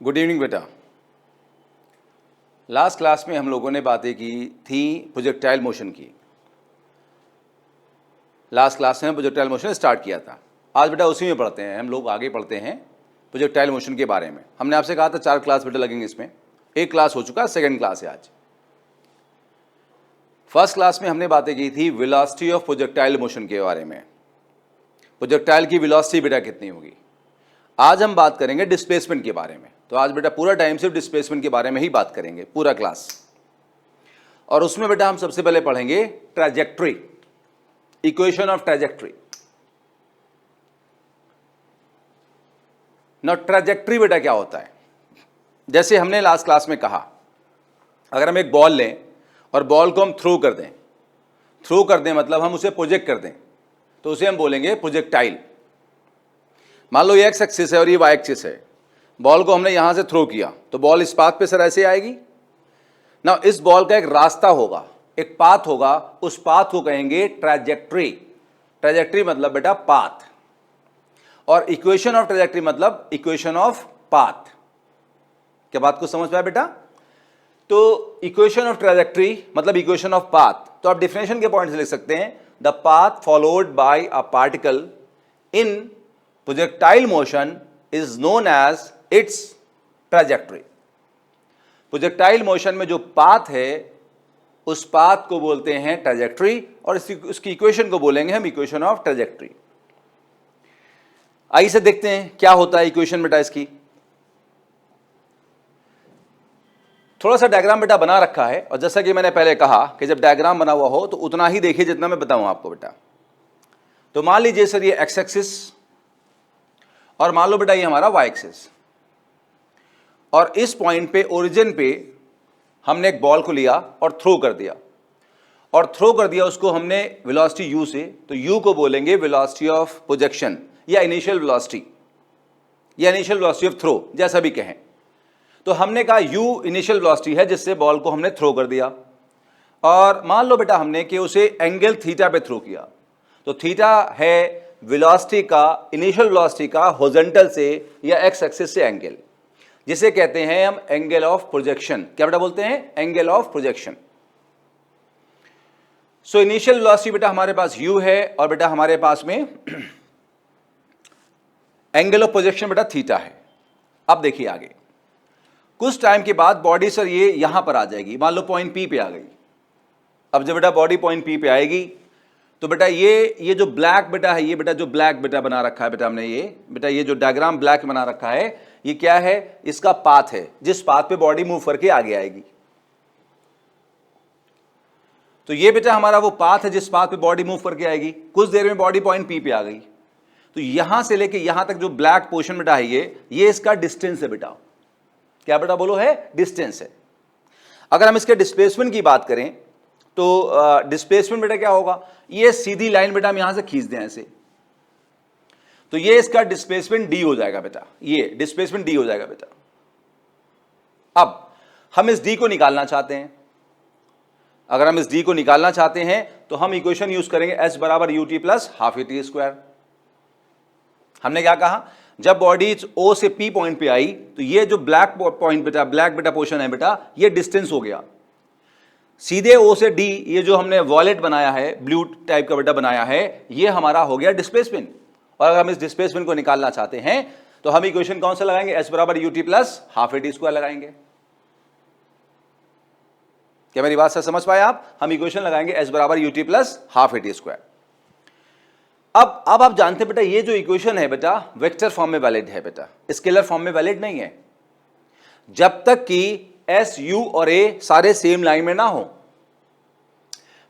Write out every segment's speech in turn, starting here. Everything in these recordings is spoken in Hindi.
गुड इवनिंग बेटा। लास्ट क्लास में हम लोगों ने बातें की थी प्रोजेक्टाइल मोशन की। लास्ट क्लास में प्रोजेक्टाइल मोशन स्टार्ट किया था। आज बेटा उसी में पढ़ते हैं, हम लोग आगे पढ़ते हैं प्रोजेक्टाइल मोशन के बारे में। हमने आपसे कहा था 4 क्लास बेटा लगेंगे इसमें, एक क्लास हो चुका, सेकंड क्लास है आज। फर्स्ट क्लास में हमने बातें की थी वेलोसिटी ऑफ प्रोजेक्टाइल मोशन के बारे में। प्रोजेक्टाइल की वेलोसिटी बेटा कितनी होगी। आज हम बात करेंगे डिस्प्लेसमेंट के बारे में। तो आज बेटा पूरा टाइम सिर्फ डिस्प्लेसमेंट के बारे में ही बात करेंगे, पूरा क्लास। और उसमें बेटा हम सबसे पहले पढ़ेंगे ट्रैजेक्टरी, इक्वेशन ऑफ ट्रैजेक्टरी। ना ट्रैजेक्टरी बेटा क्या होता है, जैसे हमने लास्ट क्लास में कहा, अगर हम एक बॉल लें और बॉल को हम थ्रो कर दें मतलब हम उसे प्रोजेक्ट कर दें, तो उसे हम बोलेंगे प्रोजेक्टाइल। मान लो ये एक्स एक्सिस है और ये वाई एक्सिस है, बॉल को हमने यहां से थ्रो किया तो बॉल इस पाथ पे सर ऐसे आएगी ना। इस बॉल का एक रास्ता होगा, एक पाथ होगा, उस पाथ को कहेंगे ट्रैजेक्टरी। ट्रैजेक्टरी मतलब बेटा पाथ, और इक्वेशन ऑफ ट्रैजेक्टरी मतलब इक्वेशन ऑफ पाथ। क्या बात को समझ पाया बेटा? तो इक्वेशन ऑफ ट्रैजेक्टरी मतलब इक्वेशन ऑफ पाथ, तो आप डिफिनेशन के पॉइंट से लिख सकते हैं the path followed by a particle in projectile motion is known as its trajectory. Projectile motion में जो पाथ है उस पाथ को बोलते हैं ट्रैजेक्टरी, और उसकी इक्वेशन को बोलेंगे हम इक्वेशन ऑफ ट्रैजेक्टरी। आइए से देखते हैं क्या होता है इक्वेशन बेटा इसकी। थोड़ा सा डायग्राम बेटा बना रखा है, और जैसा कि मैंने पहले कहा कि जब डायग्राम बना हुआ हो तो उतना ही देखिए जितना मैं बताऊं आपको बेटा। तो मान लीजिए सर ये एक्स एक्सिस, और मान लो बेटा ये हमारा वाई एक्सिस, और इस पॉइंट पे ओरिजिन पे हमने एक बॉल को लिया और थ्रो कर दिया, उसको हमने वेलोसिटी u से, तो u को बोलेंगे वेलोसिटी ऑफ प्रोजेक्शन या इनिशियल वेलोसिटी या इनिशियल वेलोसिटी ऑफ थ्रो, जैसा भी कहें। तो हमने कहा u इनिशियल वेलोसिटी है जिससे बॉल को हमने थ्रो कर दिया, और मान लो बेटा हमने कि उसे एंगल थीटा पे थ्रो किया, तो थीटा है वेलोसिटी का, इनिशियल वेलोसिटी का हॉरिजॉन्टल से या एक्स एक्सिस से एंगल, जिसे कहते हैं हम एंगल ऑफ प्रोजेक्शन। क्या बेटा बोलते हैं? Angle of projection. So initial velocity बेटा हमारे पास u है, और बेटा हमारे पास में एंगल ऑफ प्रोजेक्शन बेटा थीटा है। अब देखिए आगे कुछ टाइम के बाद बॉडी सर ये यहां पर आ जाएगी, मान लो पॉइंट P पे आ गई। अब जब बेटा बॉडी पॉइंट P पे आएगी तो बेटा ये जो ब्लैक बेटा है, ये बेटा जो ब्लैक बेटा बना रखा है बेटा हमने, ये जो डायग्राम ब्लैक बना रखा है, ये क्या है? इसका पाथ है, जिस पाथ पे बॉडी मूव करके आगे आएगी। तो ये बेटा हमारा वो पाथ है जिस पाथ पे बॉडी मूव करके आएगी। कुछ देर में बॉडी पॉइंट P पे आ गई, तो यहां से लेके यहां तक जो ब्लैक पोर्शन बेटा है ये इसका डिस्टेंस है बेटा। क्या बेटा बोलो? है डिस्टेंस है। अगर हम इसके डिस्प्लेसमेंट की बात करें तो डिस्प्लेसमेंट बेटा क्या होगा? ये सीधी लाइन बेटा हम यहां से खींच दें ऐसे, तो ये इसका डिस्प्लेसमेंट d हो जाएगा बेटा, ये डिस्प्लेसमेंट d हो जाएगा बेटा। अब हम इस d को निकालना चाहते हैं। अगर हम इस d को निकालना चाहते हैं तो हम इक्वेशन यूज करेंगे s बराबर ut plus half at square. हमने क्या कहा? जब बॉडी O से P पॉइंट पे आई तो ये जो ब्लैक पॉइंट बेटा, ब्लैक बेटा पोर्शन है बेटा, ये डिस्टेंस हो गया। सीधे O से D ये जो हमने वॉलेट बनाया है, ब्लू टाइप का बेटा बनाया है, ये हमारा हो गया डिस्प्लेसमेंट। और अगर हम इस डिस्प्लेसमेंट को निकालना चाहते हैं तो हम इक्वेशन कौन सा लगाएंगे? s बराबर ut plus half at square लगाएंगे। क्या मेरी बात से समझ पाए आप? हम इक्वेशन लगाएंगे s बराबर ut plus half at square. अब आप जानते हैं बेटा ये जो इक्वेशन है बेटा वेक्टर फॉर्म में वैलिड है बेटा, स्केलर फॉर्म में वैलिड नहीं है, जब तक कि s u और a सारे सेम लाइन में ना हो।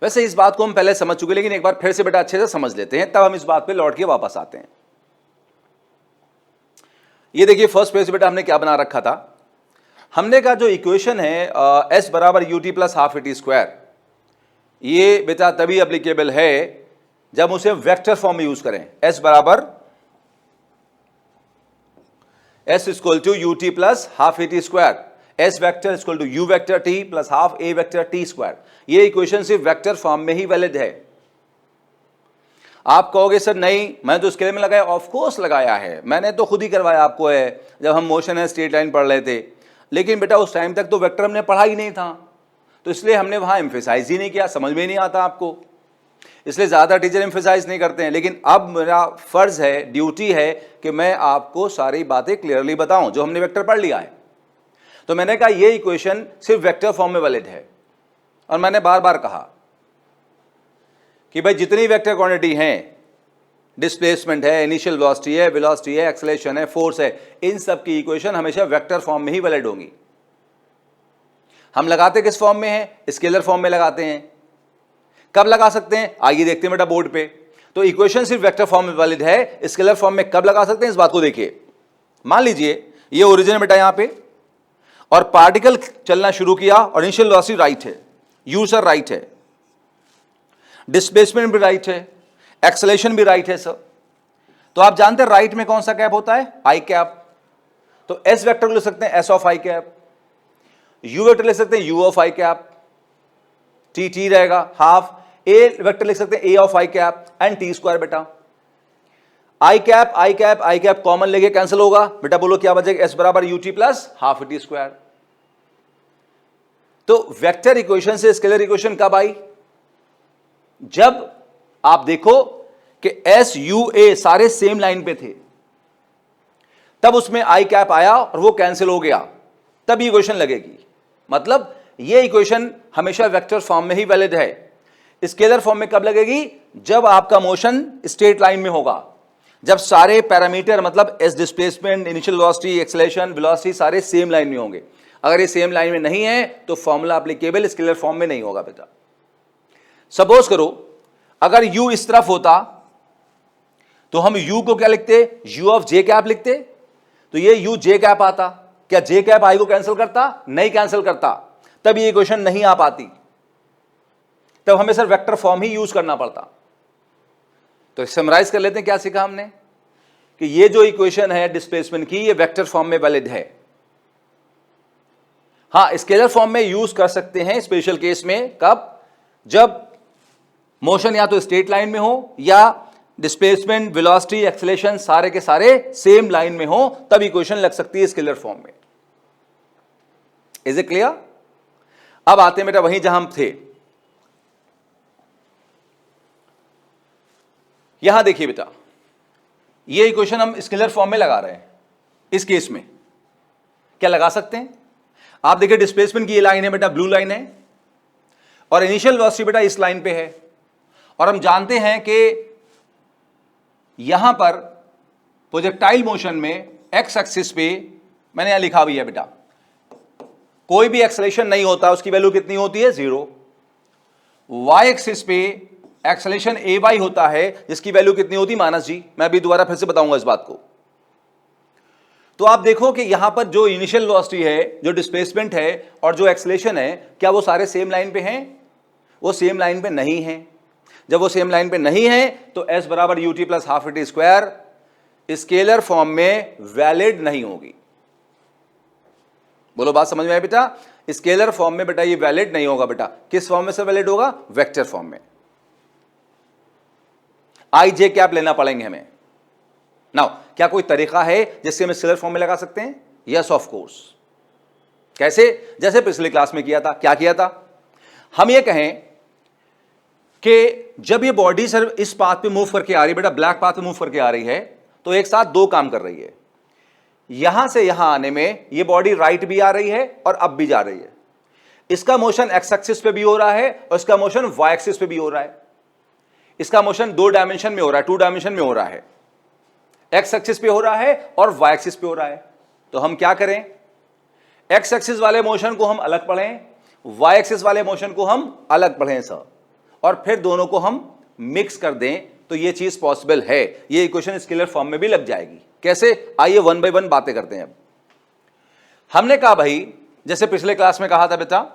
वैसे इस बात को हम पहले समझ चुके, लेकिन एक बार फिर से बेटा अच्छे से समझ लेते हैं, तब हम इस बात पे लौट के वापस आते हैं। ये देखिए फर्स्ट पेज बेटा हमने क्या बना रखा था। हमने कहा जो इक्वेशन है s बराबर ut plus half at square, ये बेटा तभी एप्लीकेबल है जब उसे वेक्टर फॉर्म में यूज करें। s बराबर s equal to ut plus half at square, s vector equal to u vector t plus half a vector t square. ये इक्वेशन सिर्फ वेक्टर फॉर्म में ही वैलिड है। आप कहोगे सर नहीं, मैं तो स्केलर में लगाया। ऑफ कोर्स लगाया है, मैंने तो खुद ही करवाया आपको है, जब हम मोशन है स्ट्रेट लाइन पढ़ रहे थे। लेकिन बेटा उस टाइम तक तो वेक्टर हमने पढ़ा ही नहीं था, तो इसलिए हमने वहां एम्फेसाइज ही नहीं किया, समझ में नहीं आता आपको, इसलिए ज़्यादा टीचर एम्फेसाइज नहीं करते हैं। लेकिन अब मेरा फर्ज है, ड्यूटी है कि मैं आपको सारी बातें क्लियरली बताऊं जो हमने वेक्टर पढ़ लिया है। तो मैंने कहा ये इक्वेशन सिर्फ वेक्टर फॉर्म में वैलिड है, और मैंने बार बार कहा कि भाई जितनी वेक्टर क्वांटिटी हैं, डिस्प्लेसमेंट है, इनिशियल वेलोसिटी है, एक्सेलरेशन है, फोर्स है, इन सब की इक्वेशन हमेशा वेक्टर फॉर्म में ही वैलिड होंगी। हम लगाते किस फॉर्म में हैं? स्केलर फॉर्म में लगाते हैं। कब लगा सकते हैं? आइए देखते हैं बेटा बोर्ड पे। तो इक्वेशन सिर्फ वेक्टर फॉर्म में वैलिड है, स्केलर फॉर्म में कब लगा सकते हैं, इस बात को देखिए। मान लीजिए ये ओरिजिन बेटा यहां पे, और पार्टिकल चलना शुरू किया, और इनिशियल वेलोसिटी राइट है, यू सर राइट है, डिस्प्लेसमेंट भी राइट है, एक्सेलरेशन भी राइट है सर। तो आप जानते हैं राइट में कौन सा कैप होता है? I cap. तो एस वेक्टर लिख सकते हैं s of i cap, u vector लिख सकते हैं u of i cap, t t रहेगा हाफ, ए वेक्टर लिख सकते हैं a of i cap and t square. बेटा i cap i cap i cap common लेके कैंसिल होगा, बेटा बोलो क्या बचेगा? एस बराबर u t plus half t square. तो वेक्टर इक्वेशन से स्केलर इक्वेशन कब आई? जब आप देखो कि एस यू ए सारे सेम लाइन पे थे, तब उसमें आई कैप आया और वो कैंसिल हो गया, तब इक्वेशन लगेगी। मतलब ये इक्वेशन हमेशा वेक्टर फॉर्म में ही वैलिड है। स्केलर फॉर्म में कब लगेगी? जब आपका मोशन स्ट्रेट लाइन में होगा, जब सारे पैरामीटर मतलब S displacement, initial velocity, acceleration, velocity सारे सेम लाइन में होंगे। अगर ये सेम लाइन में नहीं है तो फॉर्मूला एप्लीकेबल स्केलर फॉर्म में नहीं होगा बेटा। सपोज करो अगर u इस तरफ होता तो हम u को क्या लिखते? u ऑफ j कैप लिखते, तो ये u j कैप आता। क्या j कैप i को कैंसिल करता? नहीं कैंसिल करता, तब ये इक्वेशन नहीं आ पाती, तब हमें सर वेक्टर फॉर्म ही यूज करना पड़ता। तो समराइज कर लेते हैं क्या सीखा हमने, कि ये जो इक्वेशन है डिस्प्लेसमेंट की, ये वेक्टर फॉर्म में वैलिड है। हां, स्केलर फॉर्म में यूज कर सकते हैं स्पेशल केस में। कब? जब मोशन या तो स्ट्रेट लाइन में हो, या डिस्प्लेसमेंट, वेलोसिटी, एक्सेलरेशन सारे के सारे सेम लाइन में हो, तब इक्वेशन लग सकती है स्केलर फॉर्म में। Is it clear? अब आते हैं बेटा वहीं जहां हम थे। यहां देखिए बेटा, ये इक्वेशन हम स्केलर फॉर्म में लगा रहे हैं। इस केस में क्या लगा सकते हैं? आप देखिए डिस्प्लेसमेंट की ये लाइन है बेटा, ब्लू लाइन है, और इनिशियल वेलोसिटी बेटा इस लाइन पे है। और हम जानते हैं कि यहां पर प्रोजेक्टाइल मोशन में एक्स एक्सिस पे मैंने यहां लिखा भी है बेटा, कोई भी एक्सेलरेशन नहीं होता, उसकी वैल्यू कितनी होती है? 0। वाई एक्सिस पे एक्सेलरेशन ए वाई होता है, जिसकी वैल्यू कितनी होती है? -g। मैं अभी दोबारा फिर से बताऊंगा इस बात को। तो आप देखो कि यहां पर जो इनिशियल वेलोसिटी है, जो डिस्प्लेसमेंट है और जो एक्सेलरेशन है, क्या वो सारे सेम लाइन पे हैं? वो सेम लाइन पे नहीं है। जब वो सेम लाइन पे नहीं है तो s बराबर u t plus half t square scalar form में वैलिड नहीं होगी। बोलो बात समझ में आई बेटा? स्केलर फॉर्म में बेटा ये वैलिड नहीं होगा बेटा। किस फॉर्म में से वैलिड होगा? वेक्टर फॉर्म में। आई जे कैप लेना पड़ेंगे हमें। नाउ क्या कोई तरीका है जिससे हम स्केलर फॉर्म में लगा सकते हैं? Yes of course. कैसे? जैसे पिछली क्लास में किया था। क्या किया था? हम ये कहें कि जब ये बॉडी सर इस पाथ पे मूव करके आ रही है बेटा, ब्लैक पाथ पे मूव करके आ रही है, तो एक साथ दो काम कर रही है। यहां से यहां आने में ये बॉडी राइट भी आ रही है और अप भी जा रही है। इसका मोशन एक्स एक्सिस पे भी हो रहा है और इसका मोशन वाई एक्सिस पे भी हो रहा है। इसका मोशन 2 डायमेंशन में हो रहा है, 2 डायमेंशन में हो रहा है। एक्स एक्सिस पे हो रहा है और वाई एक्सिस पे हो रहा है। तो हम क्या करें? एक्स एक्सिस वाले मोशन को हम अलग पढ़ें, वाई एक्सिस वाले मोशन को हम अलग पढ़ें सर, और फिर दोनों को हम मिक्स कर दें, तो ये चीज पॉसिबल है। ये इक्वेशन स्केलर फॉर्म में भी लग जाएगी। कैसे? आइए 1 बाय 1 बातें करते हैं। अब हमने कहा भाई, जैसे पिछले क्लास में कहा था बेटा,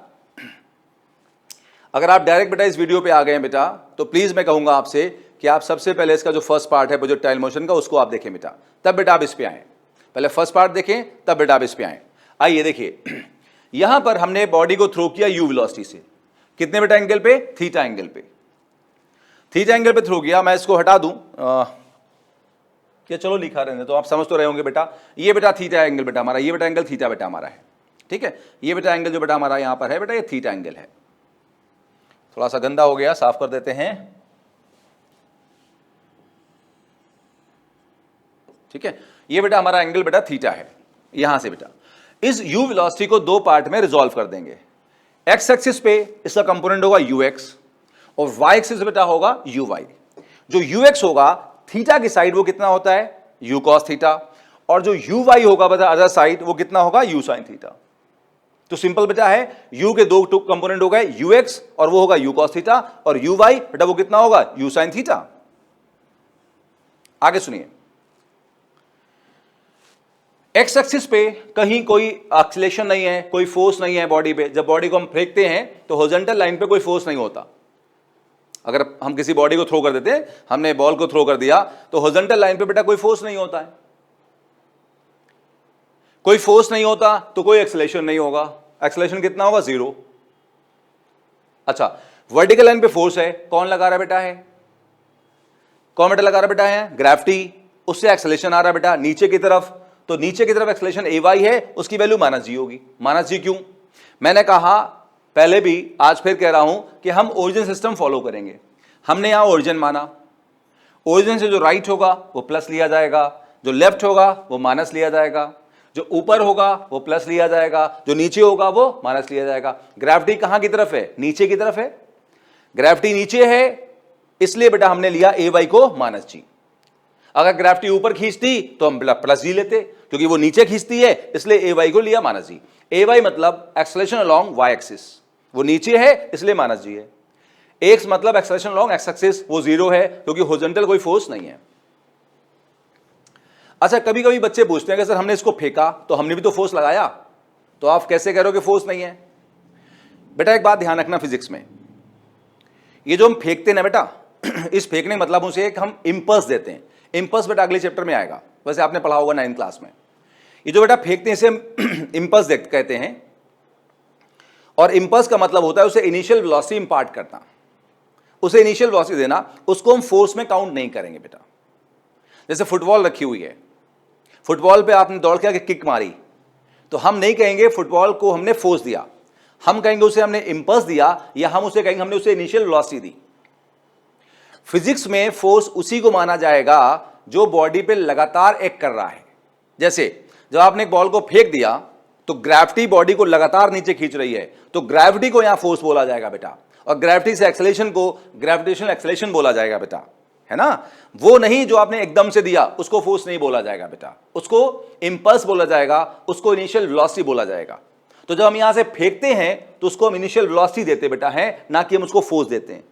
अगर आप डायरेक्ट बेटा इस वीडियो पे आ गए हैं बेटा, तो प्लीज मैं कहूंगा आपसे कि आप सबसे पहले इसका जो फर्स्ट पार्ट है प्रोजेक्टाइल मोशन का, उसको आप देखें बेटा, तब बेटा आप इस पे आए। पहले फर्स्ट पार्ट देखें, तब बेटा आप इस पे आए। आइए देखिए, यहां पर हमने बॉडी को थ्रो किया यू वेलोसिटी से। कितने बेटा एंगल पे? थीटा एंगल पे। थीटा एंगल पे थ्रो किया, मैं इसको हटा दूं क्या, चलो लिखा रहने तो आप समझ तो रहे होंगे बेटा। ये बेटा थीटा एंगल बेटा हमारा, ये बेटा एंगल थीटा बेटा हमारा है, ठीक है। ये बेटा एंगल जो बेटा हमारा यहां पर है बेटा, ये थीटा एंगल है। थोड़ा सा गंदा हो गया, साफ कर देते हैं, ठीक है। ये बेटा हमारा एंगल बेटा थीटा है। यहां से बेटा इस u वेलोसिटी को दो पार्ट में रिजॉल्व कर देंगे। x एक्सिस पे इसका कंपोनेंट होगा ux और y एक्सिस बेटा होगा uy। जो ux होगा थीटा की साइड वो कितना होता है u cos थीटा, और जो uy होगा बेटा अदर साइड वो कितना होगा u sin थीटा। तो सिंपल बेटा है, u के दो कंपोनेंट हो गए ux और वो होगा u cos थीटा, और uy बेटा वो कितना होगा u sin थीटा। आगे सुनिए, एक्स एक्सिस पे कहीं कोई एक्सीलरेशन नहीं है, कोई फोर्स नहीं है बॉडी पे। जब बॉडी को हम फेंकते हैं तो हॉरिजॉन्टल लाइन पे कोई फोर्स नहीं होता। अगर हम किसी बॉडी को थ्रो कर देते हैं, हमने बॉल को थ्रो कर दिया तो हॉरिजॉन्टल लाइन पे बेटा कोई फोर्स नहीं होता है। कोई फोर्स नहीं होता तो कोई एक्सीलरेशन नहीं होगा। एक्सीलरेशन कितना होगा, जीरो। अच्छा, वर्टिकल लाइन पे फोर्स है, कौन लगा रहा बेटा है, कौन बेटा लगा रहा बेटा है, ग्रेविटी। उससे एक्सीलरेशन आ रहा बेटा नीचे की तरफ, तो नीचे की तरफ एक्सीलरेशन ay है, उसकी वैल्यू -g होगी। -g क्यों, मैंने कहा पहले भी, आज फिर कह रहा हूं कि हम ओरिजिन सिस्टम फॉलो करेंगे। हमने यहां ओरिजिन माना, ओरिजिन से जो राइट होगा वो प्लस लिया जाएगा, जो लेफ्ट होगा वो माइनस लिया जाएगा, जो ऊपर होगा वो प्लस लिया जाएगा, जो नीचे होगा वो माइनस लिया जाएगा। ग्रेविटी कहां की तरफ है, नीचे की तरफ है। ग्रेविटी नीचे है इसलिए बेटा हमने लिया ay को -g। अगर ग्रेविटी ऊपर खींचती तो हम प्लस जी लेते, क्योंकि वो नीचे खींचती है इसलिए ay को लिया -g। ay मतलब एक्सेलरेशन अलोंग y एक्सिस, वो नीचे है इसलिए -g है। x मतलब एक्सेलरेशन अलोंग x एक्सिस, वो 0 है क्योंकि हॉरिजॉन्टल कोई फोर्स नहीं है। अच्छा, कभी कभी बच्चे पूछते हैं कि सर हमने इसको फेंका तो हमने भी तो फोर्स लगाया, तो आप कैसे कह रहे हो कि फोर्स नहीं है। बेटा एक बात ध्यान रखना, फिजिक्स में ये जो हम फेंकते हैं ना बेटा, इस फेंकने का मतलब उसे एक हम इंपल्स देते हैं। इंपल्स बेटा अगले चैप्टर में आएगा, वैसे आपने पढ़ा होगा 9th क्लास में। ये जो बेटा फेंकते हैं इसे हम इंपल्स कहते हैं, और इंपल्स का मतलब होता है उसे इनिशियल वेलोसिटी इंपार्ट करना, उसे इनिशियल वेलोसिटी देना। उसको हम फोर्स में काउंट नहीं करेंगे बेटा। जैसे फुटबॉल रखी हुई है, फुटबॉल पे आपने दौड़ के किक मारी, तो हम नहीं कहेंगे फुटबॉल को हमने फोर्स दिया, हम कहेंगे उसे हमने इंपल्स दिया, या हम उसे कहेंगे हमने उसे इनिशियल वेलोसिटी दी। फिजिक्स में फोर्स उसी को माना जाएगा जो बॉडी पे लगातार एक्ट कर रहा है। जैसे जब आपने एक बॉल को फेंक दिया तो ग्रेविटी बॉडी को लगातार नीचे खींच रही है, तो ग्रेविटी को यहां फोर्स बोला जाएगा बेटा, और ग्रेविटी से एक्सेलरेशन को ग्रेविटेशनल एक्सेलरेशन बोला जाएगा बेटा, है ना। वो नहीं जो आपने एकदम से दिया उसको फोर्स नहीं बोला जाएगा बेटा, उसको इंपल्स बोला जाएगा, उसको इनिशियल वेलोसिटी बोला जाएगा। तो जब हम यहां से फेंकते हैं तो उसको हम इनिशियल वेलोसिटी देते बेटा है, ना कि हम उसको फोर्स देते हैं।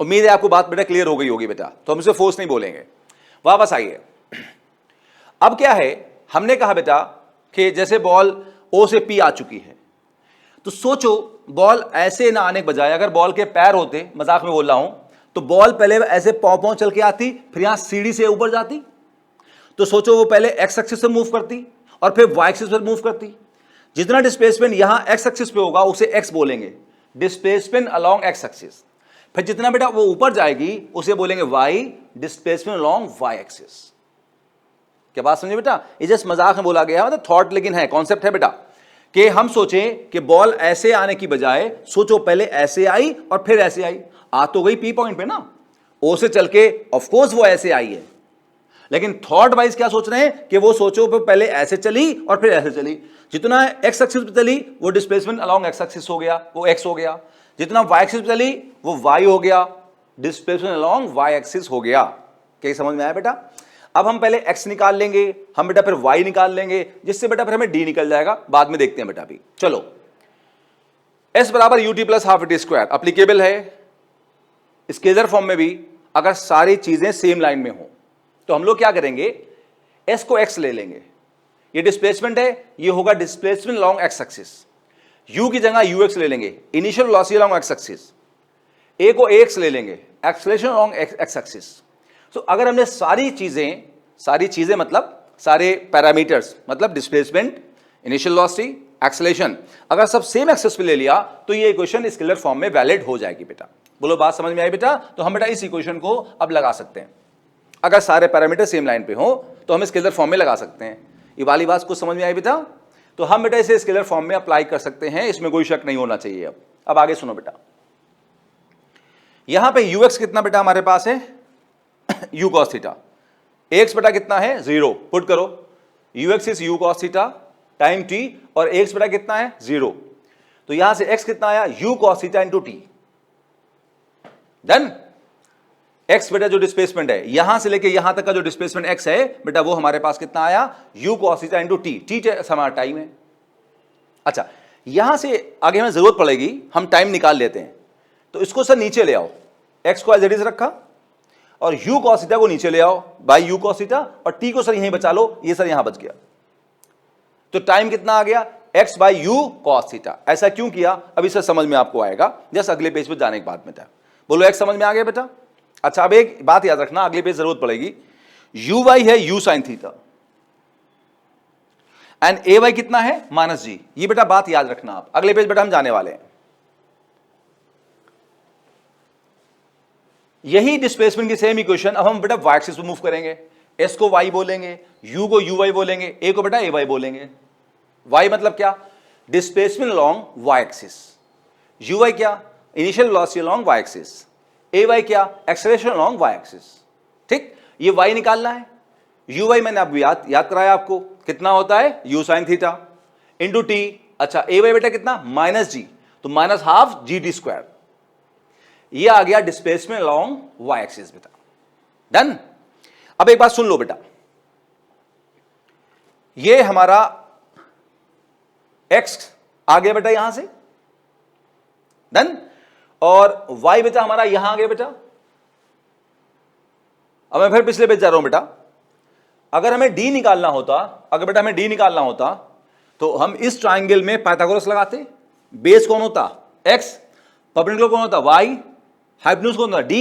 उम्मीद है आपको बात बेटा क्लियर हो गई होगी बेटा, तो हम इसे फोर्स नहीं बोलेंगे। वापस आइए, अब क्या है, हमने कहा बेटा कि जैसे बॉल O से P आ चुकी है, तो सोचो बॉल ऐसे ना आने के बजाय अगर बॉल के पैर होते, मजाक में बोल रहा हूं, तो बॉल पहले ऐसे पांव चल के आती, फिर यहां सीढ़ी से ऊपर जाती। तो सोचो वो पहले एक्स एक्सिस से मूव करती और फिर वाई एक्सिस पर मूव करती। जितना डिस्प्लेसमेंट यहां एक्स एक्सिस पे होगा उसे एक्स बोलेंगे, डिस्प्लेसमेंट अलोंग एक्स एक्सिस। फिर जितना बेटा वो ऊपर जाएगी उसे बोलेंगे Y, displacement along Y axis. क्या बात समझे बेटा, ये जस्ट मजाक में बोला गया, मतलब थॉट लेकिन है, कॉन्सेप्ट है बेटा, कि हम सोचें कि बॉल ऐसे आने की बजाय सोचो पहले ऐसे आई और फिर ऐसे आई। आ तो गई पी पॉइंट पे ना, ओ से चल के ऑफ कोर्स वो ऐसे आई है, लेकिन थॉट वाइज क्या सोच रहे हैं कि वो सोचो पहले ऐसे चली और फिर ऐसे चली। जितना एक्स एक्सिस पे चली वो डिस्प्लेसमेंट अलोंग एक्स एक्सिस हो गया, वो एक्स हो गया। जितना वाई एक्सिस पे चली वो वाई हो गया, डिस्प्लेसमेंट अलोंग वाई एक्सिस हो गया। क्या समझ में आया बेटा। अब हम पहले x निकाल लेंगे, हम बेटा फिर y निकाल लेंगे, जिससे बेटा फिर हमें d निकल जाएगा, बाद में देखते हैं बेटा। भी चलो, s बराबर ut plus half t square applicable है स्केलर फॉर्म में भी। अगर सारी चीजें सेम लाइन में हो तो हम लोग क्या करेंगे, s को x ले लेंगे, ये डिस्प्लेसमेंट है, ये होगा displacement along x axis. u की जगह ux ले लेंगे, initial velocity along x axis. a को ax ले लेंगे, एक्सेलरेशन अलोंग x एक्सिस। तो अगर हमने सारी चीजें मतलब सारे पैरामीटर्स, मतलब डिस्प्लेसमेंट, इनिशियल वेलोसिटी, एक्सेलरेशन, अगर सब सेम एक्सिस पे ले लिया तो ये इक्वेशन स्केलर फॉर्म में वैलिड हो जाएगी बेटा। बोलो बात समझ में आई बेटा? तो हम बेटा इस इक्वेशन को अब लगा सकते हैं। अगर सारे पैरामीटर सेम लाइन पे हो तो हम स्केलर फॉर्म में लगा सकते हैं। ये वाली बात कुछ समझ में आई बेटा? तो हम बेटा इसे स्केलर फॉर्म में अप्लाई कर सकते हैं, इसमें कोई शक नहीं होना चाहिए। अब आगे सुनो बेटा, यहां पे ux कितना बेटा हमारे पास है u cos थीटा, x बेटा कितना है 0, पुट करो ux is u cos theta time t और x बेटा कितना है 0, तो यहां से x कितना आया u cos theta into T. Done. x बेटा जो डिस्प्लेसमेंट है यहां से लेके यहां तक का जो डिस्प्लेसमेंट x है बेटा वो हमारे पास कितना आया u cos theta into T, T हमारा टाइम है। अच्छा यहां से आगे हमें जरूरत पड़ेगी, हम टाइम निकाल लेते हैं, तो इसको सर नीचे ले आओ, x को एज इट इज रखा और u cos थीटा को नीचे ले आओ बाई u cos थीटा और t को सर यहीं बचा लो, ये सर यहां बच गया, तो टाइम कितना आ गया x by u cos theta. ऐसा क्यों किया अभी सर समझ में आपको आएगा, जस्ट अगले पेज पे जाने के बाद में था। बोलो x समझ में आ गया बेटा? अच्छा अब एक बात याद रखना, अगले पेज जरूरत पड़ेगी, uy है u sin theta and ay कितना है माइनस जी, ये बेटा बात याद रखना आप, अगले पेज बेटा हम जाने वाले हैं। यही डिस्प्लेसमेंट की सेम इक्वेशन अब हम बेटा y एक्सिस पे मूव करेंगे, s को y बोलेंगे, u को uy बोलेंगे, a को बेटा ay बोलेंगे। y मतलब क्या? Displacement along y axis, uy क्या? Initial velocity along y axis, ay क्या? Acceleration along y axis. ठीक, ये y निकालना है, uy मैंने अब याद कराया आपको, कितना होता है u sin theta into T. अच्छा ay बेटा कितना माइनस जी, तो minus half G T square, ये आ गया डिस्प्लेसमेंट अलोंग y एक्सिस बेटा। डन। अब एक बात सुन लो बेटा, ये हमारा x आ गया बेटा यहां से, डन, और y बेटा हमारा यहां आ गया बेटा। अब मैं फिर पिछले पेज जा रहा हूं बेटा, अगर हमें d निकालना होता, अगर बेटा हमें d निकालना होता तो हम इस ट्राइंगल में पाइथागोरस लगाते, बेस कौन होता x, परपेंडिकुलर कौन होता y, हाइपोटेन्यूज कौन होता d,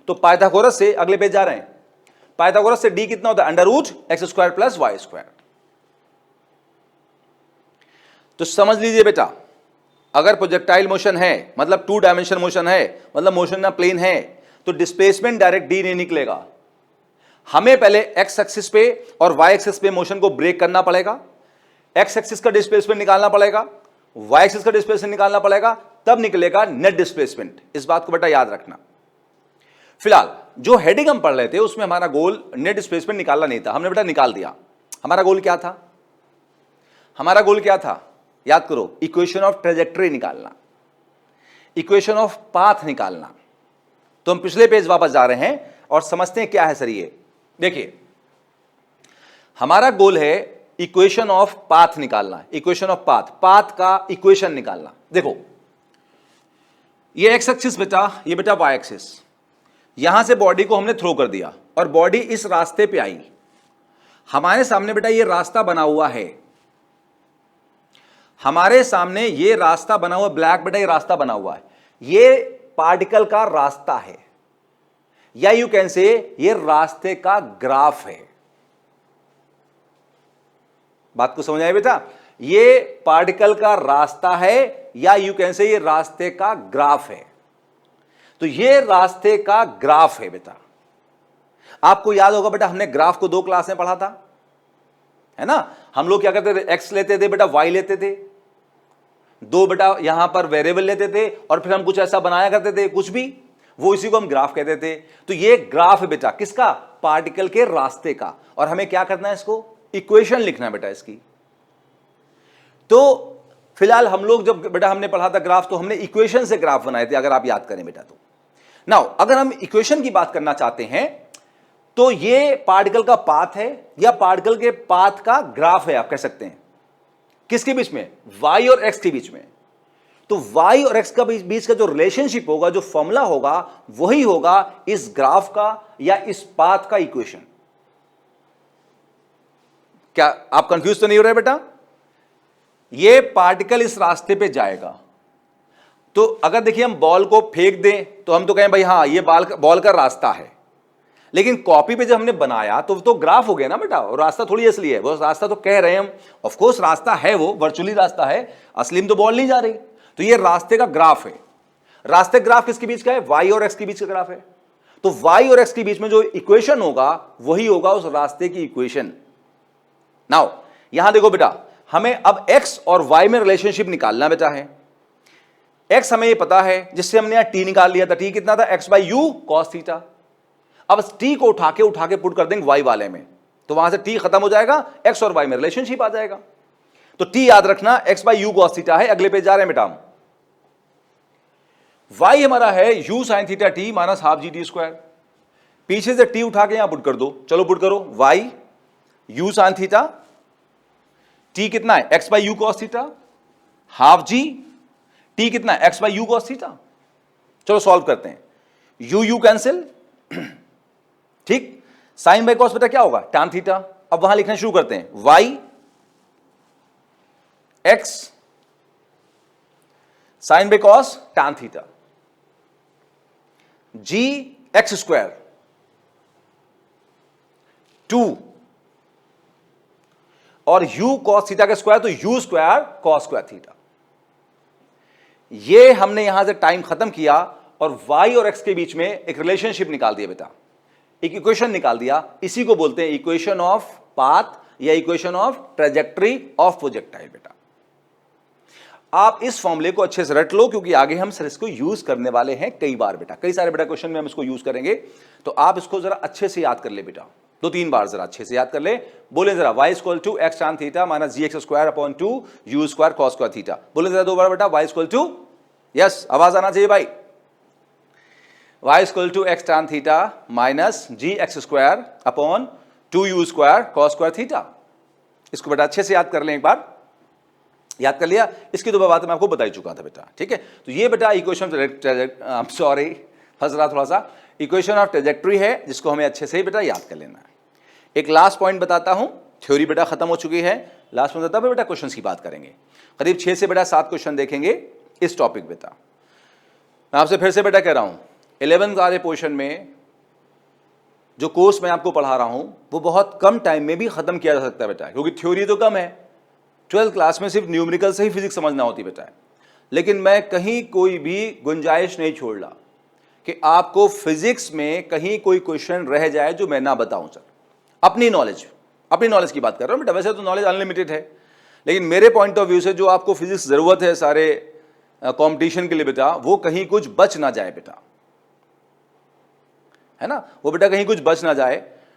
तो पाइथागोरस से अगले पेज जा रहे हैं, पाइथागोरस से d कितना होता है under root x square plus Y square. तो समझ लीजिए बेटा, अगर प्रोजेक्टाइल मोशन है मतलब 2 डायमेंशन मोशन है, मतलब मोशन ना प्लेन है, तो डिस्प्लेसमेंट डायरेक्ट d नहीं निकलेगा, हमें पहले x एक्सिस पे और y एक्सिस पे मोशन को ब्रेक करना पड़ेगा, x एक्सिस का डिस्प्लेसमेंट निकालना पड़ेगा, y एक्सिस का डिस्प्लेसमेंट निकालना पड़ेगा, तब निकलेगा नेट डिस्प्लेसमेंट। इस बात को बेटा याद रखना। फिलहाल जो हेडिंग हम पढ़ रहे थे उसमें हमारा गोल नेट डिस्प्लेसमेंट निकालना नहीं था, हमने बेटा निकाल दिया। हमारा गोल क्या था? हमारा गोल क्या था याद करो, इक्वेशन ऑफ ट्रेजेक्टरी निकालना, इक्वेशन ऑफ पाथ निकालना। तो हम पिछले पेज वापस जा रहे हैं और समझते हैं क्या है सर ये। देखिए हमारा गोल है इक्वेशन ऑफ पाथ निकालना, इक्वेशन ऑफ पाथ, पाथ का इक्वेशन निकालना। देखो ये एक्स एक्सिस बेटा, ये बेटा वाई एक्सिस, यहां से बॉडी को हमने थ्रो कर दिया और बॉडी इस रास्ते पे आई, हमारे सामने बेटा ये रास्ता बना हुआ है, हमारे सामने ये रास्ता बना हुआ, ब्लैक बेटा ये रास्ता बना हुआ है, ये पार्टिकल का रास्ता है, या यू कैन से ये रास्ते का ग्राफ है। बात को समझ आए बेटा? ये पार्टिकल का रास्ता है या यू कैन से ये रास्ते का ग्राफ है। तो ये रास्ते का ग्राफ है बेटा। आपको याद होगा बेटा हमने ग्राफ को 2 क्लास में पढ़ा था, है ना? हम लोग क्या करते थे, एक्स लेते थे बेटा, वाई लेते थे, 2 बेटा यहां पर वेरिएबल लेते थे और फिर हम कुछ ऐसा बनाया करते थे, कुछ भी, वो इसी को हम ग्राफ कहते थे। तो ये ग्राफ है बेटा किसका? पार्टिकल के रास्ते का। और हमें क्या करना है, इसको इक्वेशन लिखना है बेटा इसकी। तो फिलहाल हम लोग जब बेटा हमने पढ़ा था ग्राफ, तो हमने इक्वेशन से ग्राफ बनाए थे, अगर आप याद करें बेटा। तो नाउ अगर हम इक्वेशन की बात करना चाहते हैं तो ये पार्टिकल का पाथ है या पार्टिकल के पाथ का ग्राफ है, आप कह सकते हैं। किसके बीच में? y और x के बीच में। तो y और x का बीच का जो रिलेशनशिप होगा, जो फॉर्मूला होगा, वही होगा इस ग्राफ का या इस पाथ का इक्वेशन। क्या आप कंफ्यूज तो नहीं हो रहे बेटा? ये पार्टिकल इस रास्ते पे जाएगा, तो अगर देखिए हम बॉल को फेंक दें तो हम तो कहें भाई हाँ ये बॉल का रास्ता है, लेकिन कॉपी पे जब हमने बनाया तो ग्राफ हो गया ना बेटा, और रास्ता थोड़ी असली है, वो रास्ता तो कह रहे हैं हम, ऑफ कोर्स रास्ता है, वो वर्चुअली रास्ता है, असली में तो बॉल नहीं जा रही। तो ये रास्ते का ग्राफ है। रास्ते ग्राफ किसके बीच का है? y और x के बीच का ग्राफ है। तो y और x के बीच में जो इक्वेशन होगा वही होगा उस रास्ते की इक्वेशन। नाउ यहां देखो बेटा, हमें अब x और y में रिलेशनशिप निकालना बेटा है। x हमें ये पता है, जिससे हमने यहां t निकाल लिया था। t कितना था? x by U cos theta. अब t को उठा के पुट कर देंगे y वाले में, तो वहां से t खत्म हो जाएगा, x और y में रिलेशनशिप आ जाएगा। तो t याद रखना x by U cos theta है। अगले पे जा रहे हैं बेटा, y हमारा है u sine theta t minus half G T square. पीछे से t उठा के यहां पुट कर दो, चलो पुट करो। y u sine theta, t कितना है? x by U cos theta, half G, t कितना है? x by U cos theta. चलो सॉल्व करते हैं, u कैंसिल, ठीक। साइन बाई कॉस बेटा क्या होगा? Tan theta. अब वहां लिखना शुरू करते हैं, y x sine by cos tan theta, g x square 2 और u कॉस थीटा का स्क्वायर, तो u square cos square theta. ये हमने यहां से टाइम खत्म किया और y और x के बीच में एक रिलेशनशिप निकाल दिया बेटा, एक इक्वेशन निकाल दिया। इसी को बोलते हैं इक्वेशन ऑफ पाथ या equation of trajectory of projectile बेटा। आप इस फॉर्मूले को अच्छे से रट लो, क्योंकि आगे हम सर इसको यूज करने वाले हैं कई बार बेटा, कई सारे बेटा क्वेश्चन में हम इसको यूज करेंगे। तो आप इसको जरा अच्छे से याद कर ले बेटा, 2-3 बार जरा अच्छे से याद कर ले। बोले जरा y equal to X tan theta minus ji x square upon 2 U square cos square theta. बोले जरा 2 बार बेटा, y इक्वल टू, यस आवाज आना चाहिए भाई, y equal to X tan theta minus ji x square upon 2 U square cos square theta. इसको बेटा अच्छे से याद कर लें एक बार। याद कर लिया? इसकी तो बात मैं आपको बता ही चुका था बेटा, ठीक है। तो ये बेटा इक्वेशन, सॉरी फंस रहा थोड़ा सा, इक्वेशन ऑफ ट्रेजेक्टरी है, जिसको हमें अच्छे से ही बेटा याद कर लेना है। एक लास्ट पॉइंट बताता हूं, थ्योरी बेटा खत्म हो चुकी है, लास्ट में बताता बेटा क्वेश्चन की बात करेंगे। करीब 6 से बेटा 7 क्वेश्चन देखेंगे इस टॉपिक बेटा। मैं आपसे फिर से बेटा कह रहा हूं, 11th वाले पोर्शन में जो कोर्स मैं आपको पढ़ा रहा हूं वो बहुत कम टाइम में भी खत्म किया जा सकता है बेटा, क्योंकि थ्योरी तो कम है। 12th क्लास में सिर्फ न्यूमेरिकल से ही फिजिक्स समझना होती बेटा है। लेकिन मैं कहीं कोई भी गुंजाइश नहीं छोड़ रहा कि आपको फिजिक्स में कहीं कोई क्वेश्चन रह जाए जो मैं ना बताऊं सर। अपनी नॉलेज की बात कर रहा हूं बेटा, वैसे तो नॉलेज अनलिमिटेड है, लेकिन मेरे पॉइंट ऑफ व्यू से जो आपको फिजिक्स जरूरत है सारे कंपटीशन के लिए बेटा, वो कहीं कुछ बच ना जाए बेटा, है ना, वो बेटा कहीं कुछ बच ना जाए।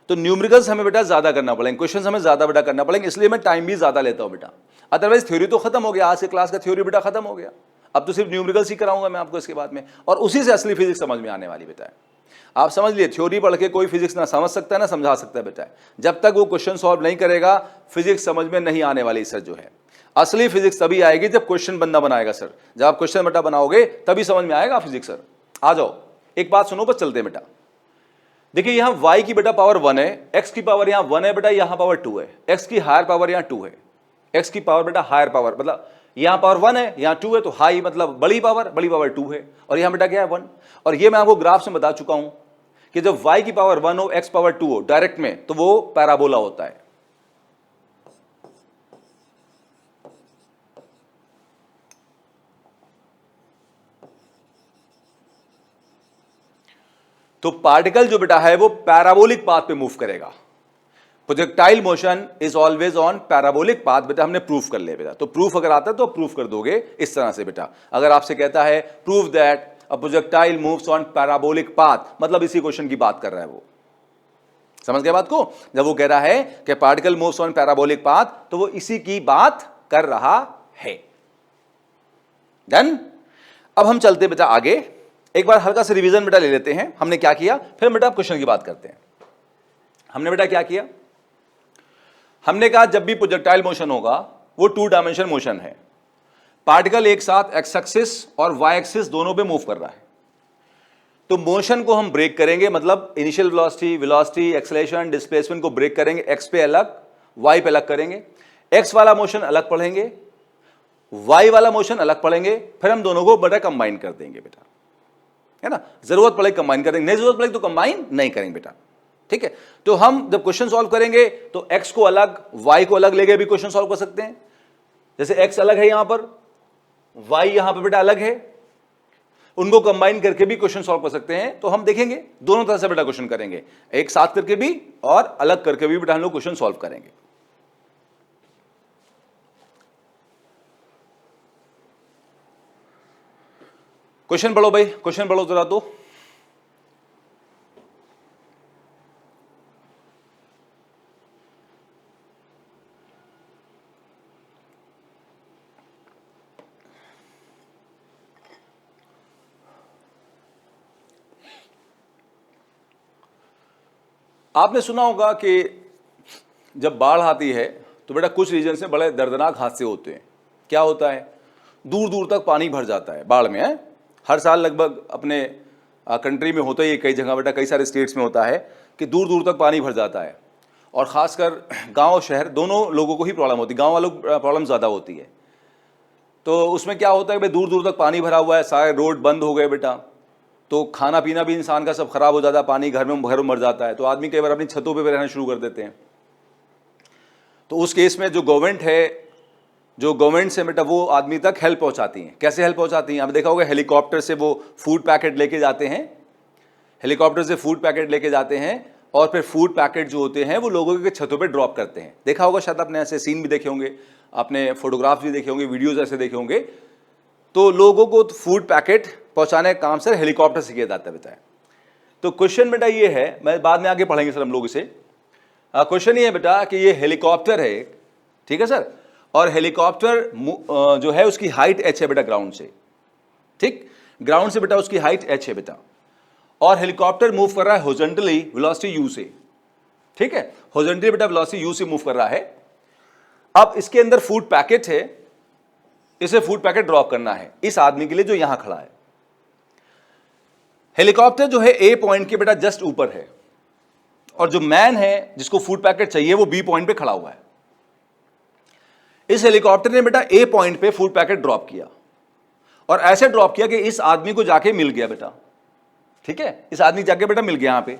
तो न्यूमेरिकल्स हमें बेटा ज्यादा करना पड़ेंगे, क्वेश्चंस हमें ज्यादा बेटा करना पड़ेंगे, इसलिए मैं टाइम भी ज्यादा लेता हूं बेटा। अदरवाइज थ्योरी तो खत्म हो गया, आज के क्लास का थ्योरी बेटा खत्म हो गया। अब तो सिर्फ न्यूमेरिकल्स ही कराऊंगा मैं आपको इसके बाद में, और उसी से असली फिजिक्स समझ में आने वाली बेटा है। आप समझ लिए, थ्योरी पढ़ के कोई फिजिक्स ना समझ सकता है ना समझा सकता है बेटा। जब तक वो क्वेश्चन सॉल्व नहीं करेगा फिजिक्स समझ में नहीं आने वाली सर। जो है असली फिजिक्स तभी आएगी जब क्वेश्चन बंदा बनाएगा सर। जब आप क्वेश्चन बेटा बनाओगे तभी समझ में आएगा फिजिक्स सर। आ जाओ एक बात सुनो, बस चलते हैं बेटा। देखिए यहां y की बेटा पावर 1 है, x की पावर यहां 1 है बेटा, यहां पावर 2 है, x की हायर पावर यहां 2 है, x की पावर बेटा हायर पावर, मतलब यहां पावर 1 है यहां 2 है, तो हाई मतलब बड़ी पावर 2 है, और यहां बेटा क्या है 1। और ये मैं आपको ग्राफ से बता चुका हूं कि जब y की पावर 1 हो, x पावर 2 हो डायरेक्ट में, तो वो पैराबोला होता है। तो पार्टिकल जो बेटा है वो पैराबोलिक पाथ पे मूव करेगा। Projectile motion is always on parabolic path बेटा, हमने प्रूफ कर लिया बेटा। तो प्रूफ अगर आता है तो प्रूफ कर दोगे इस तरह से बेटा। अगर आपसे कहता है proof that a projectile moves on parabolic path, मतलब इसी क्वेश्चन की बात कर रहा है वो। समझ गए बात को? जब वो कह रहा है कि particle moves on parabolic path, तो वो इसी की बात कर रहा है। डन। अब हम चलते बेटा आगे, एक बार हल्का सा रिवीजन बेटा ले लेते हैं हमने क्या किया, फिर बेटा क्वेश्चन की बात करते हैं। हमने बेटा क्या किया, हमने कहा जब भी प्रोजेक्टाइल मोशन होगा वो 2 डायमेंशन मोशन है। पार्टिकल एक साथ एक्स एक्सिस और वाई एक्सिस दोनों पे मूव कर रहा है, तो मोशन को हम ब्रेक करेंगे, मतलब इनिशियल वेलोसिटी, एक्सेलरेशन, डिस्प्लेसमेंट को ब्रेक करेंगे। एक्स पे अलग, वाई पे अलग करेंगे। एक्स वाला मोशन अलग पढ़ेंगे, वाई वाला मोशन अलग पढ़ेंगे, फिर हम दोनों को बेटा कंबाइन कर देंगे बेटा, है ना। जरूरत पड़े कंबाइन करेंगे, नहीं जरूरत पड़े तो कंबाइन नहीं करेंगे बेटा, ठीक है। तो हम जब क्वेश्चन सॉल्व करेंगे तो x को अलग y को अलग लेके भी क्वेश्चन सॉल्व कर सकते हैं। जैसे x अलग है यहां पर, y यहां पर बेटा अलग है, उनको कंबाइन करके भी क्वेश्चन सॉल्व कर सकते हैं। तो हम देखेंगे दोनों तरह से बेटा क्वेश्चन करेंगे, एक साथ करके भी और अलग करके भी बेटा हम लोग क्वेश्चन सॉल्व करेंगे। क्वेश्चन पढ़ो भाई, क्वेश्चन पढ़ो जरा। तो आपने सुना होगा कि जब बाढ़ आती है तो बेटा कुछ रीजन से बड़े दर्दनाक हादसे होते हैं। क्या होता है, दूर दूर तक पानी भर जाता है बाढ़ में, है हर साल लगभग अपने कंट्री में होता ही है, कई जगह बेटा कई सारे स्टेट्स में होता है कि दूर दूर तक पानी भर जाता है। और ख़ासकर गांव शहर दोनों लोगों को ही प्रॉब्लम होती है, गांव वालों को प्रॉब्लम ज़्यादा होती है। तो उसमें क्या होता है भाई, दूर दूर तक पानी भरा हुआ है, सारे रोड बंद हो गए बेटा, तो खाना पीना भी इंसान का सब खराब हो जाता है, पानी घर में मर जाता है। तो आदमी कई बार अपनी छतों पे रहना शुरू कर देते हैं। तो उस केस में जो गवर्नमेंट है, जो गवर्नमेंट से बेटा वो आदमी तक हेल्प पहुंचाती हैं। कैसे हेल्प पहुंचाती हैं, आपने देखा होगा हेलीकॉप्टर से वो फूड पैकेट लेके जाते हैं, हेलीकॉप्टर से फूड पैकेट लेके जाते हैं और फिर फूड पैकेट जो होते हैं वो लोगों के छतों पे ड्रॉप करते हैं। देखा होगा शायद आपने, ऐसे सीन भी देखे होंगे, आपने फोटोग्राफ भी देखे होंगे, वीडियोज ऐसे देखे होंगे। तो लोगों को फूड पैकेट पहुंचाने का काम सर हेलीकॉप्टर से किया जाता है बेटा। तो क्वेश्चन बेटा ये है, मैं बाद में आगे पढ़ेंगे सर हम लोग इसे। क्वेश्चन ये है बेटा कि ये हेलीकॉप्टर है, ठीक है सर, और हेलीकॉप्टर जो है उसकी हाइट h है बेटा ग्राउंड से, ठीक, ग्राउंड से बेटा उसकी हाइट h है बेटा, और हेलीकॉप्टर मूव कर रहा है हॉरिजॉन्टली वेलोसिटी u से, ठीक है, हॉरिजॉन्टली बेटा वेलोसिटी u से मूव कर रहा है। अब इसके अंदर फूड पैकेट है, इसे फूड पैकेट ड्रॉप करना है इस आदमी के लिए जो यहां खड़ा है। हेलीकॉप्टर जो है ए पॉइंट के बेटा जस्ट ऊपर है, और जो मैन है जिसको फूड पैकेट चाहिए वो बी पॉइंट पे खड़ा हुआ है। इस हेलीकॉप्टर ने बेटा ए पॉइंट पे फूड पैकेट ड्रॉप किया, और ऐसे ड्रॉप किया कि इस आदमी को जाके मिल गया बेटा, ठीक है, इस आदमी जाके बेटा मिल गया यहां पे।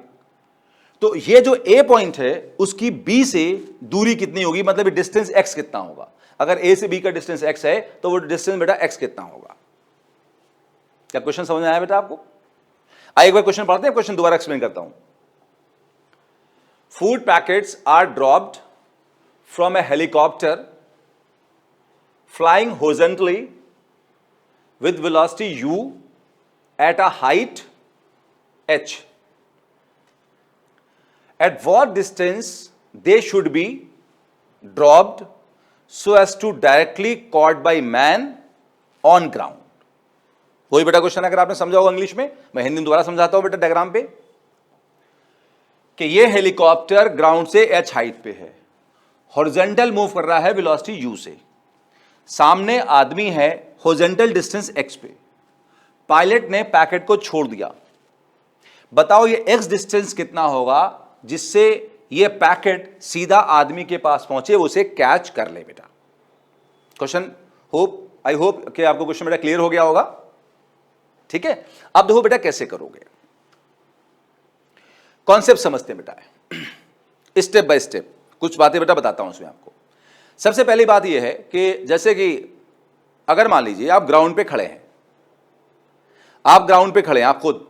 तो ये जो ए पॉइंट है उसकी बी से दूरी कितनी होगी, मतलब डिस्टेंस एक्स कितना होगा। अगर ए से बी का डिस्टेंस एक्स है तो वो डिस्टेंस बेटा एक्स कितना होगा। क्या क्वेश्चन समझ में आया बेटा आपको? आइए एक बार क्वेश्चन पढ़ते हैं, क्वेश्चन दोबारा एक्सप्लेन करता हूं। Food packets are dropped from a helicopter flying horizontally with velocity u at a height h. At what distance they should be dropped so as to directly caught by man on ground? वही बेटा क्वेश्चन अगर आपने समझा होगा इंग्लिश में, मैं हिंदी में दोबारा समझाता हूं बेटा डायग्राम पे, कि ये हेलीकॉप्टर ग्राउंड से h हाइट पे है, हॉरिजॉन्टल मूव कर रहा है वेलोसिटी u से, सामने आदमी है हॉरिजॉन्टल डिस्टेंस x पे, पायलट ने पैकेट को छोड़ दिया। बताओ ये x डिस्टेंस कितना होगा जिससे ये पैकेट सीधा आदमी के पास पहुंचे, उसे कैच कर ले बेटा। क्वेश्चन आई होप कि आपको क्वेश्चन बेटा क्लियर हो गया होगा, ठीक है। अब देखो बेटा कैसे करोगे, कॉन्सेप्ट समझते हैं बेटा, स्टेप बाय स्टेप कुछ बातें बेटा बताता हूं उसमें आपको। सबसे पहली बात यह है कि जैसे कि अगर मान लीजिए आप ग्राउंड पे खड़े हैं, आप ग्राउंड पे खड़े हैं, आप खुद,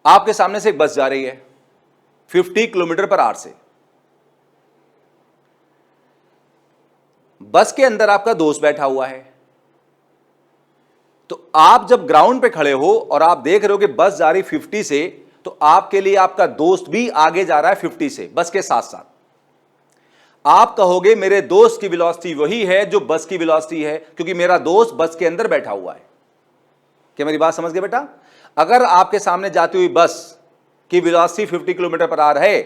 आपके सामने से एक बस जा रही है 50 किलोमीटर पर आवर से, बस के अंदर आपका दोस्त बैठा हुआ है। तो आप जब ग्राउंड पे खड़े हो और आप देख रहे हो कि बस जा रही 50 से, तो आपके लिए आपका दोस्त भी आगे जा रहा है 50 से बस के साथ साथ। आप कहोगे मेरे दोस्त की वेलोसिटी वही है जो बस की वेलोसिटी है, क्योंकि मेरा दोस्त बस के अंदर बैठा हुआ है। क्या मेरी बात समझ गए बेटा? अगर आपके सामने जाती हुई बस की वेलोसिटी 50 किलोमीटर पर आवर है,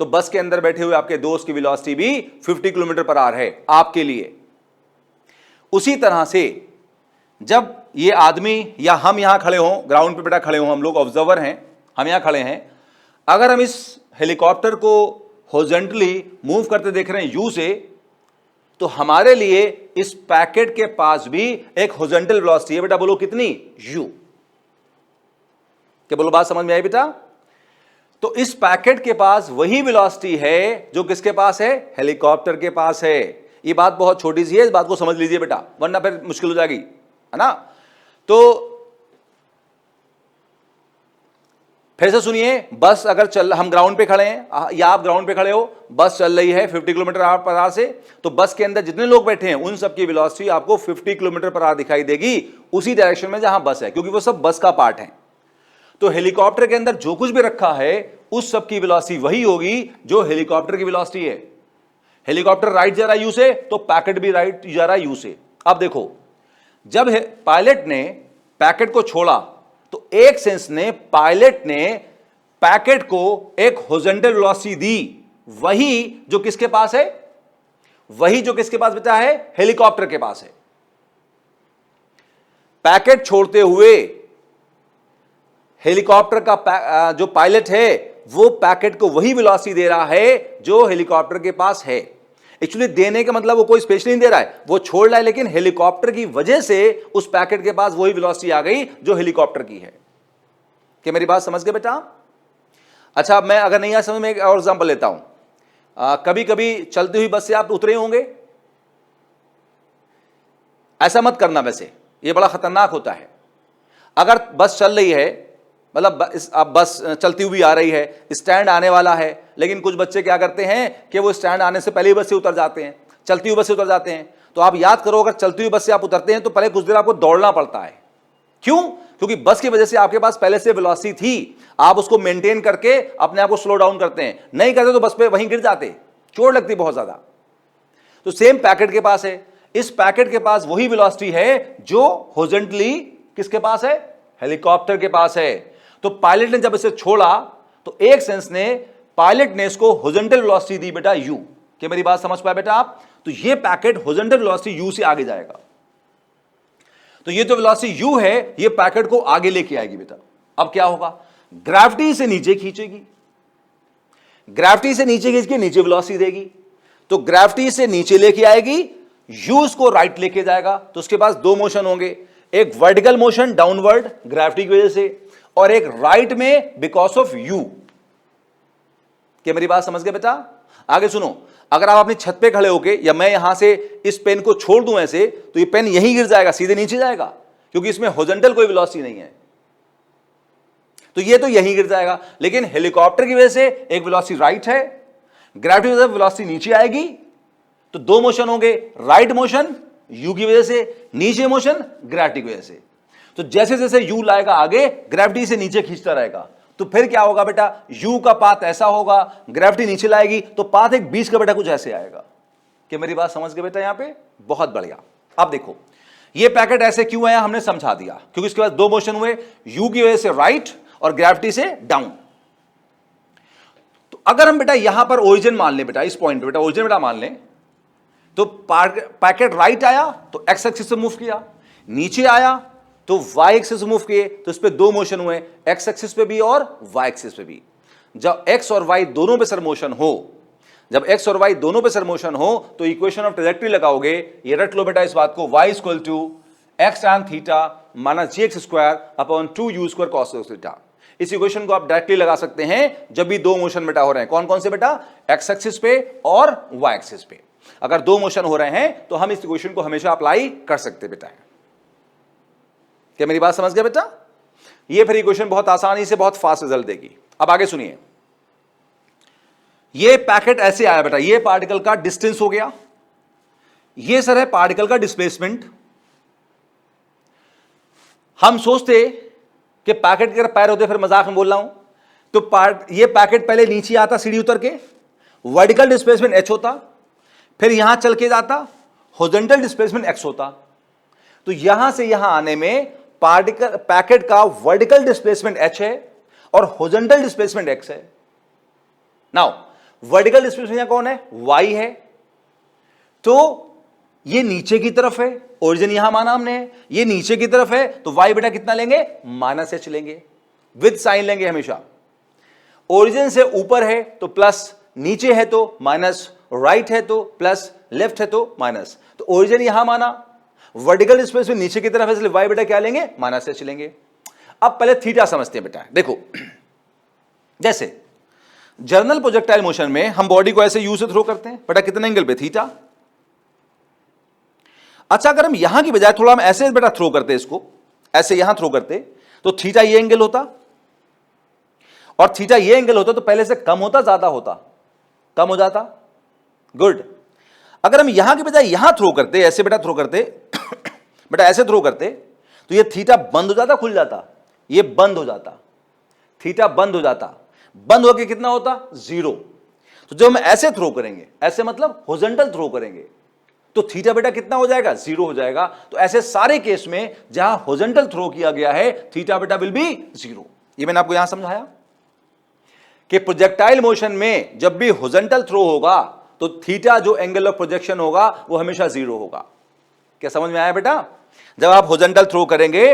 तो बस के अंदर बैठे हुए आपके दोस्त की वेलोसिटी भी 50 किलोमीटर पर आवर है आपके लिए। उसी तरह से जब ये आदमी या हम यहां खड़े हों, ग्राउंड पे बेटा खड़े हों, हम लोग ऑब्जर्वर हैं, हम यहां खड़े हैं, अगर हम इस हेलीकॉप्टर को हॉरिजॉन्टली मूव करते देख रहे हैं यू से, तो हमारे लिए इस पैकेट के पास भी एक हॉरिजॉन्टल वेलोसिटी है बेटा। बोलो कितनी? यू। क्या बोलो, बात समझ में आई बेटा? तो इस पैकेट के पास वही वेलोसिटी है जो किसके पास है? हेलीकॉप्टर के पास है। ये बात बहुत छोटी सी है, इस बात को समझ लीजिए बेटा, वरना फिर मुश्किल हो जाएगी, है ना। तो फिर से सुनिए, बस अगर चल, हम ग्राउंड पे खड़े हैं या आप ग्राउंड पे खड़े हो, बस चल रही है 50 किलोमीटर पर आवर से, तो बस के अंदर जितने लोग बैठे हैं उन सबकी वेलोसिटी आपको 50 किलोमीटर पर आवर दिखाई देगी उसी डायरेक्शन में जहां बस है, क्योंकि वो सब बस का पार्ट है। तो हेलीकॉप्टर के अंदर जो कुछ भी रखा है उस सब की वेलोसिटी वही होगी जो हेलीकॉप्टर की वेलोसिटी है। हेलीकॉप्टर राइट जा रहा है यू से, तो पैकेट भी राइट जा रहा है यू से। अब देखो, जब पायलट ने पैकेट को छोड़ा तो एक सेंस ने पायलट ने पैकेट को एक हॉरिजॉन्टल वेलोसिटी दी, वही जो किसके पास है, वही जो किसके पास बचा है, हेलीकॉप्टर के पास है। पैकेट छोड़ते हुए हेलीकॉप्टर का जो पायलट है वो पैकेट को वही वेलोसिटी दे रहा है जो हेलीकॉप्टर के पास है। एक्चुअली देने का मतलब वो कोई स्पेशल नहीं दे रहा है, वो छोड़ रहा है, लेकिन हेलीकॉप्टर की वजह से उस पैकेट के पास वही वेलोसिटी आ गई जो हेलीकॉप्टर की है। क्या मेरी बात समझ गए बेटा? अच्छा, मैं अगर नहीं आ समझ में एक और एग्जांपल लेता हूं। कभी कभी चलती हुई बस से आप उतरे होंगे, ऐसा मत करना, वैसे ये बड़ा खतरनाक होता है। अगर बस चल रही है, मतलब अब बस चलती हुई आ रही है, स्टैंड आने वाला है, लेकिन कुछ बच्चे क्या करते हैं कि वो स्टैंड आने से पहले ही बस से उतर जाते हैं, चलती हुई बस से उतर जाते हैं। तो आप याद करो, अगर चलती हुई बस से आप उतरते हैं तो पहले कुछ देर आपको दौड़ना पड़ता है। क्यों? क्योंकि बस की वजह से आपके पास पहले से वेलोसिटी थी, आप उसको मेंटेन करके अपने आप को स्लो डाउन करते हैं, नहीं करते तो बस पे वहीं गिर जाते, चोट लगती बहुत ज्यादा। तो सेम पैकेट के पास है, इस पैकेट के पास वही वेलोसिटी है जो हॉरिजॉन्टली किसके पास है, हेलीकॉप्टर के पास है। तो पायलट ने जब इसे छोड़ा तो एक सेंस ने पायलट ने इसको हॉरिजॉन्टल वेलोसिटी दी बेटा यू। क्या मेरी बात समझ पाए बेटा आप? तो ये पैकेट हॉरिजॉन्टल वेलोसिटी यू से आगे जाएगा, तो ये जो वेलोसिटी यू है ये पैकेट को आगे लेके आएगी बेटा। अब क्या होगा, ग्रेविटी से नीचे खींचेगी, ग्रेविटी से नीचे खींच के नीचे वेलोसिटी देगी, तो ग्रेविटी से नीचे लेके आएगी, यू इसको राइट लेके जाएगा। तो उसके पास दो मोशन होंगे, एक वर्टिकल मोशन डाउनवर्ड ग्रेविटी की वजह से, और एक राइट में बिकॉज ऑफ यू। क्या मेरी बात समझ गए बेटा? आगे सुनो, अगर आप अपनी छत पे खड़े होके या मैं यहां से इस पेन को छोड़ दूं ऐसे, तो ये पेन यहीं गिर जाएगा, सीधे नीचे जाएगा, क्योंकि इसमें हॉरिजॉन्टल कोई वेलोसिटी नहीं है, तो ये तो यहीं गिर जाएगा। लेकिन हेलीकॉप्टर की वजह से एक वेलोसिटी राइट है, ग्रेविटी की वजह से वेलोसिटी नीचे आएगी, तो दो मोशन होंगे, राइट मोशन यू की वजह से, नीचे मोशन ग्रेविटी की वजह से। तो जैसे जैसे यू लाएगा आगे, ग्रेविटी से नीचे खींचता रहेगा, तो फिर क्या होगा बेटा, यू का पाथ ऐसा होगा, ग्रेविटी नीचे लाएगी तो पाथ एक बीच का बेटा कुछ ऐसे आएगा। क्या मेरी बात समझ गए बेटा? यहां पे बहुत बढ़िया। अब देखो, ये पैकेट ऐसे क्यों आया हमने समझा दिया, क्योंकि इसके बाद दो मोशन हुए, यू की वजह से राइट और ग्रेविटी से डाउन। तो अगर हम बेटा यहां पर ओरिजिन मान लें बेटा, इस पॉइंट पे बेटा ओरिजिन बेटा मान लें, तो पैकेट राइट आया तो एक्स एक्सिस से मूव किया, नीचे आया तो वाई एक्सिस से मूव किए, तो इस पे दो मोशन हुए, एक्स एक्सिस पे भी और वाई एक्सिस पे भी। जब एक्स और वाई दोनों पे सर मोशन हो, जब एक्स और वाई दोनों पे सर मोशन हो, तो इक्वेशन ऑफ ट्रैजेक्टरी लगाओगे, ये रट लो बेटा इस बात को, y equal to X tan theta minus ji x square upon 2u square cos theta. इस इक्वेशन को आप डायरेक्टली लगा सकते हैं जब भी दो मोशन बेटा हो रहे हैं। कौन कौन से बेटा? एक्स एक्सिस पे और वाई एक्सिस पे। अगर दो मोशन हो रहे हैं तो हम इस इक्वेशन को हमेशा अप्लाई कर सकते बेटा। क्या मेरी बात समझ गए बेटा? ये फिर इक्वेशन बहुत आसानी से बहुत फास्ट रिजल्ट देगी। अब आगे सुनिए, ये पैकेट ऐसे आया बेटा, ये पार्टिकल का डिस्टेंस हो गया, ये सर है पार्टिकल का डिस्प्लेसमेंट। हम सोचते कि पैकेट के अगर पैर होते, फिर मजाक में बोल रहा हूं, तो ये पैकेट पहले नीचे आता सीढ़ी उतर के, वर्टिकल डिस्प्लेसमेंट h होता, फिर यहां चल के जाता, हॉरिजॉन्टल डिस्प्लेसमेंट x होता। तो यहां से यहां आने में पैकेट का वर्टिकल डिस्प्लेसमेंट h है और हॉरिजॉन्टल डिस्प्लेसमेंट x है। नाउ वर्टिकल डिस्प्लेसमेंट यहां कौन है? y है, तो ये नीचे की तरफ है, ओरिजिन यहां माना हमने, ये नीचे की तरफ है, तो y बेटा कितना लेंगे? माइनस h लेंगे, विद साइन लेंगे हमेशा। ओरिजिन से ऊपर है तो प्लस, नीचे है तो माइनस, राइट है तो प्लस, लेफ्ट है तो माइनस। तो ओरिजिन यहां माना, वर्टिकल डिस्प्लेसमेंट नीचे की तरफ है, इसलिए y बेटा क्या लेंगे? माइनस h लेंगे। अब पहले थीटा समझते हैं बेटा। देखो, जैसे जर्नल प्रोजेक्टाइल मोशन में हम बॉडी को ऐसे यू से थ्रो करते हैं बेटा, कितने एंगल पे? थीटा। अच्छा, अगर हम यहां की बजाय थोड़ा हम ऐसे बेटा थ्रो करते, इसको ऐसे यहां थ्रो करते, तो थीटा ये एंगल होता। और थीटा ये एंगल होता तो पहले से कम होता, ज्यादा होता? कम हो जाता। गुड। अगर हम यहां के बजाय यहां थ्रो करते, ऐसे बेटा थ्रो करते बेटा ऐसे थ्रो करते, तो ये थीटा बंद हो जाता, खुल जाता? ये बंद हो जाता, थीटा बंद हो जाता। बंद होके कितना होता? 0। तो जब हम ऐसे थ्रो करेंगे, ऐसे मतलब हॉरिजॉन्टल थ्रो करेंगे, तो थीटा बेटा कितना हो जाएगा? 0 हो जाएगा। तो ऐसे सारे केस में जहां हॉरिजॉन्टल थ्रो किया गया है, थीटा बेटा विल बी 0। ये मैंने आपको यहां समझाया कि प्रोजेक्टाइल मोशन में जब भी हॉरिजॉन्टल थ्रो होगा तो थीटा जो एंगल ऑफ प्रोजेक्शन होगा वो हमेशा 0 होगा। क्या समझ में आया बेटा? जब आप हॉरिजॉन्टल थ्रो करेंगे,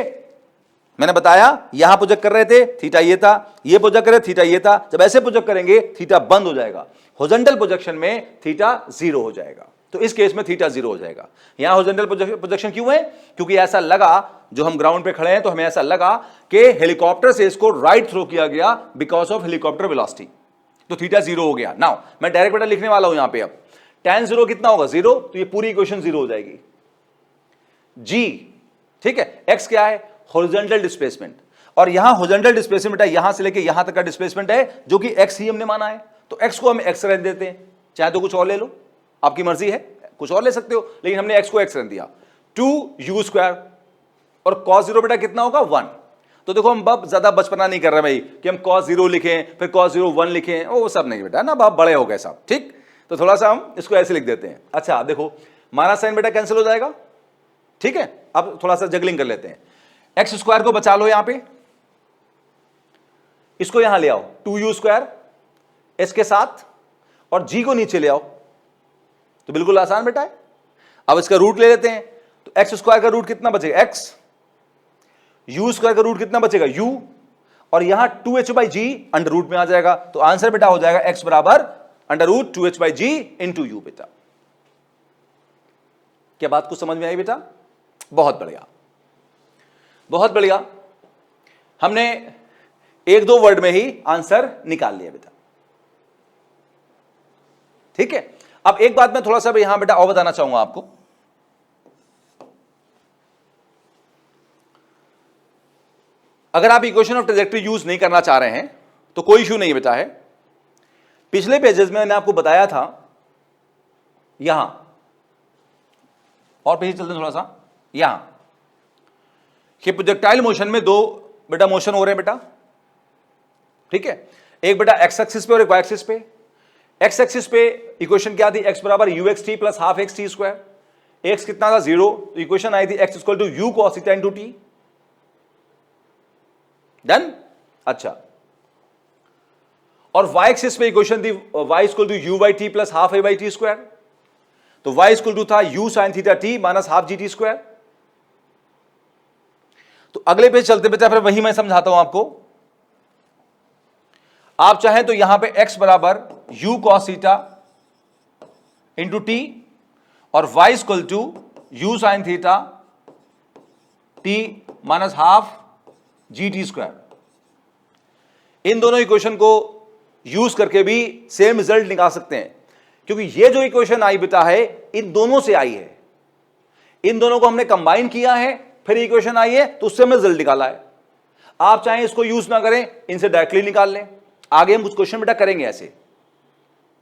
मैंने बताया यहां प्रोजेक्ट कर रहे थे, थीटा ये था, ये प्रोजेक्ट कर रहे, थीटा ये था। जब ऐसे प्रोजेक्ट करेंगे, थीटा बंद हो जाएगा। हॉरिजॉन्टल प्रोजेक्शन में थीटा 0 हो जाएगा। तो इस केस में थीटा 0 हो जाएगा। यहां हॉरिजॉन्टल प्रोजेक्शन क्यों है? क्योंकि ऐसा लगा, जो हम ग्राउंड पे खड़े हैं तो हमें ऐसा लगा कि हेलीकॉप्टर से इसको राइट थ्रो किया गया बिकॉज ऑफ हेलीकॉप्टर वेलोसिटी, तो थीटा 0 हो गया। नाउ मैं डायरेक्ट बेटा लिखने वाला हूं यहां पे। अब tan 0 कितना होगा? 0। तो ये पूरी इक्वेशन 0 हो जाएगी। जी ठीक है। x क्या है? Horizontal displacement. और यहां हॉरिजॉन्टल डिस्प्लेसमेंट बेटा यहां से लेके यहां तक का डिस्प्लेसमेंट है, जो कि x ही हमने माना है। तो x को हम x रहने देते हैं, चाहे तो कुछ और ले लो, आपकी मर्जी है, कुछ और ले सकते हो, लेकिन हमने x को x रहने दिया। 2u²। और cos 0 बेटा कितना होगा? 1। तो देखो हम अब ज्यादा बचपना नहीं कर रहे भाई कि हम cos 0 लिखें फिर cos 0 1 लिखें, वो सब नहीं बेटा ना, आप बड़े हो गए साहब। ठीक, तो थोड़ा सा हम इसको ऐसे लिख देते हैं। अच्छा देखो, माइनस साइन बेटा कैंसिल हो जाएगा। ठीक है, अब थोड़ा सा जगलिंग कर लेते हैं। x² को बचा लो यहां पे, इसको यहां ले आओ 2u² इसके साथ, और g को नीचे ले आओ, तो बिल्कुल आसान बेटा है। अब इसका रूट ले लेते हैं, तो x² का रूट कितना बचेगा? x। u² का रूट कितना बचेगा? u। और यहां 2h/g अंडर रूट में आ जाएगा, तो आंसर बेटा हो जाएगा x बराबर under root 2h/g into u बेटा। क्या बात को समझ में आई बेटा? बहुत बढ़िया, बहुत बढ़िया। हमने 1-2 वर्ड में ही आंसर निकाल लिया बेटा। ठीक है, अब एक बात मैं थोड़ा सा यहां बेटा और बताना चाहूंगा आपको। अगर आप इक्वेशन ऑफ ट्रैजेक्टरी यूज नहीं करना चाह रहे हैं तो कोई इश्यू नहीं बेटा है। पिछले पेजेस में मैंने आपको बताया था, यहां और पेज चलते हैं थोड़ा सा, यहां कि प्रोजेक्टाइल मोशन में 2 बेटा मोशन हो रहे हैं बेटा। ठीक है, एक बेटा एक्स एक्सिस पे और एक वाई एक्सिस पे। एक्स एक्सिस पे इक्वेशन क्या थी? एक्स बराबर uxt plus half x T square. X कितना था? 0। तो इक्वेशन आई थी X equal to you cos theta into T. Done. अच्छा, और वाई एक्सिस पे इक्वेशन थी Y equal to you by T plus half A by T square. तो वाई इक्वल टू था U sine theta T minus half G T square. तो अगले पेज चलते बेटा, फिर वही मैं समझाता हूं आपको। आप चाहें तो यहां पे x बराबर u cos theta into t और y equal to u sine theta T minus half G T square, इन दोनों इक्वेशन को यूज करके भी सेम रिजल्ट निकाल सकते हैं। क्योंकि ये जो इक्वेशन आई बेटा है, इन दोनों से आई है, इन दोनों को हमने कंबाइन किया है, फिर इक्वेशन आई है, तो उससे हमने रिजल्ट निकाला है। आप चाहें इसको यूज ना करें, इनसे डायरेक्टली निकाल लें। आगे हम कुछ क्वेश्चन बेटा करेंगे ऐसे।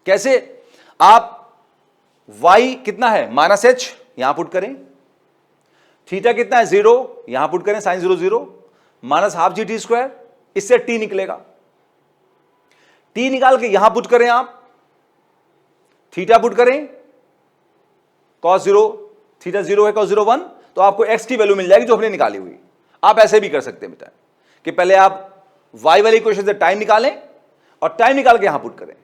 कैसे? आप y कितना है? माइनस h, यहां पुट करें। थीटा कितना है? 0, यहां पुट करें sine 0 0 minus half G T square, इससे t निकलेगा। t निकाल के यहां पुट करें आप, थीटा पुट करें, cos 0 थीटा 0 है, cos 0 1, तो आपको x की वैल्यू मिल जाएगी जो हमने निकाली हुई। आप ऐसे भी कर सकते हैं बेटा कि पहले आप y वाली इक्वेशन से टाइम निकालें और टाइम निकाल के यहां पुट करें।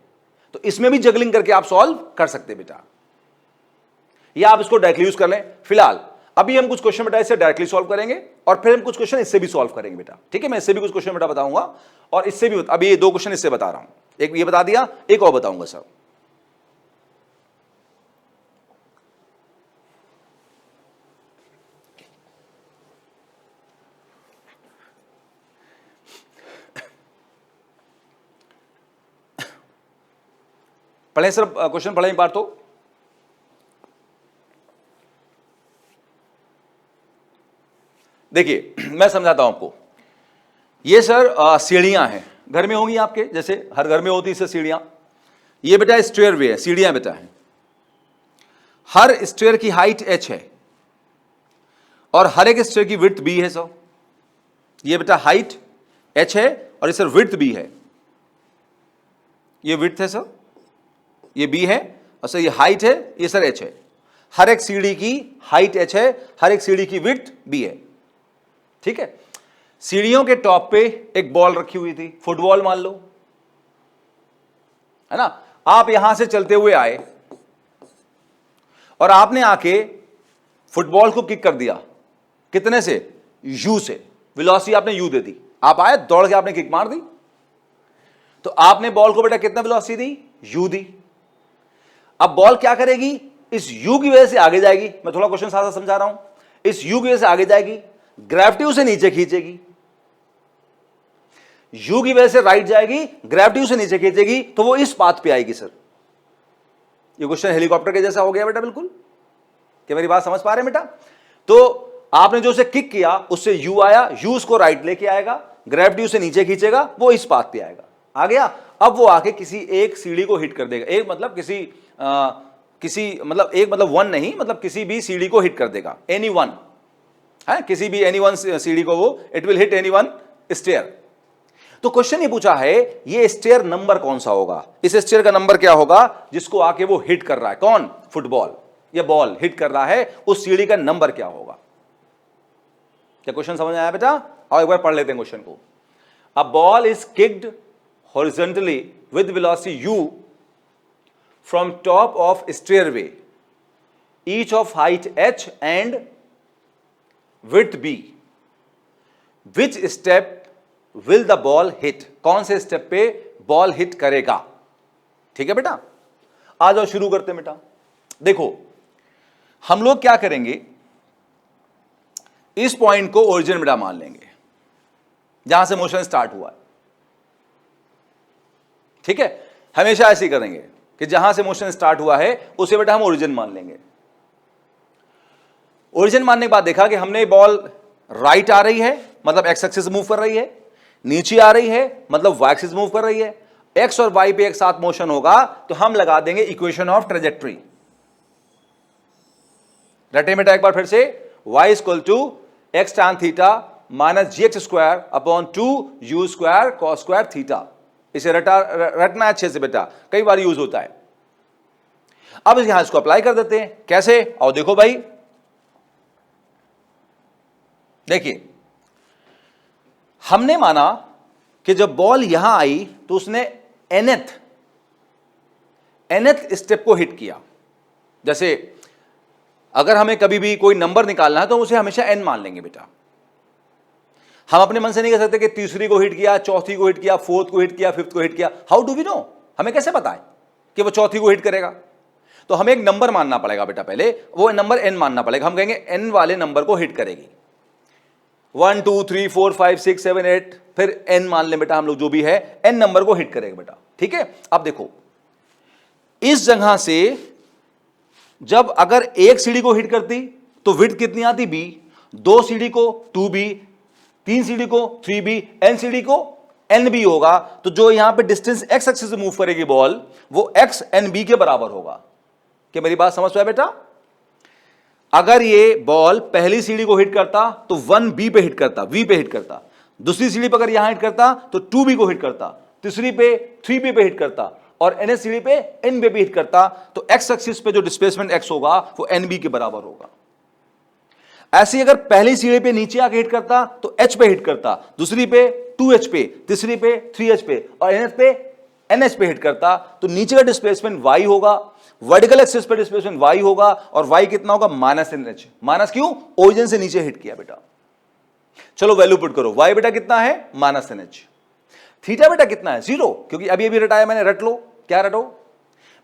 तो इसमें भी जगलिंग करके आप सॉल्व कर सकते हैं बेटा, या आप इसको डायरेक्टली यूज कर लें। फिलहाल अभी हम कुछ क्वेश्चन बेटा इससे डायरेक्टली सॉल्व करेंगे और फिर हम कुछ क्वेश्चन इससे भी सॉल्व करेंगे बेटा। ठीक है, मैं इससे भी कुछ क्वेश्चन बेटा बताऊंगा और इससे भी, अभी ये 2 क्वेश्चन इससे बता रहा हूं, एक ये बता दिया, एक और बताऊंगा सर। पढ़े सर, क्वेश्चन पढ़े एक बार तो। देखिए मैं समझाता हूं आपको। ये सर सीढ़ियां हैं, घर में होंगी आपके, जैसे हर घर में होती है सीढ़ियां। ये बेटा स्टेयर वे है, सीढ़ियां बेटा है। हर स्टेयर की हाइट h है और हर एक स्टेयर की विड्थ b है। सो ये बेटा हाइट h है और ये सर विड्थ b है। ये विड्थ है सर, ये b है, और सर ये हाइट है, ये सर h है। हर एक सीढ़ी की हाइट h है, हर एक सीढ़ी की विड्थ b है। ठीक है। सीढ़ियों के टॉप पे एक बॉल रखी हुई थी, फुटबॉल मान लो, है ना। आप यहां से चलते हुए आए और आपने आके फुटबॉल को किक कर दिया। कितने से? यू से। वेलोसिटी आपने यू दे दी। आप आए, दौड़ के आपने किक मार दी, तो आपने बॉल को बेटा कितना वेलोसिटी दी? यू दी। अब बॉल क्या करेगी? इस यू की वजह से आगे जाएगी। मैं थोड़ा क्वेश्चन साथ समझा रहा हूं। इस यू की वजह से आगे जाएगी, ग्रेविटी उसे नीचे खींचेगी। यू की वजह से राइट जाएगी, ग्रेविटी उसे नीचे खींचेगी, तो वो इस पाथ पे आएगी। सर ये क्वेश्चन हेलीकॉप्टर के जैसा हो गया बेटा, बिल्कुल। क्या मेरी बात समझ पा रहे हैं बेटा? तो आपने जो उसे किक किया, उससे यू आया, यू उसको राइट लेके आएगा, ग्रेविटी उसे नीचे खींचेगा, वो इस पाथ पे आएगा। आ गया। अब वो आके किसी एक सीढ़ी को हिट कर देगा। एक मतलब एक मतलब वन नहीं, मतलब किसी भी सीढ़ी को हिट कर देगा। एनी वन है, किसी भी एनी वन सीढ़ी को वो it will hit any one stair. तो क्वेश्चन ये पूछा है, ये स्टेयर नंबर कौन सा होगा? इस स्टेयर का नंबर क्या होगा जिसको आके वो हिट कर रहा है? कौन? फुटबॉल। ये बॉल हिट कर रहा है, उस सीढ़ी का नंबर क्या होगा? क्या क्वेश्चन समझ आया बेटा? और एक बार पढ़ लेते हैं क्वेश्चन को। अ ball is kicked horizontally with velocity u from top of stairway, each of height h and width b. Which step will the ball hit? कौन से स्टेप पे बॉल हिट करेगा? ठीक है बेटा, आ जाओ शुरू करते हैं बेटा। देखो हम लोग क्या करेंगे, इस पॉइंट को ओरिजिन बेटा मान लेंगे, जहां से मोशन स्टार्ट हुआ है। ठीक है, हमेशा ऐसे ही करेंगे कि जहां से मोशन स्टार्ट हुआ है उसे बेटा हम ओरिजिन मान लेंगे। ओरिजिन मानने के बाद देखा कि हमने बॉल राइट आ रही है, मतलब एक्स एक्सिस मूव कर रही है, नीचे आ रही है मतलब वाई एक्सिस मूव कर रही है। एक्स और वाई पे एक साथ मोशन होगा तो हम लगा देंगे इक्वेशन ऑफ ट्रेजेक्ट्री। रटे बेटा एक बार फिर से, y equal to X tan theta minus ji x square upon 2u square cos square theta. इसे रटना अच्छे से बेटा, कई बार यूज होता है। अब यहां इसको अप्लाई कर देते हैं। कैसे? और देखो भाई, देखिए हमने माना कि जब बॉल यहां आई तो उसने nth स्टेप को हिट किया। जैसे अगर हमें कभी भी कोई नंबर निकालना है तो उसे हमेशा n मान लेंगे बेटा। हम अपने मन से नहीं कह सकते कि तीसरी को हिट किया, चौथी को हिट किया, फोर्थ को हिट किया, फिफ्थ को हिट किया। How do we know? हमें कैसे पता है कि वो चौथी को हिट करेगा? तो हमें एक नंबर मानना पड़ेगा बेटा, पहले वो नंबर n मानना पड़ेगा। हम कहेंगे n वाले नंबर को हिट करेगी। 1 2 3 4 5 6 7 8, फिर n मान लें बेटा हम लोग, जो भी है n नंबर को हिट करेगा बेटा। ठीक है, अब देखो इस जगह से जब अगर एक सीढ़ी को हिट करती तो विड्थ कितनी आती? b। दो सीढ़ी को 2b, तीन सीढ़ी को 3b, n सीढ़ी को nb होगा। तो जो यहां पे डिस्टेंस x एक्सिस से मूव करेगी बॉल, वो x nb के बराबर होगा। क्या मेरी बात समझ पाया बेटा? अगर ये बॉल पहली सीढ़ी को हिट करता तो 1b पे हिट करता, v पे हिट करता। दूसरी सीढ़ी पर अगर यहां हिट करता तो 2b को हिट करता, तीसरी पे 3b पे हिट करता, और nth सीढ़ी पे nb पे हिट करता। तो x एक्सिस पे जो डिस्प्लेसमेंट x होगा वो nb के बराबर होगा। ऐसे अगर पहली सीढ़ी पे नीचे आके हिट करता तो h पे हिट करता, दूसरी पे 2h पे, तीसरी पे 3h पे, और nth पे nh पे हिट करता, तो नीचे का डिस्प्लेसमेंट y होगा, वर्टिकल एक्सिस पे डिस्प्लेसमेंट y होगा, और y कितना होगा? Minus nh। माइनस क्यों? ओरिजिन से नीचे हिट किया बेटा। चलो वैल्यू पुट करो। y बेटा कितना है? Minus nh। थीटा बेटा कितना है? 0, क्योंकि अभी अभी रटाया मैंने। रट लो। क्या रटो?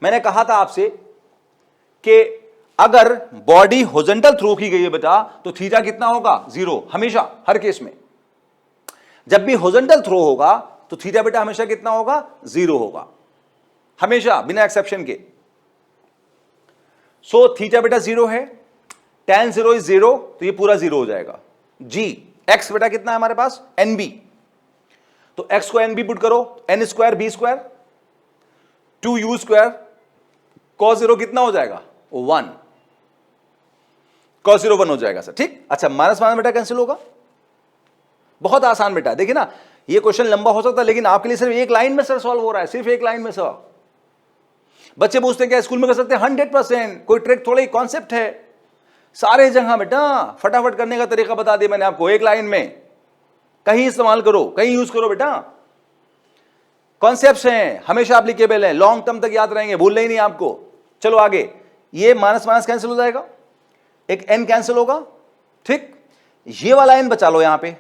मैंने कहा था आपसे कि अगर बॉडी हॉरिजॉन्टल थ्रो की गई है बेटा तो थीटा कितना होगा? 0, हमेशा, हर केस में। जब भी हॉरिजॉन्टल थ्रो होगा तो थीटा बेटा हमेशा कितना होगा? 0 होगा, हमेशा, बिना एक्सेप्शन के। सो थीटा बेटा 0 है, tan 0 इज 0, तो ये पूरा 0 हो जाएगा। जी एक्स बेटा कितना है हमारे पास? nb। तो x को n भी पुट करो, n square B square 2u square cos 0 कितना हो जाएगा 1, cos 0 1 हो जाएगा सर, ठीक। अच्छा माइनस माइनस बेटा कैंसिल होगा, बहुत आसान बेटा। देखिए ना ये क्वेश्चन लंबा हो सकता है लेकिन आपके लिए सिर्फ एक लाइन में सर सॉल्व हो रहा है, सिर्फ एक लाइन में सर। बच्चे पूछते हैं क्या स्कूल में कर सकते हैं, 100%, कोई ट्रिक थोड़ा ही कॉन्सेप्ट है सारे जगह बेटा। फटाफट करने का तरीका बता दिया मैंने आपको, एक लाइन में, कहीं इस्तेमाल करो, कहीं यूज करो बेटा। कॉन्सेप्ट्स हैं, हमेशा एप्लीकेबल है, लॉन्ग टर्म तक याद रहेंगे, भूलना ही नहीं आपको। चलो आगे, ये माइनस माइनस कैंसिल हो जाएगा, एक n कैंसिल होगा, ठीक। ये वाला n बचा लो यहां पे।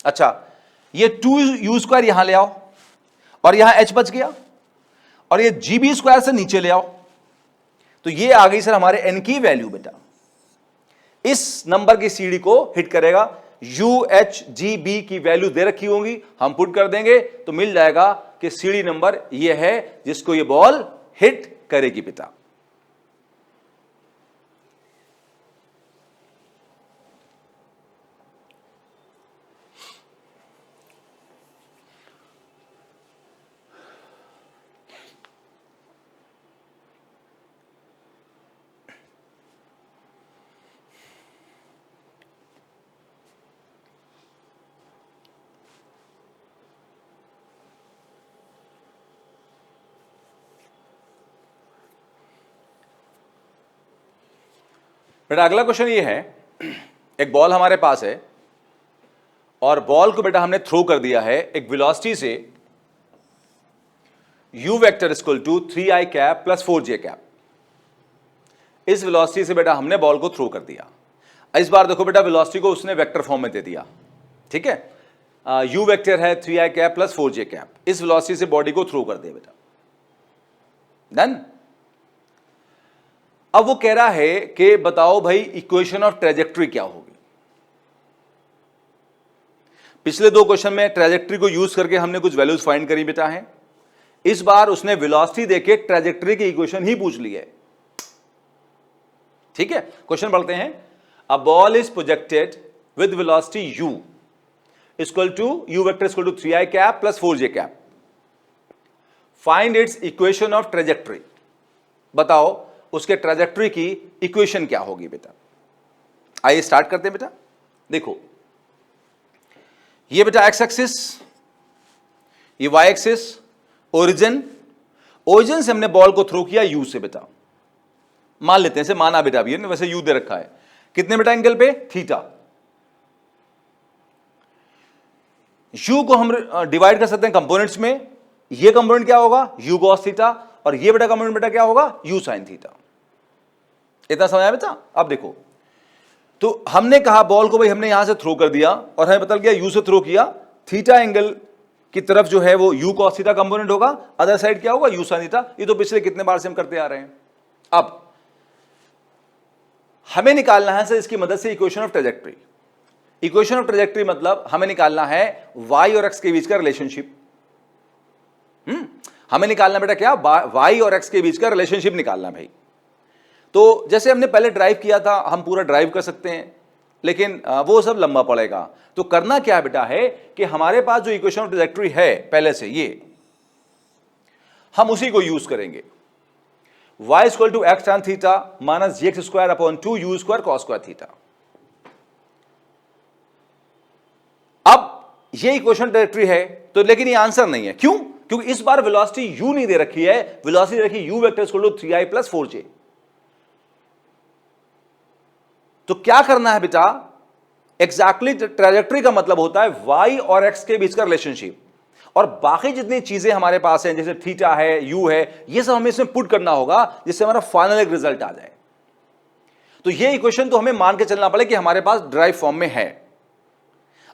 अच्छा ये 2u स्क्वायर यहां ले आओ और यहां h बच गया और ये gb स्क्वायर से नीचे ले आओ, तो ये आ गई सर हमारे n की वैल्यू बेटा। इस नंबर की सीढ़ी को हिट करेगा, UHGB की वैल्यू दे रखी होंगी, हम पुट कर देंगे तो मिल जाएगा कि सीढ़ी नंबर ये है जिसको ये बॉल हिट करेगी बेटा। बेटा अगला क्वेश्चन ये है, एक बॉल हमारे पास है और बॉल को बेटा हमने थ्रो कर दिया है एक वेलोसिटी से u vector equal to 3i cap plus 4j cap. इस वेलोसिटी से बेटा हमने बॉल को थ्रो कर दिया। इस बार देखो बेटा वेलोसिटी को उसने वेक्टर फॉर्म में दे दिया, ठीक है। u वेक्टर है 3i cap plus 4j cap, इस वेलोसिटी से बॉडी को थ्रो कर दिया बेटा, डन। अब वो कह रहा है कि बताओ भाई इक्वेशन ऑफ ट्रेजेक्ट्री क्या होगी। पिछले दो क्वेश्चन में ट्रेजेक्ट्री को यूज करके हमने कुछ वैल्यूज फाइंड करी बेटा है, इस बार उसने वेलोसिटी देके ट्रेजेक्ट्री की इक्वेशन ही पूछ ली है, ठीक है। क्वेश्चन पढ़ते हैं। A ball is projected with velocity u equal to u vector equal to 3i cap plus 4j cap, find its equation of trajectory. बताओ उसके ट्रेजेक्ट्री की इक्वेशन क्या होगी बेटा। आइए स्टार्ट करते हैं बेटा। देखो ये बेटा एक्स एक्सिस, ये वाई एक्सिस, ओरिजिन, ओरिजिन से हमने बॉल को थ्रो किया यू से बेटा, मान लेते हैं इसे, माना बेटा अभी वैसे यू दे रखा है, कितने बेटा एंगल पे, थीटा। यू को हम डिवाइड कर सकते हैं कंपोनेंट्स में, ये कंपोनेंट क्या होगा यू कॉस थीटा और ये बेटा कंपोनेंट बेटा क्या होगा यू साइन थीटा। इतना समझ आया बेटा। अब देखो तो हमने कहा बॉल को भाई हमने यहां से थ्रो कर दिया और हमें पता गया यू से थ्रो किया, थीटा एंगल की तरफ जो है वो यू कॉस थीटा कंपोनेंट होगा, अदर साइड क्या होगा यू साइन थीटा। ये तो पिछले कितने बार से हम करते आ रहे हैं। अब हमें निकालना है सर इसकी मदद से equation of trajectory. Equation of trajectory मतलब हमें निकालना है y और x के बीच का रिलेशनशिप। हमें निकालना बेटा क्या, y और x के बीच का रिलेशनशिप निकालना भाई। तो जैसे हमने पहले ड्राइव किया था, हम पूरा ड्राइव कर सकते हैं लेकिन वो सब लंबा पड़ेगा। तो करना क्या बेटा है कि हमारे पास जो इक्वेशन ऑफ ट्रेजेक्ट्री है पहले से, ये हम उसी को यूज करेंगे। y equal to X tan theta minus ji x square upon 2u square cos square theta. अब ये इक्वेशन ट्रेजेक्ट्री है तो, लेकिन ये आंसर नहीं है। क्यों? क्योंकि इस बार वेलोसिटी u नहीं दे रखी है, वेलोसिटी दे रखी u vector equal to 3i plus 4j। तो क्या करना है बेटा, एग्जैक्टली ट्रेजेक्ट्री का मतलब होता है y और x के बीच का रिलेशनशिप, और बाकी जितनी चीजें हमारे पास हैं जैसे थीटा है, u है, ये सब हमें इसमें पुट करना होगा जिससे हमारा फाइनल एक रिजल्ट आ जाए। तो ये इक्वेशन तो हमें मान के चलना पड़े कि हमारे पास ड्राइव फॉर्म में है।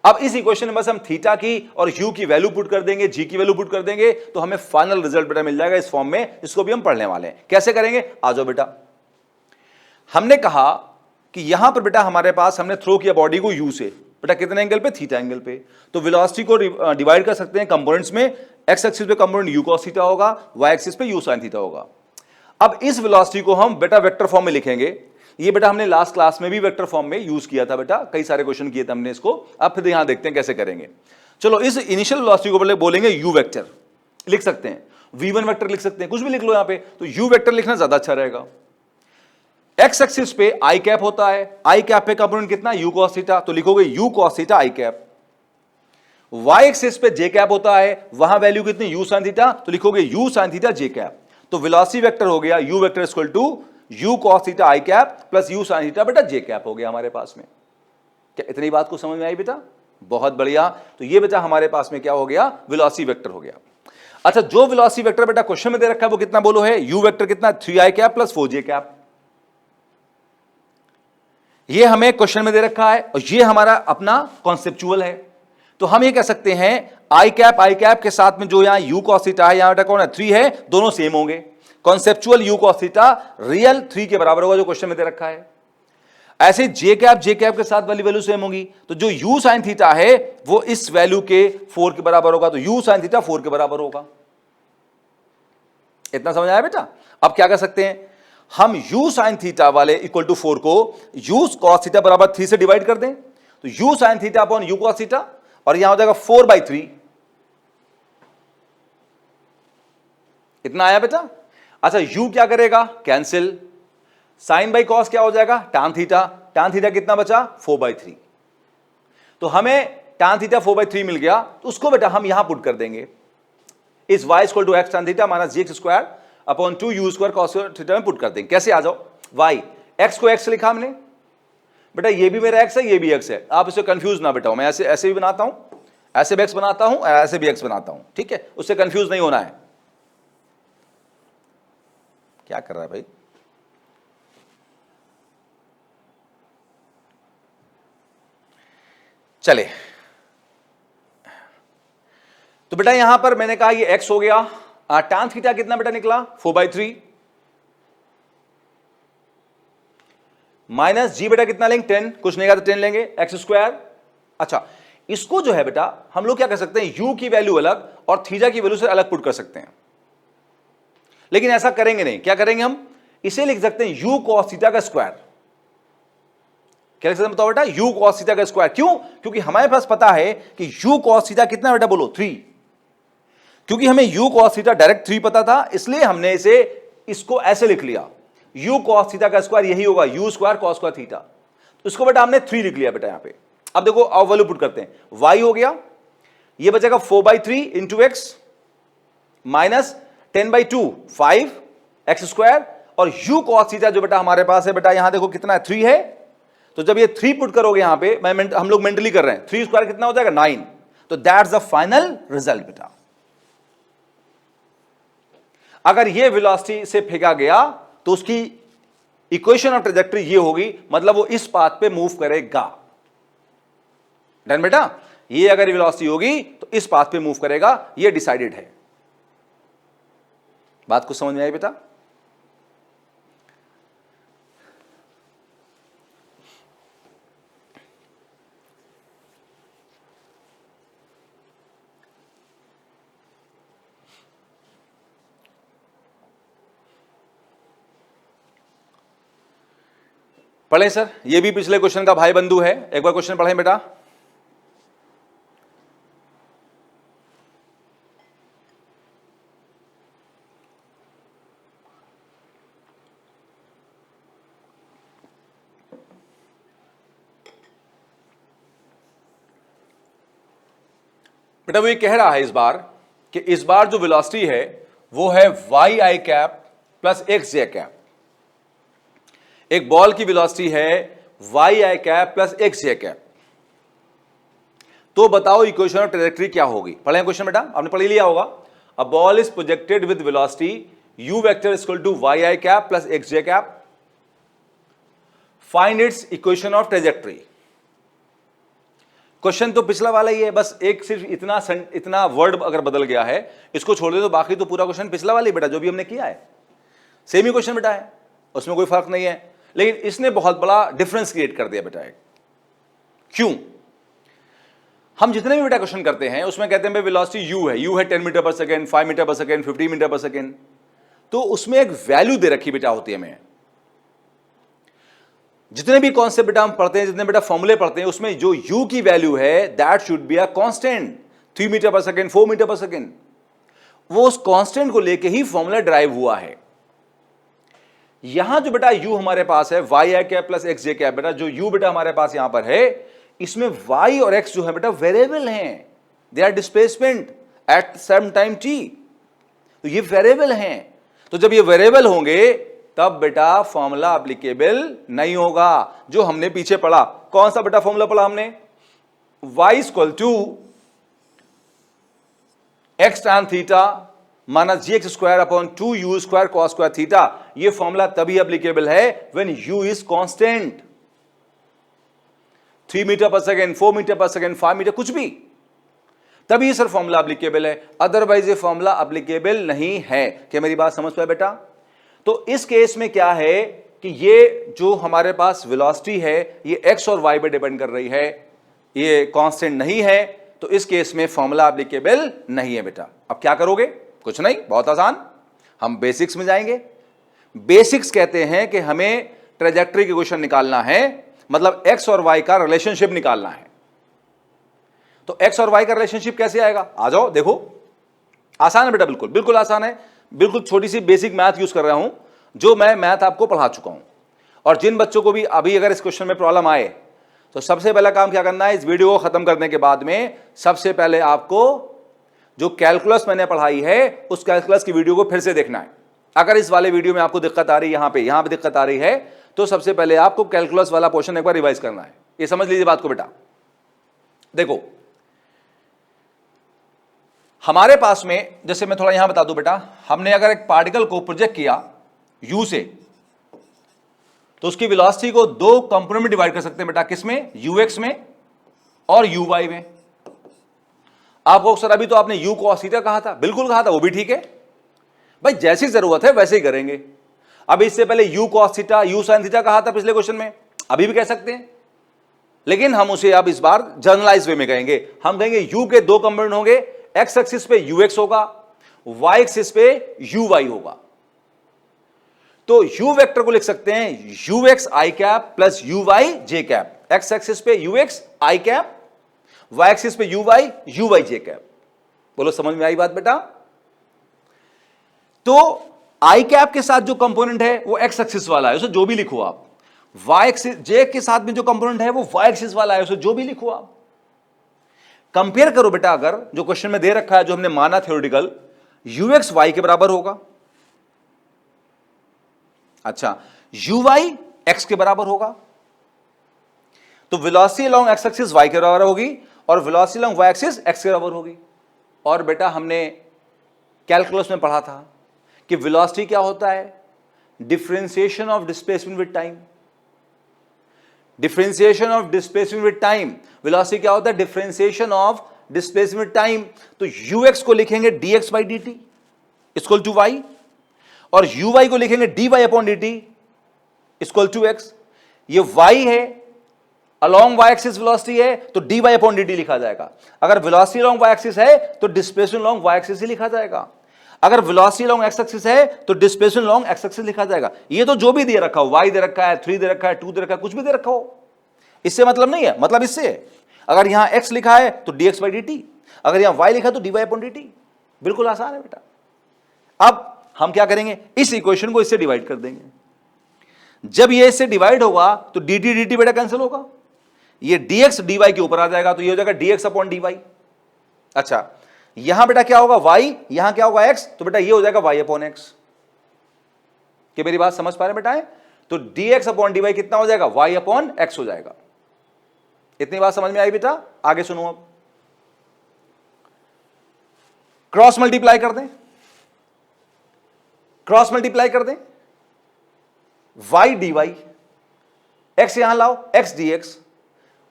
अब इस इक्वेशन में बस हम थीटा की और u की वैल्यू पुट कर देंगे, g की वैल्यू पुट कर देंगे तो हमें फाइनल रिजल्ट बेटा मिल जाएगा इस फॉर्म में। इसको भी हम पढ़ने वाले हैं, कैसे करेंगे आ जाओ बेटा। हमने कहा कि यहां पर बेटा हमारे पास हमने थ्रो किया बॉडी को u से, बेटा कितने एंगल पे, थीटा एंगल पे। तो वेलोसिटी को डिवाइड कर सकते हैं कंपोनेंट्स में, x एक्सिस पे कंपोनेंट u cos थीटा होगा, y एक्सिस पे u sin थीटा होगा। अब इस वेलोसिटी को हम बेटा वेक्टर फॉर्म में लिखेंगे। ये बेटा हमने लास्ट क्लास में भी वेक्टर फॉर्म में यूज किया था बेटा, कई सारे क्वेश्चन किए थे हमने इसको। अब फिर यहां देखते हैं कैसे करेंगे। चलो इस इनिशियल वेलोसिटी को बोलेंगे यू वेक्टर, लिख सकते हैं v1 वेक्टर लिख सकते हैं, कुछ भी लिख लो यहां पे, तो यू वेक्टर लिखना ज्यादा अच्छा रहेगा। एक्स एक्सिस पे आई कैप होता है, आई कैप पे कंपोनेंट कितना यू कॉस थीटा, तो लिखोगे u cos theta i cap. Y axis पे जे कैप होता है, वहां वैल्यू कितनी यू साइन थीटा, तो लिखोगे u sine theta j cap. तो वेलोसिटी वेक्टर हो गया u vector equal to you cos theta i cap plus u sine theta बेटा जे कैप हो गया हमारे पास में। क्या इतनी बात को समझ में आई बेटा? बहुत बढ़िया। तो ये बेटा हमारे पास में क्या हो गया, वेलोसिटी वेक्टर हो गया। अच्छा, जो वेलोसिटी वेक्टर बेटा क्वेश्चन में दे रखा है वो कितना बोलो है, यू वेक्टर कितना 3i cap plus 4j cap. ये हमें क्वेश्चन में दे रखा है और ये हमारा अपना कॉन्सेप्चुअल है। तो हम ये कह सकते हैं आई कैप के साथ में जो यहां यू कॉस थीटा है, यहां बेटा कौन है 3 है, दोनों सेम होंगे। Conceptual you cos theta real 3 के बराबर होगा जो क्वेश्चन में दे रखा है। ऐसे जे कैप के साथ वाली वैल्यू सेम होगी, तो जो यू साइन थीटा है वो इस वैल्यू के 4 के बराबर होगा, तो यू साइन थीटा 4 के बराबर होगा। इतना समझ आया बेटा? अब क्या कर सकते हैं हम, यू साइन थीटा वाले इक्वल टू 4 को यू कॉस थीटा बराबर 3 से डिवाइड कर दें, तो you sine theta upon you cos theta, और यहां हो जाएगा 4/3। इतना आया बेटा? अच्छा, u क्या करेगा, कैंसिल, साइन बाई कॉस क्या हो जाएगा tan थीटा कितना बचा 4/3। तो हमें tan थीटा 4/3 मिल गया, तो उसको बेटा हम यहां पुट कर देंगे इस y equal to x tan theta minus gx square upon 2u square cos theta में पुट कर देंगे। कैसे आ जाओ, y x को x लिखा हमने बेटा, ये भी मेरा x है ये भी x है, आप इसे कंफ्यूज ना बेटा, मैं ऐसे भी बनाता हूं, ऐसे भी x बनाता हूं, ऐसे भी x बनाता हूं, ठीक है, उससे कंफ्यूज नहीं होना है। क्या कर रहा है भाई? चले, तो बेटा यहां पर मैंने कहा ये x हो गया, tan थीटा कितना बेटा निकला 4/3 माइनस जी बेटा कितना लेंगे 10, कुछ नहीं का तो 10 लेंगे x स्क्वायर। अच्छा, इसको जो है बेटा हम लोग क्या कर सकते हैं, u की वैल्यू अलग और थीटा की वैल्यू से अलग पुट कर सकते हैं, लेकिन ऐसा करेंगे नहीं। क्या करेंगे हम, इसे लिख सकते हैं u cos थीटा का स्क्वायर। क्या लिख सकते हैं बताओ बेटा, u cos थीटा का स्क्वायर। क्यों? क्योंकि हमारे पास पता है कि u cos थीटा कितना बेटा बोलो 3, क्योंकि हमें u cos थीटा डायरेक्ट 3 पता था, इसलिए हमने इसको ऐसे लिख लिया, u cos थीटा का स्क्वायर यही होगा u square cos square theta. तो इसको बेटा हमने 3 लिख लिया बेटा यहां पे। अब देखो, अब वैल्यू पुट करते हैं, y हो गया, ये बचेगा 4/3 into x minus 10/2 5 x square, और u cos थीटा जो बेटा हमारे पास है बेटा, यहां देखो कितना है 3 है, तो जब ये 3 पुट करोगे यहां पे, हम लोग मेंटली कर रहे हैं, 3 स्क्वायर कितना हो जाएगा 9, तो दैट्स द फाइनल रिजल्ट बेटा। अगर ये वेलोसिटी से फेंका गया तो उसकी इक्वेशन ऑफ ट्रेजेक्टरी ये होगी, मतलब वो इस पाथ पे मूव करेगा। डन बेटा? ये अगर वेलोसिटी होगी तो इस पाथ पे मूव करेगा, ये डिसाइडेड है। बात को समझ में आई बेटा? पढ़े सर, ये भी पिछले क्वेश्चन का भाई बंधु है, एक बार क्वेश्चन पढ़ें बेटा। बेटा वो ये कह रहा है इस बार कि इस बार जो वेलोसिटी है वो है Y i cap plus x j cap. एक बॉल की वेलोसिटी है Y i cap plus x j cap. तो बताओ इक्वेशन ऑफ ट्रैजेक्टरी क्या होगी? पढ़े क्वेश्चन बेटा, आपने पढ़ लिया होगा। A ball is projected with velocity u vector equal to y i cap plus x j cap, find its equation of trajectory. Question तो पिछला वाला ही है, बस एक सिर्फ इतना वर्ड अगर बदल गया है, इसको छोड़ दे तो बाकी तो पूरा क्वेश्चन पिछला वाला ही बेटा, जो भी हमने किया है सेम ही क्वेश्चन बेटा है, उसमें कोई फर्क नहीं है। लेकिन इसने बहुत बड़ा डिफरेंस क्रिएट कर दिया बेटा। क्यों? हम जितने भी बेटा क्वेश्चन करते हैं उसमें कहते हैं वेलोसिटी u है 10 metre per second, 5 metre per second, 50 metre per second, तो उसमें एक वैल्यू दे रखी बेटा होती है। हमें जितने भी कॉन्सेप्ट बेटा हम पढ़ते हैं, जितने बेटा फॉर्मूले पढ़ते हैं, उसमें जो u की वैल्यू है that should be a constant. 3 metre per second, 4 metre per second. वो उस कांस्टेंट को लेके ही फॉर्मूला ड्राइव हुआ है। यहां जो बेटा u हमारे पास है y i cap plus x j cap, बेटा जो u बेटा हमारे पास यहां पर है, इसमें y और x जो है बेटा वेरिएबल हैं, they are displacement at some time t, तो ये वेरिएबल हैं। तो जब ये वेरिएबल होंगे तब बेटा फॉर्मूला एप्लीकेबल नहीं होगा। जो हमने पीछे पढ़ा, कौन सा बेटा फॉर्मूला पढ़ा हमने, y equal to x tan theta minus ji x square upon 2u square cos square theta. ये फॉर्मूला तभी एप्लीकेबल है when u is constant. 3 metre per second, 4 metre per second, 5 metre, कुछ भी, तभी सर फॉर्मूला एप्लीकेबल है, अदरवाइज ये फॉर्मूला एप्लीकेबल नहीं है। क्या मेरी बात समझ पाए बेटा? तो इस केस में क्या है कि ये जो हमारे पास वेलोसिटी है ये x और y पे डिपेंड कर रही है, ये कांस्टेंट नहीं है, तो इस केस में फॉर्मूला एप्लीकेबल नहीं है बेटा। अब क्या करोगे? कुछ नहीं, बहुत आसान, हम बेसिक्स में जाएंगे। बेसिक्स कहते हैं कि हमें ट्रेजेक्टरी की क्वेश्चन निकालना है, मतलब x और y का रिलेशनशिप निकालना है। तो x और y का रिलेशनशिप कैसे आएगा? आ जाओ देखो, आसान है बेटा, बिल्कुल बिल्कुल आसान है। बिल्कुल छोटी सी बेसिक मैथ यूज कर रहा हूं, जो मैं मैथ आपको पढ़ा चुका हूं। और जिन बच्चों को भी अभी अगर इस क्वेश्चन में प्रॉब्लम आए, तो सबसे पहला काम क्या करना है, इस वीडियो को खत्म करने के बाद में सबसे पहले आपको जो कैलकुलस मैंने पढ़ाई है उस कैलकुलस की वीडियो को फिर से देखना है। अगर इस वाले वीडियो में आपको दिक्कत आ रही है, यहां पे दिक्कत आ रही है, तो सबसे पहले आपको कैलकुलस वाला पोर्शन एक बार रिवाइज करना है। ये समझ लीजिए बात को बेटा। देखो हमारे पास में, जैसे मैं थोड़ा यहां बता दूं बेटा, हमने अगर एक पार्टिकल को प्रोजेक्ट किया u से, तो उसकी वेलोसिटी को दो कंपोनेंट में डिवाइड कर सकते हैं बेटा, किसमें, ux में और uy में। आपको सर अभी तो आपने u cos थीटा कहा था, बिल्कुल कहा था, वो भी ठीक है भाई, जैसी जरूरत है वैसे ही करेंगे। अब इससे पहले u cos theta, u sin theta कहा था पिछले क्वेश्चन में, अभी भी कह सकते हैं, लेकिन हम उसे अब इस बार जनरलाइज वे में कहेंगे। हम कहेंगे u के दो कंपोनेंट होंगे, x एक्सिस पे ux होगा, y एक्सिस पे uy होगा। तो u वेक्टर को लिख सकते हैं ux i cap plus uy j cap, x axis पे ux i cap, y axis पे uy j कैप। बोलो समझ में आई बात बेटा? तो i कैप के साथ जो कंपोनेंट है वो x एक्सिस वाला है, उसे जो भी लिखो आप। y एक्सिस j के साथ में जो कंपोनेंट है वो y एक्सिस वाला है, उसे जो भी लिखो आप। कंपेयर करो बेटा, अगर जो क्वेश्चन में दे रखा है, जो हमने माना थ्योरेटिकल, ux y के बराबर होगा, अच्छा uy x के बराबर होगा, तो velocity along x axis y के बराबर होगी और velocity along y axis x के बराबर होगी। और बेटा हमने कैलकुलस में पढ़ा था कि वेलोसिटी क्या होता है, differentiation of displacement with time. Differentiation of displacement with time, velocity क्या होता है, differentiation of displacement with time. तो ux को लिखेंगे dx by dt equal to y, और uy को लिखेंगे dy upon dt equal to x। ये y है, अलोंग y एक्सिस वेलोसिटी है, तो dy अपॉन dt लिखा जाएगा। अगर वेलोसिटी अलोंग y एक्सिस है तो डिस्प्लेसमेंट अलोंग y एक्सिस ही लिखा जाएगा। अगर वेलोसिटी अलोंग x एक्सिस है तो डिस्प्लेसमेंट अलोंग x एक्सिस लिखा जाएगा। ये तो जो भी दे रखा हो, y दे रखा है, 3 दे रखा है, 2 दे रखा है, कुछ भी दे रखा हो, इससे मतलब नहीं है, मतलब इससे है। अगर यहां x लिखा है तो dx बाई dt, अगर यहां y लिखा है तो dy अपॉन dt। बिल्कुल आसान है बेटा। अब हम क्या करेंगे, इस इक्वेशन को इससे डिवाइड कर देंगे। जब ये इससे डिवाइड होगा तो dt dt बेटा कैंसिल होगा, ये dx dy के ऊपर आ जाएगा, तो ये हो जाएगा dx अपॉन dy। अच्छा यहां बेटा क्या होगा y, यहां क्या होगा x, तो बेटा ये हो जाएगा y अपॉन x। क्या मेरी बात समझ पा रहे बेटा? तो dx अपॉन dy कितना हो जाएगा, y अपॉन x हो जाएगा। इतनी बात समझ में आई बेटा? आगे सुनो, अब क्रॉस मल्टीप्लाई कर दें, क्रॉस मल्टीप्लाई कर दें, y dy, x यहां लाओ, x dx,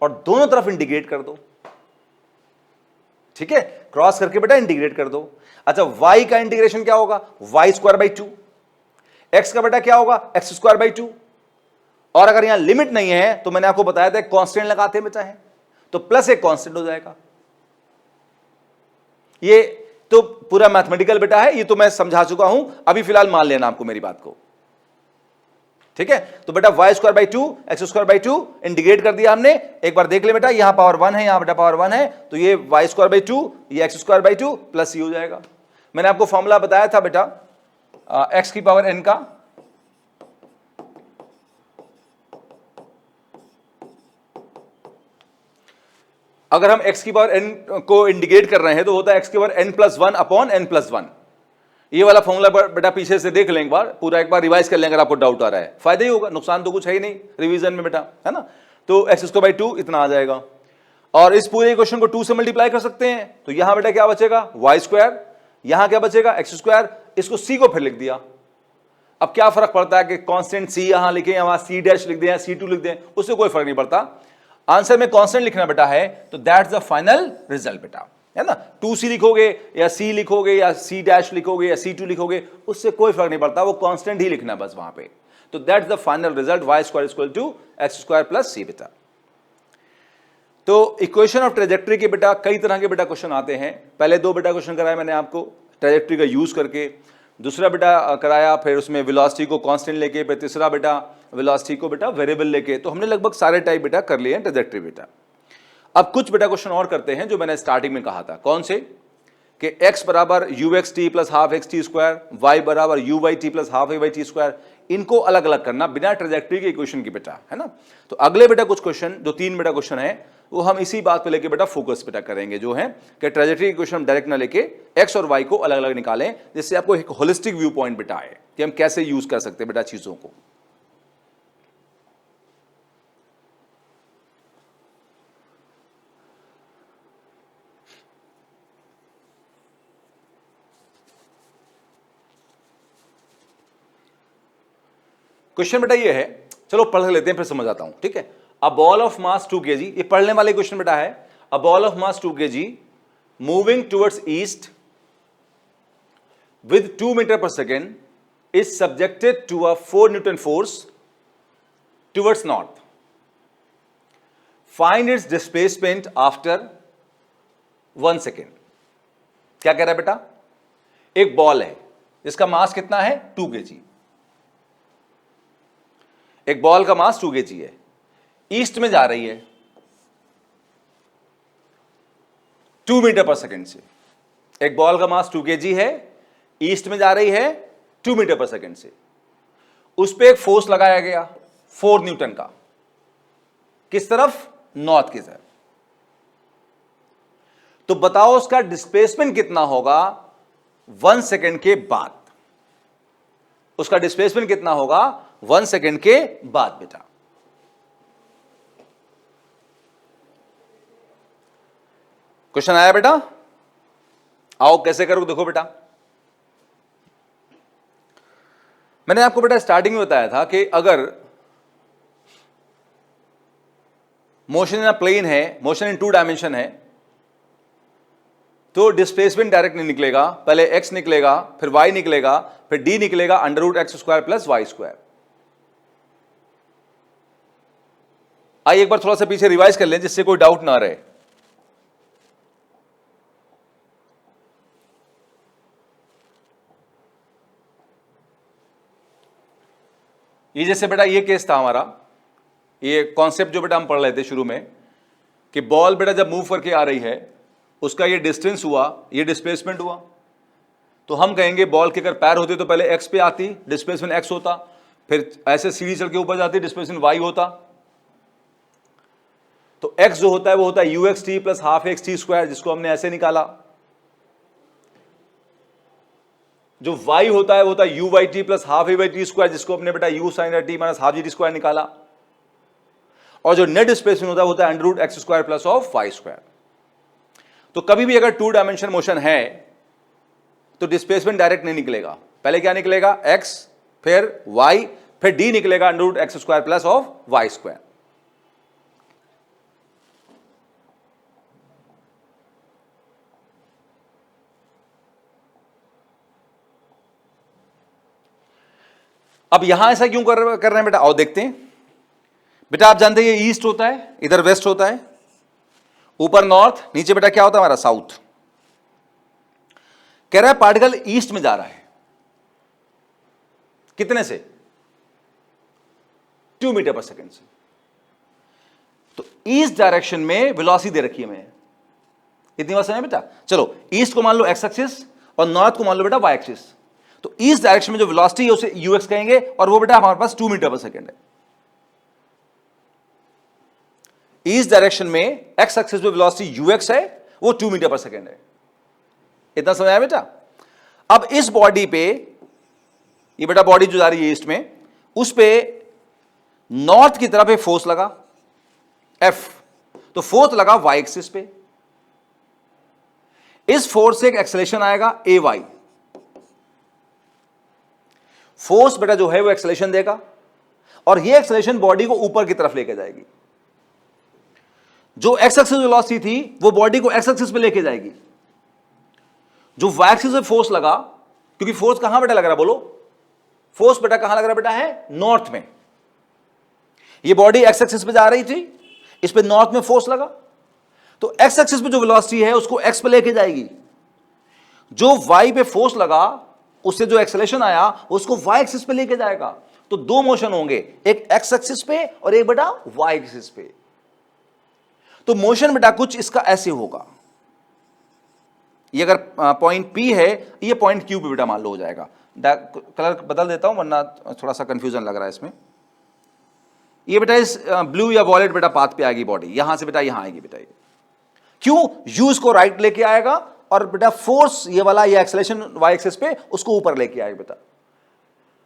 और दोनों तरफ इंटीग्रेट कर दो। ठीक है, क्रॉस करके बेटा इंटीग्रेट कर दो। अच्छा y का इंटीग्रेशन क्या होगा, y स्क्वायर बाई 2, x का बेटा क्या होगा, x स्क्वायर बाई 2। और अगर यहां लिमिट नहीं है तो मैंने आपको बताया था कांस्टेंट लगाते हैं बेटा, है तो प्लस एक कांस्टेंट हो जाएगा। ये तो पूरा मैथमेटिकल बेटा है, ये तो मैं समझा चुका हूं, अभी फिलहाल मान लेना आपको मेरी बात को। ठीक है, तो बेटा y square by 2 x square by 2 integrate कर दिया हमने। एक बार देख ले बेटा, यहां पावर 1 है, यहां बेटा पावर 1 है, तो ये वाई स्क्वायर बाई 2, ये एक्स स्क्वायर बाई 2 प्लस सी हो जाएगा। मैंने आपको फॉर्मूला बताया था बेटा एक्स की पावर एन का, अगर हम x की पावर n को इंडिकेट कर रहे हैं तो होता है x की पावर n+1 अपॉन n+1। ये वाला फॉर्मूला बेटा पीछे से देख लें एक बार, पूरा एक बार रिवाइज कर लें अगर आपको डाउट आ रहा है, फायदा ही होगा, नुकसान तो कुछ है ही नहीं रिवीजन में बेटा, है ना। तो x स्क्वायर बाई 2 इतना आ जाएगा, और इस पूरे क्वेश्चन को 2 से मल्टीप्लाई कर सकते हैं, तो यहां बेटा क्या बचेगा वाई स्क्वायर, यहां क्या बचेगा एक्स स्क्वायर, इसको c को फिर लिख दिया। अब क्या फर्क पड़ता है कि कांस्टेंट c यहां लिखें या वहां c डैश लिख दें या c2 लिख दें, उससे कोई फर्क नहीं पड़ता। आंसर में कांस्टेंट लिखना बेटा है, तो दैट्स द फाइनल रिजल्ट बेटा, है ना। 2c लिखोगे या c लिखोगे या c डैश लिखोगे या c2 लिखोगे, उससे कोई फर्क नहीं पड़ता, वो कांस्टेंट ही लिखना बस वहां पे। तो that's the final result, y square equal to x square plus c बेटा। तो इक्वेशन ऑफ ट्रेजेक्टरी के बेटा कई तरह के बेटा क्वेश्चन आते हैं। पहले 2 बेटा क्वेश्चन कराया मैंने आपको ट्रेजेक्टरी का यूज करके, दूसरा बेटा कराया फिर उसमें वेलोसिटी को कांस्टेंट लेके, फिर तीसरा बेटा वेलोसिटी को बेटा वेरिएबल लेके। तो हमने लगभग सारे टाइप बेटा कर लिए हैं ट्रेजेक्टरी बेटा। अब कुछ बेटा क्वेश्चन और करते हैं जो मैंने स्टार्टिंग में कहा था, कौन से कि x बराबर u x t plus half x T square, y बराबर u y t plus half a y t square, इनको अलग अलग करना बिना ट्रेजेक्टरी के इक्वेशन की बेटा, है ना। तो अगले बेटा कुछ क्वेश्चन जो 3 बेटा क्वेश्चन है वो हम इसी बात पे लेके बेटा फोकस बेटा करेंगे, जो है कि ट्रेजेक्टरी इक्वेशन डायरेक्ट ना लेके x और y को अलग अलग निकालें, जिससे आपको एक होलिस्टिक व्यू पॉइंट बेटा आए कि हम कैसे यूज कर सकते हैं बेटा चीजों को। क्वेश्चन बेटा ये है, चलो पढ़ लेते हैं फिर समझ आता हूं, ठीक है। A ball of mass 2 kg, ये पढ़ने वाले क्वेश्चन बेटा है। A ball of mass 2 kg moving towards east with 2 meter per second is subjected to a 4 Newton force towards north. Find its displacement after 1 second. क्या कह रहा है बेटा, एक बॉल है जिसका मास कितना है 2 kg, एक बॉल का मास 2 kg है, ईस्ट में जा रही है 2 मीटर पर सेकेंड से। एक बॉल का मास 2 kg है, ईस्ट में जा रही है 2 मीटर पर सेकेंड से, उस पर एक फोर्स लगाया गया 4 न्यूटन का, किस तरफ, नॉर्थ की तरफ। तो बताओ उसका डिस्प्लेसमेंट कितना होगा 1 सेकेंड के बाद, उसका डिस्प्लेसमेंट कितना होगा 1 सेकेंड के बाद बेटा। क्वेश्चन आया बेटा, आओ कैसे करो देखो बेटा। मैंने आपको बेटा स्टार्टिंग में बताया था कि अगर मोशन इन अ प्लेन है, मोशन इन 2 डायमेंशन है, तो डिस्प्लेसमेंट डायरेक्ट नहीं निकलेगा, पहले x निकलेगा, फिर y निकलेगा, फिर d निकलेगा under root x square plus Y square. आइए एक बार थोड़ा सा पीछे रिवाइज कर लें जिससे कोई डाउट ना रहे। ये जैसे बेटा ये केस था हमारा, ये कॉन्सेप्ट जो बेटा हम पढ़ रहे थे शुरू में कि बॉल बेटा जब मूव करके आ रही है, उसका ये डिस्टेंस हुआ, ये डिस्प्लेसमेंट हुआ, तो हम कहेंगे बॉल के अगर पैर होते तो पहले x पे आती, डिस्प्लेसमेंट x होता, फिर ऐसे सीढ़ी चल के ऊपर जाती, डिस्प्लेसमेंट y होता। तो x जो होता है वो होता है you x t plus half x T square, जिसको हमने ऐसे निकाला। जो y होता है वो होता है u y t plus half a y t square, जिसको हमने बेटा u sine t minus half G T square निकाला। और जो नेट डिस्प्लेसमेंट होता है वो होता है under root x square plus of y square. तो कभी भी अगर 2 डायमेंशन मोशन है तो डिस्प्लेसमेंट डायरेक्ट नहीं निकलेगा, पहले क्या निकलेगा x, फिर y, फिर d निकलेगा under root x square plus of y square. अब यहां ऐसा क्यों कर रहे हैं बेटा, आओ देखते हैं। बेटा आप जानते हैं ये ईस्ट होता है, इधर वेस्ट होता है, ऊपर नॉर्थ, नीचे बेटा क्या होता है हमारा साउथ। कह रहा है पार्टिकल ईस्ट में जा रहा है, कितने से 2 मीटर पर सेकेंड से। तो ईस्ट डायरेक्शन में वेलोसिटी दे रखी है मैं, इतनी बात समझ बेटा। चलो ईस्ट को मान लो एक्स एक्सिस और नॉर्थ को मान लो बेटा वाई एक्सिस। तो ईस्ट डायरेक्शन में जो वेलोसिटी है उसे यूएक्स कहेंगे और वो बेटा हमारे पास 2 मीटर पर सेकेंड है। ईस्ट डायरेक्शन में एक्स एक्सिस पे वेलोसिटी यूएक्स है, वो 2 मीटर पर सेकेंड है। इतना समझ आया बेटा। अब इस बॉडी पे, ये बेटा बॉडी जो जा रही है ईस्ट में, उस पे नॉर्थ की तरफ एक फोर्स लगा एफ, तो फोर्स लगा वाई एक्सिस पे। इस फोर्स से एक एक्सेलेरेशन आएगा ए वाई। फोर्स बेटा जो है वो एक्सेलेरेशन देगा और ये एक्सेलेरेशन बॉडी को ऊपर की तरफ लेके जाएगी। जो एक्स एक्सिस वेलोसिटी थी वो बॉडी को एक्स एक्सिस पे लेके जाएगी। जो वाई एक्सिस पे फोर्स लगा, क्योंकि फोर्स कहां बेटा लग रहा है बोलो, फोर्स बेटा कहां लग रहा है बेटा है नॉर्थ में। ये बॉडी एक्स एक्सिस पे जा रही थी, इस पे नॉर्थ में फोर्स लगा, तो एक्स एक्सिस पे जो वेलोसिटी है उसको एक्स पे लेके जाएगी। जो वाई पे फोर्स लगा उससे जो एक्सेलेरेशन आया उसको वाई एक्सिस पे लेके जाएगा। तो दो मोशन होंगे, एक एक्स एक्सिस पे और एक बेटा वाई एक्सिस पे। तो मोशन बेटा कुछ इसका ऐसे होगा, ये अगर पॉइंट P है, ये पॉइंट Q पे बेटा मान लो हो जाएगा। कलर बदल देता हूं वरना थोड़ा सा कंफ्यूजन लग रहा है इसमें। ये बेटा इस ब्लू या वॉलेट बेटा पाथ पे आएगी बॉडी, यहां से बेटा यहां आएगी बेटा। ये क्यों, यू इसको राइट लेके आएगा और बेटा फोर्स ये वाला, ये एक्सेलेरेशन वाई एक्सिस पे उसको ऊपर लेके आएगा बेटा।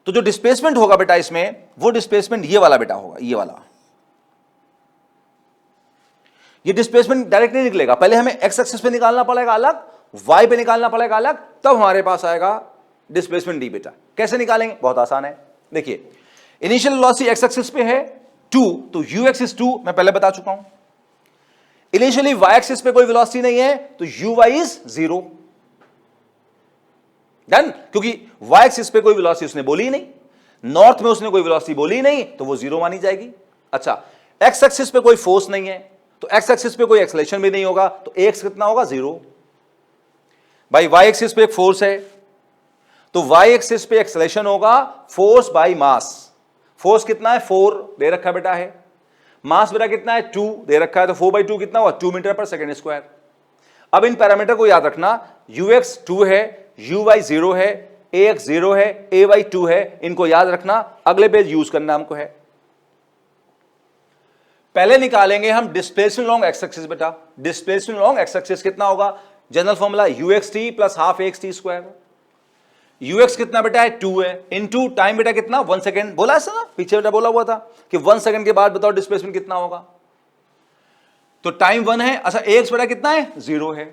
तो जो डिस्प्लेसमेंट होगा बेटा इसमें, वो डिस्प्लेसमेंट ये वाला बेटा होगा, ये वाला। ये डिस्प्लेसमेंट डायरेक्ट नहीं निकलेगा, पहले हमें एक्स एक्सिस पे निकालना पड़ेगा अलग, वाई पे निकालना पड़ेगा अलग, तब हमारे पास आएगा डिस्प्लेसमेंट डी बेटा। कैसे निकालेंगे, बहुत आसान है। देखिए इनिशियल वेलोसिटी एक्स एक्सिस पे है 2, तो यू एक्स इज 2, मैं पहले बता चुका हूं। इनिशियली वाई एक्सिस पे कोई वेलोसिटी नहीं है, तो यू वाई इज 0। डन, क्योंकि वाई एक्सिस पे कोई वेलोसिटी उसने बोली ही नहीं, नॉर्थ में उसने कोई वेलोसिटी बोली ही नहीं, तो वो 0 मानी जाएगी। अच्छा, एक्स एक्सिस पे कोई फोर्स नहीं है, तो एक्स एक्सिस पे कोई एक्सेलेरेशन भी नहीं होगा, तो एक्स कितना होगा 0। भाई वाई एक्सिस पे एक फोर्स है, तो वाई एक्सिस पे एक्सेलेरेशन होगा फोर्स बाई मास। फोर्स कितना है 4 दे रखा बेटा है, मास बेटा कितना है 2 दे रखा है, तो 4/2 कितना हुआ 2 मीटर पर सेकेंड स्क्वायर। अब इन पैरामीटर को याद रखना, यू एक्स 2 है, यू वाई 0 है, ए एक्स 0 है, ए वाई 2 है, इनको याद रखना, अगले पेज यूज करना हमको है। पहले निकालेंगे हम डिस्प्लेसमेंट लॉन्ग एक्स एक्सिस बेटा। डिस्प्लेसमेंट लॉन्ग एक्स एक्सिस कितना होगा, general formula you x t plus half x T square. You x कितना बेटा है 2 है, इनटू टाइम बेटा कितना 1 सेकेंड, बोला ऐसा ना पीछे बेटा बोला हुआ था कि 1 सेकेंड के बाद बताओ डिस्प्लेसमेंट कितना होगा। तो टाइम 1 है, अच्छा एक्स बेटा कितना है 0 है,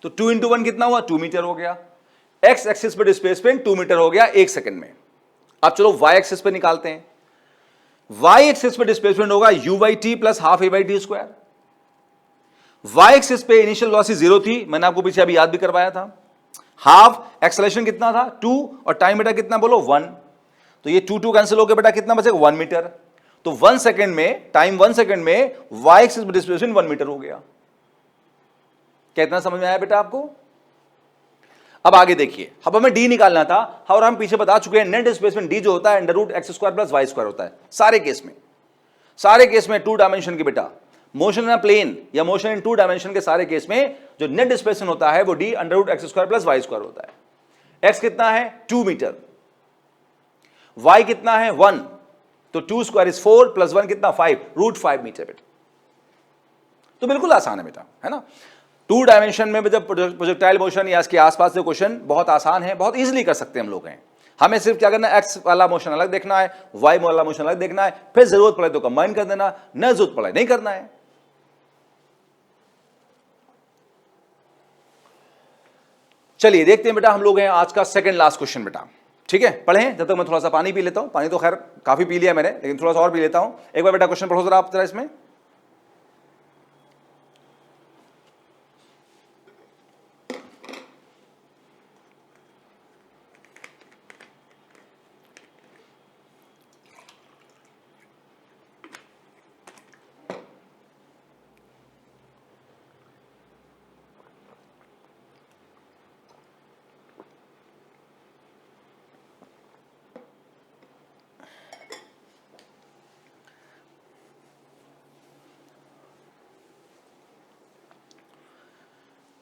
तो 2 इंटू 1 कितना हुआ 2 मीटर हो गया। एक्स एक्सिस पे डिस्प्लेसमेंट 2 मीटर हो गया 1 सेकेंड में। अब चलो वाई एक्सिस पे निकालते हैं। वाई एक्सिस पे डिस्प्लेसमेंट होगा u by T plus half A by T square. Y axis पे इनिशियल वेलोसिटी 0 थी, मैंने आपको पीछे अभी याद भी करवाया था। हाफ एक्सेलेरेशन कितना था 2 और टाइम बेटा कितना बोलो 1, तो ये 2 कैंसिल हो गया बेटा, कितना बचेगा 1 मीटर। तो 1 सेकेंड में, टाइम 1 सेकेंड में वाई एक्सिस पे डिस्प्लेसमेंट 1 मीटर हो गया। कितना समझ में आया बेटा आपको। अब आगे देखिए, अब हमें डी निकालना था और हम पीछे बता चुके हैं नेट डिस्प्लेसमेंट डी जो होता है under root x square plus Y square होता है सारे केस में। सारे केस में 2 डायमेंशन के बेटा, मोशन इन प्लेन या मोशन इन 2 डायमेंशन के सारे केस में जो नेट डिस्प्लेसमेंट होता है वो d under root x square plus Y square होता है। एक्स कितना है 2 मीटर, वाई कितना है 1, तो 2 स्क्वायर इज 4 प्लस 1 कितना 5, रूट 5 मीटर बेटा। तो बिल्कुल आसान है बेटा, है ना। 2 डायमेंशन में जब प्रोजेक्टाइल मोशन या इसके आसपास से क्वेश्चन बहुत आसान है, बहुत इजीली कर सकते हैं हम लोग हैं। हमें सिर्फ क्या करना है, एक्स वाला मोशन अलग देखना है, वाई वाला मोशन अलग देखना है, फिर जरूरत पड़े तो कंबाइन कर देना, न जरूरत पड़े नहीं करना है। चलिए देखते हैं बेटा, हम लोग हैं आज का सेकंड लास्ट क्वेश्चन बेटा। ठीक है, पढ़ें जब तक मैं थोड़ा सा पानी पी लेता हूं। पानी तो खैर काफी पी लिया मैंने, लेकिन थोड़ा सा और पी लेता हूं। एक बार बेटा क्वेश्चन पढ़ो जरा आप जरा इसमें।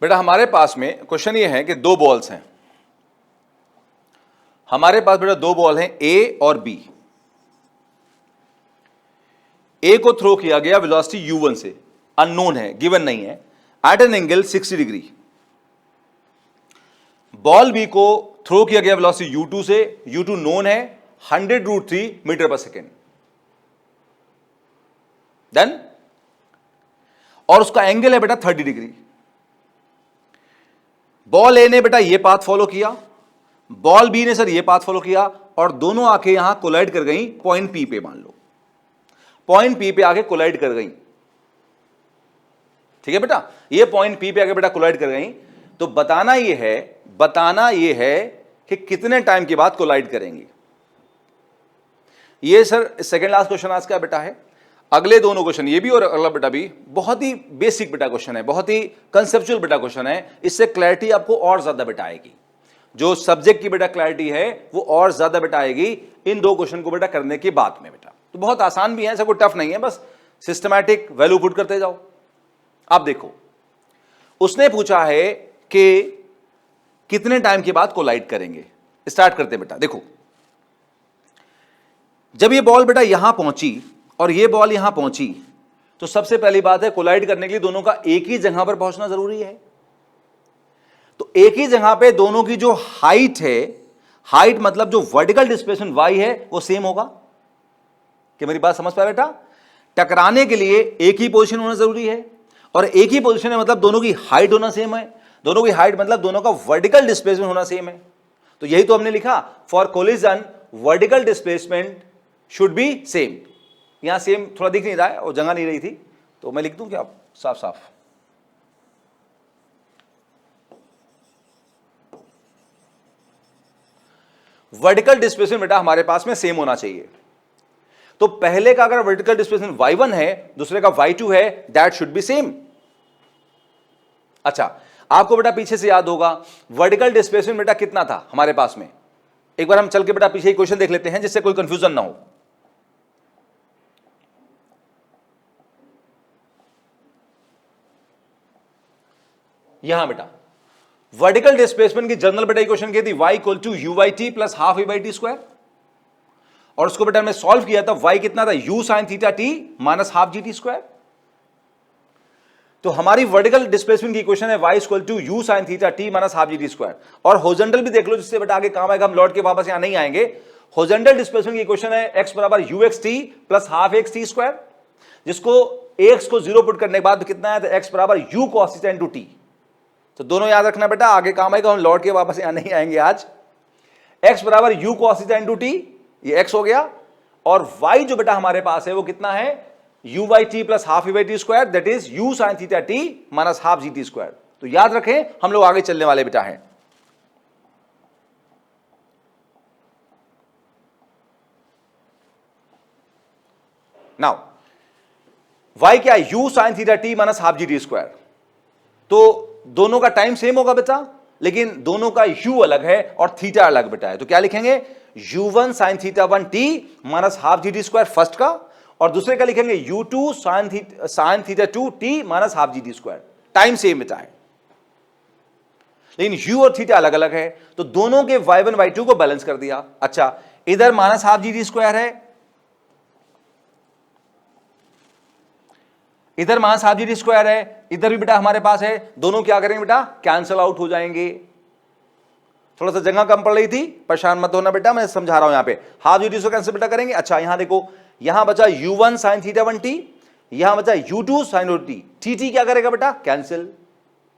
बेटा हमारे पास में क्वेश्चन ये है कि दो बॉल्स हैं, हमारे पास बेटा दो बॉल हैं ए और बी। ए को थ्रो किया गया वेलोसिटी u1 से, अननोन है, गिवन नहीं है, at an angle 60 degree. Ball b को थ्रो किया गया वेलोसिटी u2 से, u2 नोन है, 100√3 मीटर पर सेकेंड। देन और उसका एंगल है बेटा 30 डिग्री। बॉल ए ने बेटा ये पाथ फॉलो किया, बॉल बी ने सर ये पाथ फॉलो किया, और दोनों आके यहां कोलाइड कर गई पॉइंट पी पे। मान लो पॉइंट पी पे आके कोलाइड कर गई, ठीक है बेटा, ये पॉइंट पी पे आके बेटा कोलाइड कर गई। तो बताना ये है कि कितने टाइम के बाद कोलाइड करेंगी। ये सर सेकंड लास्ट क्वेश्चन आज का बेटा है। अगले दोनों क्वेश्चन, ये भी और अगला बेटा भी, बहुत ही बेसिक बेटा क्वेश्चन है, बहुत ही कंसेप्चुअल बेटा क्वेश्चन है। इससे क्लैरिटी आपको और ज्यादा बेटा आएगी, जो सब्जेक्ट की बेटा क्लैरिटी है वो और ज्यादा बेटा आएगी इन दो क्वेश्चन को बेटा करने के बाद में बेटा। तो बहुत आसान भी है, ऐसा कोई टफ नहीं है, बस सिस्टमैटिक वैल्यू पुट करते जाओ। आप देखो, उसने पूछा है कि कितने टाइम के बाद कोलाइड करेंगे। स्टार्ट करते बेटा। देखो, जब ये बॉल बेटा यहां पहुंची और ये बॉल यहां पहुंची, तो सबसे पहली बात है कोलाइड करने के लिए दोनों का एक ही जगह पर पहुंचना जरूरी है। तो एक ही जगह पे दोनों की जो हाइट है, हाइट मतलब जो वर्टिकल डिस्प्लेसमेंट y है वो सेम होगा। क्या मेरी बात समझ पाया बेटा? टकराने के लिए एक ही पोजीशन होना जरूरी है, और एक ही पोजीशन है मतलब दोनों की हाइट होना सेम है, दोनों की हाइट मतलब दोनों का वर्टिकल डिस्प्लेसमेंट होना सेम है। तो यही तो हमने लिखा, for collision vertical displacement should be same. यहां सेम थोड़ा दिख नहीं रहा है और जगह नहीं रही थी, तो मैं लिख दूं क्या साफ साफ? वर्टिकल डिस्प्लेसमेंट बेटा हमारे पास में सेम होना चाहिए। तो पहले का अगर वर्टिकल डिस्प्लेसमेंट y1 है, दूसरे का y2 है, दैट शुड बी सेम। अच्छा, आपको बेटा पीछे से याद होगा वर्टिकल डिस्प्लेसमेंट बेटा कितना था हमारे पास में। एक बार हम चल के बेटा पीछे क्वेश्चन देख लेते हैं जिससे कोई कंफ्यूजन ना हो। यहां बेटा वर्टिकल डिस्प्लेसमेंट की जनरल बेटा इक्वेशन की थी y equal to you by T plus half A by T square, और उसको बेटा हमने सॉल्व किया था, y कितना था, u sine theta T minus half G T square. तो हमारी वर्टिकल डिस्प्लेसमेंट की इक्वेशन है y equal to u sine theta T minus half G T square. और हॉरिजॉन्टल भी देख लो जिससे बेटा आगे काम आएगा, हम लौट के वापस यहां नहीं आएंगे। हॉरिजॉन्टल डिस्प्लेसमेंट की इक्वेशन है x बराबर u x t plus half x T square, जिसको x को जीरो पुट करने के बाद कितना है, तो x बराबर you cos theta into T. तो दोनों याद रखना बेटा, आगे काम आएगा, हम लौट के वापस यहां नहीं आएंगे आज। x बराबर you cos theta into T, ये x हो गया, और y जो बेटा हमारे पास है वो कितना है, u by T plus half e by T square, that is u sine theta T minus half G T square. तो याद रखें, हम लोग आगे चलने वाले बेटा हैं। नाउ y क्या है, u sine theta T minus half G T square. तो दोनों का टाइम सेम होगा बेटा, लेकिन दोनों का u अलग है और थीटा अलग बेटा है। तो क्या लिखेंगे, u1 sine theta 1 T minus half G T square first का, और दूसरे का लिखेंगे u2 sine theta 2 T minus half G T square. Time same बेटा है, लेकिन u और थीटा अलग अलग है, तो दोनों के y1 y2 को बैलेंस कर दिया। अच्छा, इधर minus half G T square है, इधर minus half G T square है, इधर भी बेटा हमारे पास है, दोनों क्या करेंगे बेटा, कैंसिल आउट हो जाएंगे। थोड़ा सा जगह कम पड़ रही थी, परेशान मत होना बेटा, मैं समझा रहा हूं। यहां पे हाफ जी टी को कैंसिल बेटा करेंगे। अच्छा, यहां देखो, यहां बचा u1 साइन थीटा 1 टी, यहां बचा u2 साइन टी, टी क्या करेगा बेटा, कैंसिल।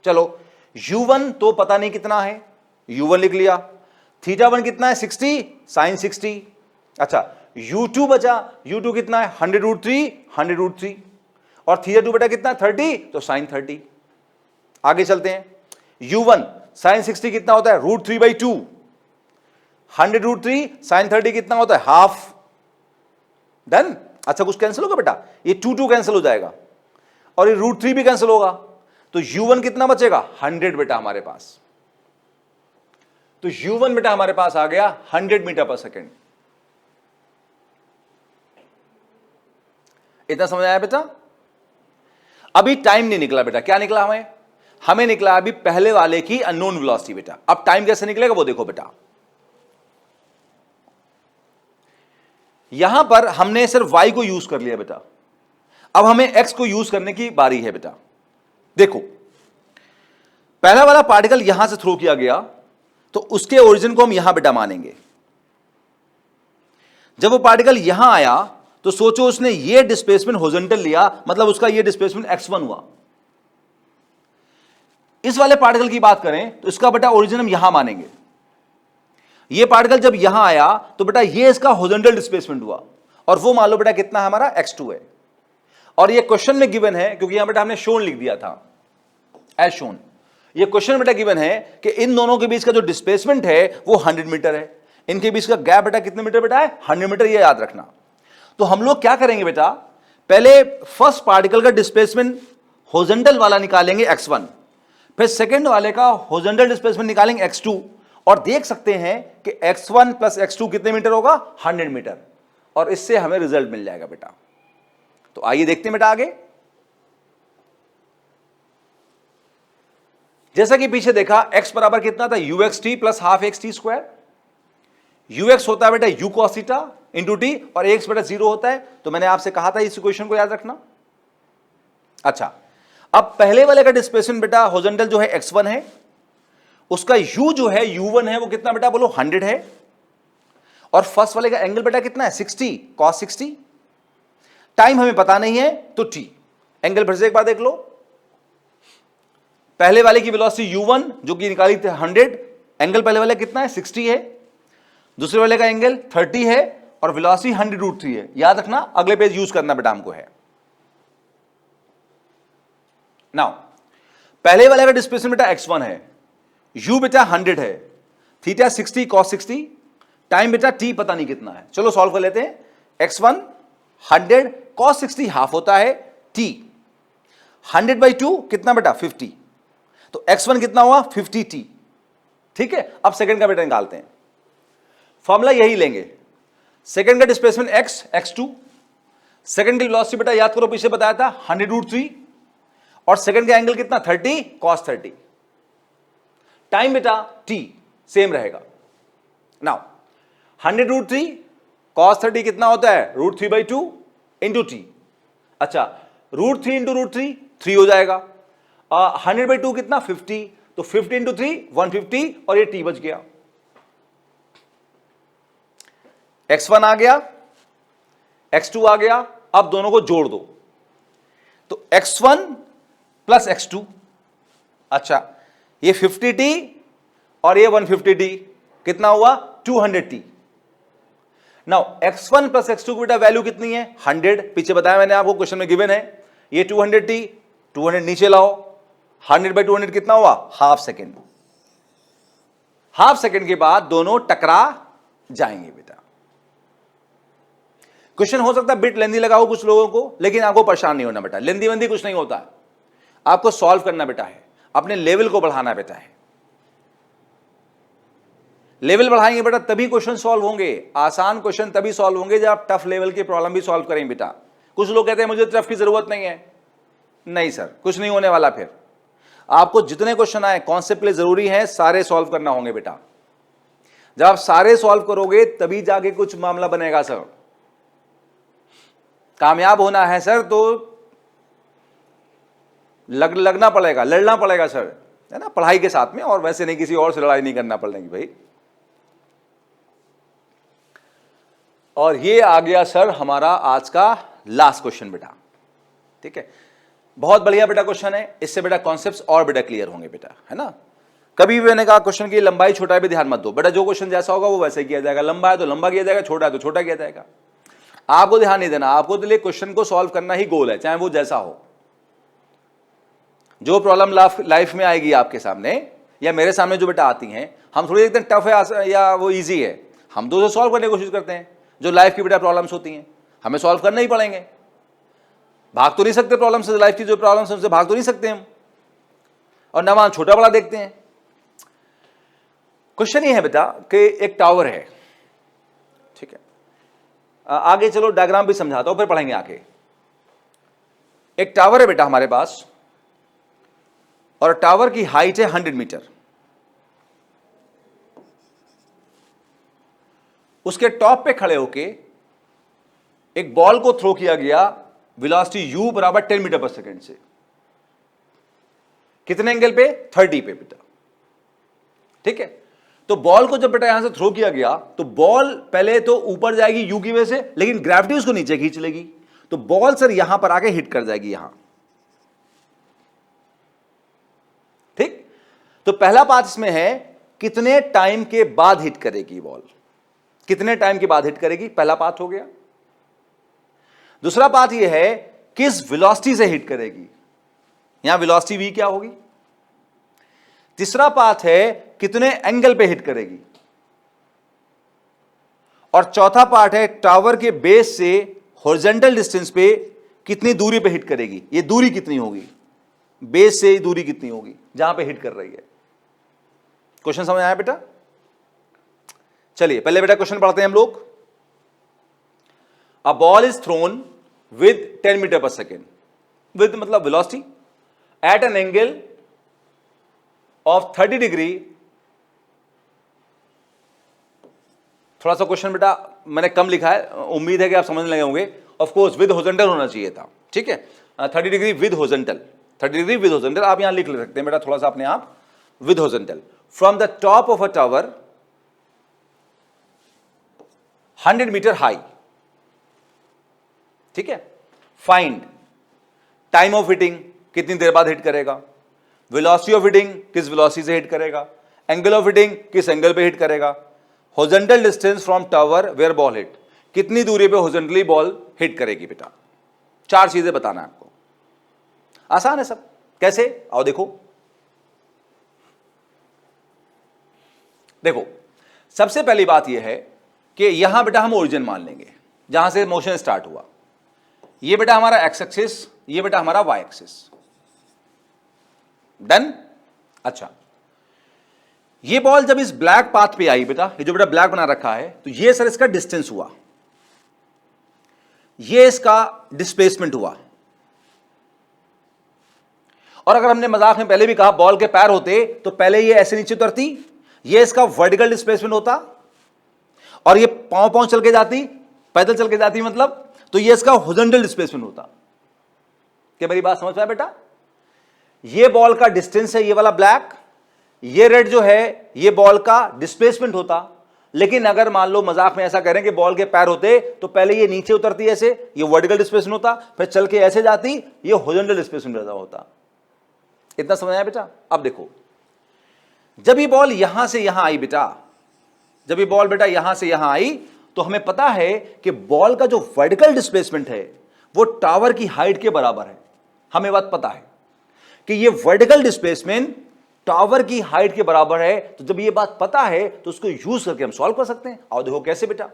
चलो, u1 तो पता नहीं कितना है, u1 लिख लिया, थीटा 1 कितना है 60 साइन 60। अच्छा, u2 बचा, u2 कितना है 100√3 और थीटा 2 बेटा कितना 30, तो साइन 30। आगे चलते हैं, u1 साइन 60 कितना होता है, √3/2, 100√3 साइन 30 कितना होता है, हाफ। डन। अच्छा, कुछ कैंसिल होगा बेटा, ये 2 कैंसिल हो जाएगा और ये √3 भी कैंसिल होगा, तो u1 कितना बचेगा, 100 बेटा हमारे पास। तो u1 बेटा हमारे पास आ गया 100 मीटर पर सेकेंड। इतना समझ आया बेटा? अभी टाइम नहीं निकला बेटा, क्या निकला हमें, हमें निकला अभी पहले वाले की अननोन वेलोसिटी बेटा। अब टाइम कैसे निकलेगा वो देखो बेटा। यहां पर हमने सिर्फ y को यूज कर लिया बेटा, अब हमें x को यूज करने की बारी है बेटा। देखो पहला वाला पार्टिकल यहां से थ्रो किया गया तो उसके ओरिजिन को हम यहां बेटा मानेंगे। जब वो पार्टिकल यहां आया तो सोचो उसने ये डिस्प्लेसमेंट हॉरिजॉन्टल लिया, मतलब उसका ये डिस्प्लेसमेंट x1 हुआ। इस वाले पार्टिकल की बात करें तो इसका बेटा ओरिजिन हम यहां मानेंगे। ये पार्टिकल जब यहां आया तो बेटा ये इसका हॉरिजॉन्टल डिस्प्लेसमेंट हुआ, और वो मान लो बेटा कितना है हमारा x2 है। और ये क्वेश्चन में गिवन है क्योंकि यहां बेटा हमने शोन लिख दिया था एज शोन। ये क्वेश्चन बेटा गिवन है कि इन दोनों के बीच का जो डिस्प्लेसमेंट है वो 100 मीटर है, इनके बीच का गैप बेटा कितने मीटर बेटा है 100 मीटर, ये याद रखना। तो हम लोग क्या करेंगे बेटा, पहले फर्स्ट पार्टिकल का डिस्प्लेसमेंट हॉरिजॉन्टल वाला निकालेंगे x1, फिर सेकंड वाले का हॉरिजॉन्टल डिस्प्लेसमेंट निकालेंगे x2, और देख सकते हैं कि x1 प्लस x2 कितने मीटर होगा 100 मीटर, और इससे हमें रिजल्ट मिल जाएगा बेटा। तो आइए देखते हैं बेटा आगे। जैसा कि पीछे देखा x बराबर कितना था uxt plus half xt square. ux होता है बेटा u cos theta into t, और x बेटा 0 होता है, तो मैंने आपसे कहा था इस इक्वेशन को याद रखना। अच्छा, अब पहले वाले का डिस्प्लेसमेंट बेटा हॉरिजॉन्टल जो है x1 है, उसका u जो है u1 है वो कितना बेटा बोलो 100 है, और फर्स्ट वाले का एंगल बेटा कितना है 60 cos 60। टाइम हमें पता नहीं है तो t, एंगल फिर से एक बार देख लो। पहले वाले की वेलोसिटी u1 जो कि निकाली थी 100, एंगल पहले वाले कितना है 60 है, दूसरे वाले का एंगल 30 है, और वेलोसिटी 100√3 है। याद रखना, अगले पेज यूज करना बेटा हमको है। नाउ पहले वाले का डिस्प्लेसमेंट बेटा x1 है, u बेटा 100 है, थीटा 60 cos 60, टाइम बेटा t पता नहीं कितना है। चलो सॉल्व कर लेते हैं। x1 100 cos 60 हाफ होता है t, 100/2 कितना बेटा 50, तो x1 कितना हुआ 50t। ठीक है, अब सेकंड का बेटा निकालते हैं। फॉर्मूला यही लेंगे, सेकंड का डिस्प्लेसमेंट x, x2, सेकंड की वेलोसिटी बेटा याद करो पीछे बताया था 100√3, और सेकंड का एंगल कितना 30 cos 30, टाइम बेटा t सेम रहेगा। नाउ 100√3 cos 30 कितना होता है √3/2 इंटू टी। अच्छा, √3 इंटू √3 3 हो जाएगा, 100/2 कितना 50, तो 50 इंटू 3 150, और ये t बच गया। x1 आ गया, x2 आ गया, अब दोनों को जोड़ दो तो x1 प्लस x2, अच्छा ये 50t और ये 150t कितना हुआ 200t। Now x1 plus x2 की बेटा वैल्यू कितनी है 100, पीछे बताया मैंने आपको क्वेश्चन में गिवन है। ये 200t, 200 नीचे लाओ, 100/200 कितना हुआ हाफ सेकेंड। हाफ सेकेंड के बाद दोनों टकरा जाएंगे बेटा। क्वेश्चन हो सकता है बिट लेंदी लगा हो कुछ लोगों को, लेकिन आपको परेशान नहीं होना बेटा, लेंदी वंदी कुछ नहीं होता है, आपको सॉल्व करना बेटा है, अपने लेवल को बढ़ाना बेटा है। लेवल बढ़ाएंगे बेटा तभी क्वेश्चन सॉल्व होंगे, आसान क्वेश्चन तभी सॉल्व होंगे जब आप टफ लेवल के प्रॉब्लम भी सॉल्व करेंगे बेटा। कुछ लोग कहते हैं मुझे टफ की जरूरत नहीं है, नहीं सर कुछ नहीं होने वाला। फिर आपको जितने क्वेश्चन आए कॉन्सेप्ट के लिए जरूरी है सारे सॉल्व करना होंगे बेटा। जब आप सारे सॉल्व करोगे तभी जाके कुछ मामला बनेगा सर। कामयाब होना है सर तो लगना पड़ेगा, लड़ना पड़ेगा सर, है ना, पढ़ाई के साथ में, और वैसे नहीं किसी और से लड़ाई नहीं करना पड़ेगी भाई। और ये आ गया सर हमारा आज का लास्ट क्वेश्चन बेटा। ठीक है, बहुत बढ़िया बेटा क्वेश्चन है, इससे बेटा कॉन्सेप्ट्स और बेटा क्लियर होंगे बेटा, है ना। कभी भी मैंने कहा क्वेश्चन की लंबाई छोटा है भी ध्यान मत दो बेटा, जो क्वेश्चन जैसा होगा वो वैसे किया जाएगा, लंबा है तो लंबा किया जाएगा, छोटा है तो छोटा किया जाएगा। आपको ध्यान नहीं देना, आपको तो लिए क्वेश्चन को सॉल्व करना ही गोल है, चाहे वो जैसा हो। जो प्रॉब्लम लाइफ में आएगी आपके सामने या मेरे सामने जो बेटा आती हैं, हम थोड़ी देखते हैं टफ है या वो इजी है, हम तो उसे सॉल्व करने की कोशिश करते हैं। जो लाइफ की बेटा प्रॉब्लम्स होती हैं हमें सॉल्व करने ही पड़ेंगे, भाग तो नहीं सकते प्रॉब्लम से, लाइफ की जो प्रॉब्लम्स उनसे भाग तो नहीं सकते हम, और ना वहां छोटा बड़ा देखते हैं। क्वेश्चन ये है बेटा कि एक टावर है, ठीक है, आगे चलो डायग्राम भी समझाता हूं फिर पढ़ेंगे आगे। एक टावर है बेटा हमारे पास, और टावर की हाइट है 100 मीटर, उसके टॉप पे खड़े होके एक बॉल को थ्रो किया गया वेलोसिटी u बराबर 10 मीटर पर सेकेंड से, कितने एंगल पे? 30 पे बेटा, ठीक है। तो बॉल को जब बेटा यहां से थ्रो किया गया तो बॉल पहले तो ऊपर जाएगी u की वजह से, लेकिन ग्रेविटी उसको नीचे खींच लेगी, तो बॉल सर यहां पर आके हिट कर जाएगी यहां, ठीक। तो पहला पार्ट इसमें है कितने टाइम के बाद हिट करेगी बॉल, कितने टाइम के बाद हिट करेगी, पहला पार्ट हो गया। दूसरा पार्ट यह है किस वेलोसिटी से हिट करेगी, यहां वेलोसिटी v क्या होगी। तीसरा पार्ट है कितने एंगल पे हिट करेगी, और चौथा पार्ट है टावर के बेस से हॉरिजॉन्टल डिस्टेंस पे कितनी दूरी पे हिट करेगी, ये दूरी कितनी होगी, बेस से दूरी कितनी होगी जहां पे हिट कर रही है। क्वेश्चन समझ आया बेटा? चलिए पहले बेटा क्वेश्चन पढ़ते हैं हम लोग। A ball is thrown with 10 metre per second, with मतलब velocity, at an angle of 30 degree. थोड़ा सा क्वेश्चन बेटा मैंने कम लिखा है, उम्मीद है कि आप समझने लगे होंगे। ऑफ कोर्स विद हॉरिजॉन्टल होना चाहिए था, ठीक है। 30 degree with horizontal, 30 degree with horizontal आप यहां लिख ले सकते हैं बेटा थोड़ा सा अपने आप, with horizontal, from the top of a tower 100 metre high, ठीक है। फाइंड टाइम ऑफ हिटिंग, कितनी देर बाद हिट करेगा, वेलोसिटी ऑफ हिटिंग, किस वेलोसिटी से हिट करेगा, एंगल ऑफ हिटिंग, किस एंगल पे हिट करेगा, horizontal distance from tower where ball hit, कितनी दूरी पे हॉरिजॉन्टली बॉल हिट करेगी बेटा। 4 चीजें बताना है आपको, आसान है सब। कैसे? आओ देखो। देखो सबसे पहली बात यह है कि यहां बेटा हम ओरिजिन मान लेंगे जहां से मोशन स्टार्ट हुआ। ये बेटा हमारा एक्स एक्सिस, ये बेटा हमारा वाई एक्सिस, डन। अच्छा, ये बॉल जब इस ब्लैक पाथ पे आई बेटा, ये जो बेटा ब्लैक बना रखा है, तो ये सर इसका डिस्टेंस हुआ, ये इसका डिस्प्लेसमेंट हुआ। और अगर हमने मजाक में पहले भी कहा बॉल के पैर होते तो पहले ये ऐसे नीचे उतरती, ये इसका वर्टिकल डिस्प्लेसमेंट होता, और ये पांव पांव चल के जाती, पैदल चल के जाती मतलब, तो ये इसका हॉरिजॉन्टल डिस्प्लेसमेंट होता। क्या मेरी बात समझ में आया बेटा? ये बॉल का डिस्टेंस है, ये वाला ब्लैक, ये रेड जो है ये बॉल का डिस्प्लेसमेंट होता। लेकिन अगर मान लो मजाक में ऐसा करें कि बॉल के पैर होते तो पहले ये नीचे उतरती ऐसे, ये वर्टिकल डिस्प्लेसमेंट होता, फिर चल के ऐसे जाती, ये हॉरिजॉन्टल डिस्प्लेसमेंट होता। इतना समझ आया बेटा? अब देखो, जब ये बॉल यहां से यहां आई बेटा, जब ये बॉल बेटा यहां से यहां आई, तो हमें पता है कि बॉल का जो वर्टिकल डिस्प्लेसमेंट है वो टावर की हाइट के बराबर है। हमें बात पता है कि ये वर्टिकल डिस्प्लेसमेंट टावर की हाइट के बराबर है। तो जब ये बात पता है तो उसको यूज करके हम सॉल्व कर सकते हैं। और देखो कैसे बेटा,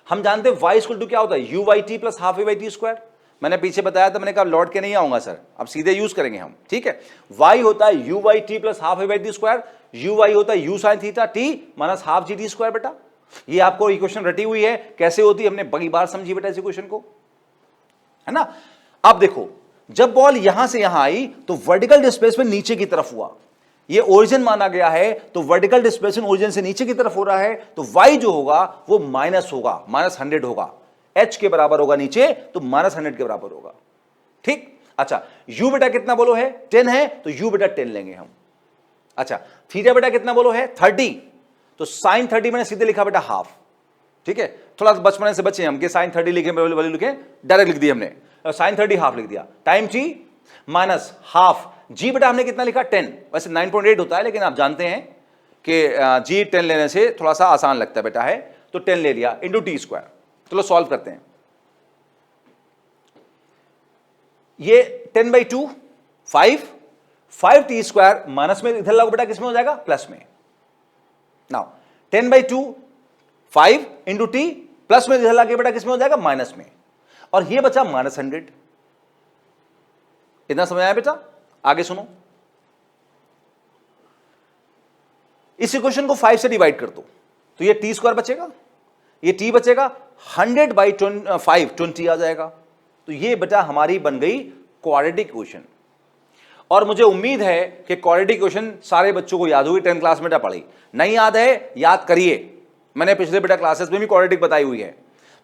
हम जानते हैं y इक्वल टू क्या होता है, u/t plus half a/t square. मैंने पीछे बताया था, मैंने कहा लौट के नहीं आऊंगा सर, अब सीधे यूज करेंगे हम, ठीक है। y होता है u/t plus half a/t square, ui होता है u sin theta t minus half gt square. बेटा ये आपको इक्वेशन रटी हुई है, कैसे होती है हमने बड़ी बार समझी बेटा इस इक्वेशन को, है ना। अब देखो, जब बॉल यहां से यहां आई तो वर्टिकल डिस्प्लेसमेंट नीचे की तरफ हुआ, ये ओरिजिन माना गया है, तो वर्टिकल डिस्प्लेसमेंट ओरिजिन से नीचे की तरफ हो रहा है, तो y जो होगा वो माइनस होगा, -100 होगा, h के बराबर होगा नीचे, तो -100 के बराबर होगा, ठीक। अच्छा, u बेटा कितना बोलो है, 10 है, तो u बेटा 10 लेंगे हम। अच्छा, थीटा बेटा कितना बोलो है, 30, तो साइन 30 मैंने सीधे लिखा बेटा हाफ, ठीक है। थोड़ा बचपन से बचे हम कि साइन 30 लिखे वाले लिखे, डायरेक्ट लिख दिया हमने, साइन 30 हाफ लिख दिया, टाइम जी माइनस हाफ जी बेटा हमने कितना लिखा, 10। वैसे 9.8 होता है, लेकिन आप जानते हैं कि जी 10 लेने से थोड़ा सा आसान लगता है बेटा, है तो 10 ले लिया इंटू टी स्क्वायर। चलो सॉल्व करते हैं। ये 10/2 5 टी स्क्वायर माइनस में इधर लागू बेटा किसमें हो जाएगा, प्लस में। नाउ 10/2 5 इंटू टी प्लस में इधर लाके बेटा किसमें हो जाएगा, माइनस में, और ये बचा -100। इतना समझ आया बेटा? आगे सुनो, इस इक्वेशन को 5 से डिवाइड कर दो तो ये टी स्क्वायर बचेगा, ये टी बचेगा, 100/5 20 आ जाएगा। तो ये बेटा हमारी बन गई क्वाड्रेटिक इक्वेशन। और मुझे उम्मीद है कि क्वाड्रेटिक इक्वेशन सारे बच्चों को याद होगी, 10th क्लास में बेटा पढ़ी। नहीं याद है, याद करिए, मैंने पिछले बेटा क्लासेस में भी क्वाड्रेटिक बताई हुई है,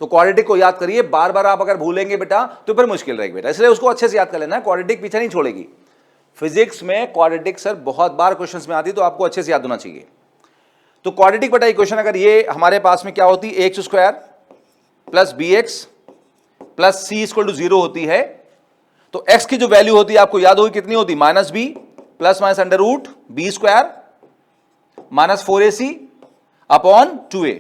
तो क्वाड्रेटिक को याद करिए। बार बार आप अगर भूलेंगे बेटा तो फिर मुश्किल रहेगी बेटा, इसलिए उसको अच्छे से याद कर लेना है, क्वाड्रेटिक पीछे नहीं छोड़ेगी। फिजिक्स में क्वाड्रेटिक सर बहुत बार क्वेश्चंस में आती है, तो आपको अच्छे से याद होना चाहिए। तो क्वाड्रेटिक बेटा इक्वेशन अगर ये हमारे पास में क्या होती है, x square plus b x plus c equal to 0 होती है, तो x की जो वैल्यू होती है आपको याद होगी कितनी होती, minus b plus minus under root b square minus 4ac upon 2a।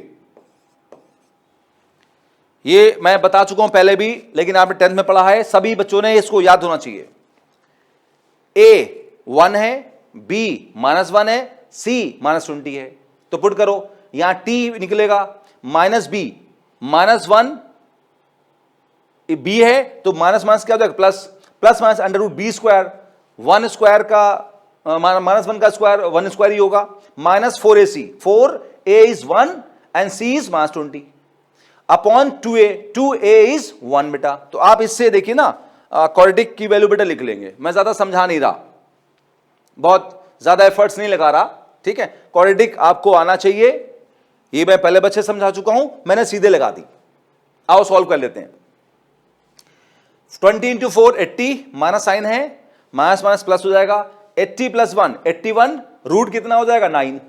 ये मैं बता चुका हूं पहले भी, लेकिन आपने 10th में पढ़ा है, सभी बच्चों ने इसको याद होना चाहिए। a 1 है, b -1 है, c -20 है, तो पुट करो, यहां t निकलेगा माइनस बी -1 b है, तो माइनस माइनस क्या हो जाएगा plus, plus minus under root b square, 1 square का माइनस 1 का स्क्वायर 1 स्क्वायर ही होगा, minus 4ac, 4a is 1 and c is -20 upon 2a, 2a is 1 बेटा। तो आप इससे देखिए ना क्वाड्रेटिक की वैल्यू बेटा लिख लेंगे, मैं ज्यादा समझा नहीं रहा, बहुत ज्यादा एफर्ट्स नहीं लगा रहा, ठीक है। क्वाड्रेटिक आपको आना चाहिए, ये मैं पहले बच्चे समझा चुका हूं, मैंने सीधे लगा दी। आओ सॉल्व कर लेते हैं। 20 इंटू 4 80, माइनस साइन है, माइनस माइनस प्लस हो जाएगा, 80 प्लस 1 81, रूट कितना हो जाएगा 9,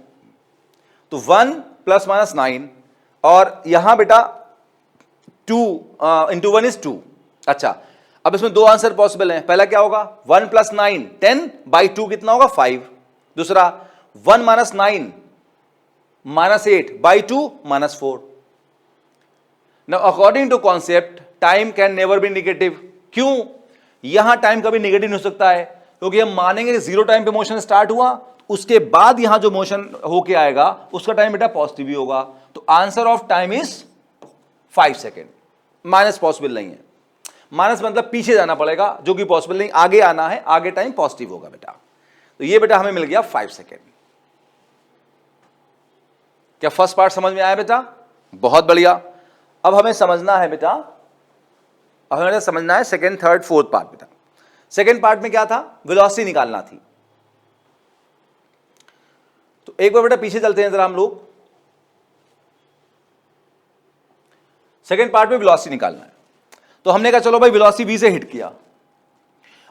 तो 1 प्लस माइनस 9, और यहां बेटा 2 इंटू 1 इज 2। अच्छा, अब इसमें दो आंसर पॉसिबल हैं, पहला क्या होगा 1 प्लस 9 10 बाई 2 कितना होगा 5, दूसरा 1 minus 9 minus 8 by 2 minus 4। Now according to concept time can never be negative. क्यों? यहां टाइम कभी निगेटिव नहीं हो सकता है, क्योंकि हम मानेंगे कि 0 टाइम पे मोशन स्टार्ट हुआ, उसके बाद यहां जो मोशन होके आएगा उसका टाइम बेटा पॉजिटिव ही होगा, तो answer of time is 5 second. Minus possible नहीं है, माइनस मतलब पीछे जाना पड़ेगा, जो कि पॉसिबल नहीं, आगे आना है, आगे टाइम पॉजिटिव होगा बेटा। तो ये बेटा हमें मिल गया 5 सेकेंड। क्या फर्स्ट पार्ट समझ में आया बेटा? बहुत बढ़िया। अब हमें समझना है बेटा, अब हमें समझना है सेकेंड थर्ड फोर्थ पार्ट बेटा। सेकेंड पार्ट में क्या था, वेलोसिटी निकालना थी। तो एक बार बेटा पीछे चलते हैं जरा हम लोग, सेकेंड पार्ट में वेलोसिटी निकालना है। तो हमने कहा चलो भाई वेलोसिटी v से हिट किया,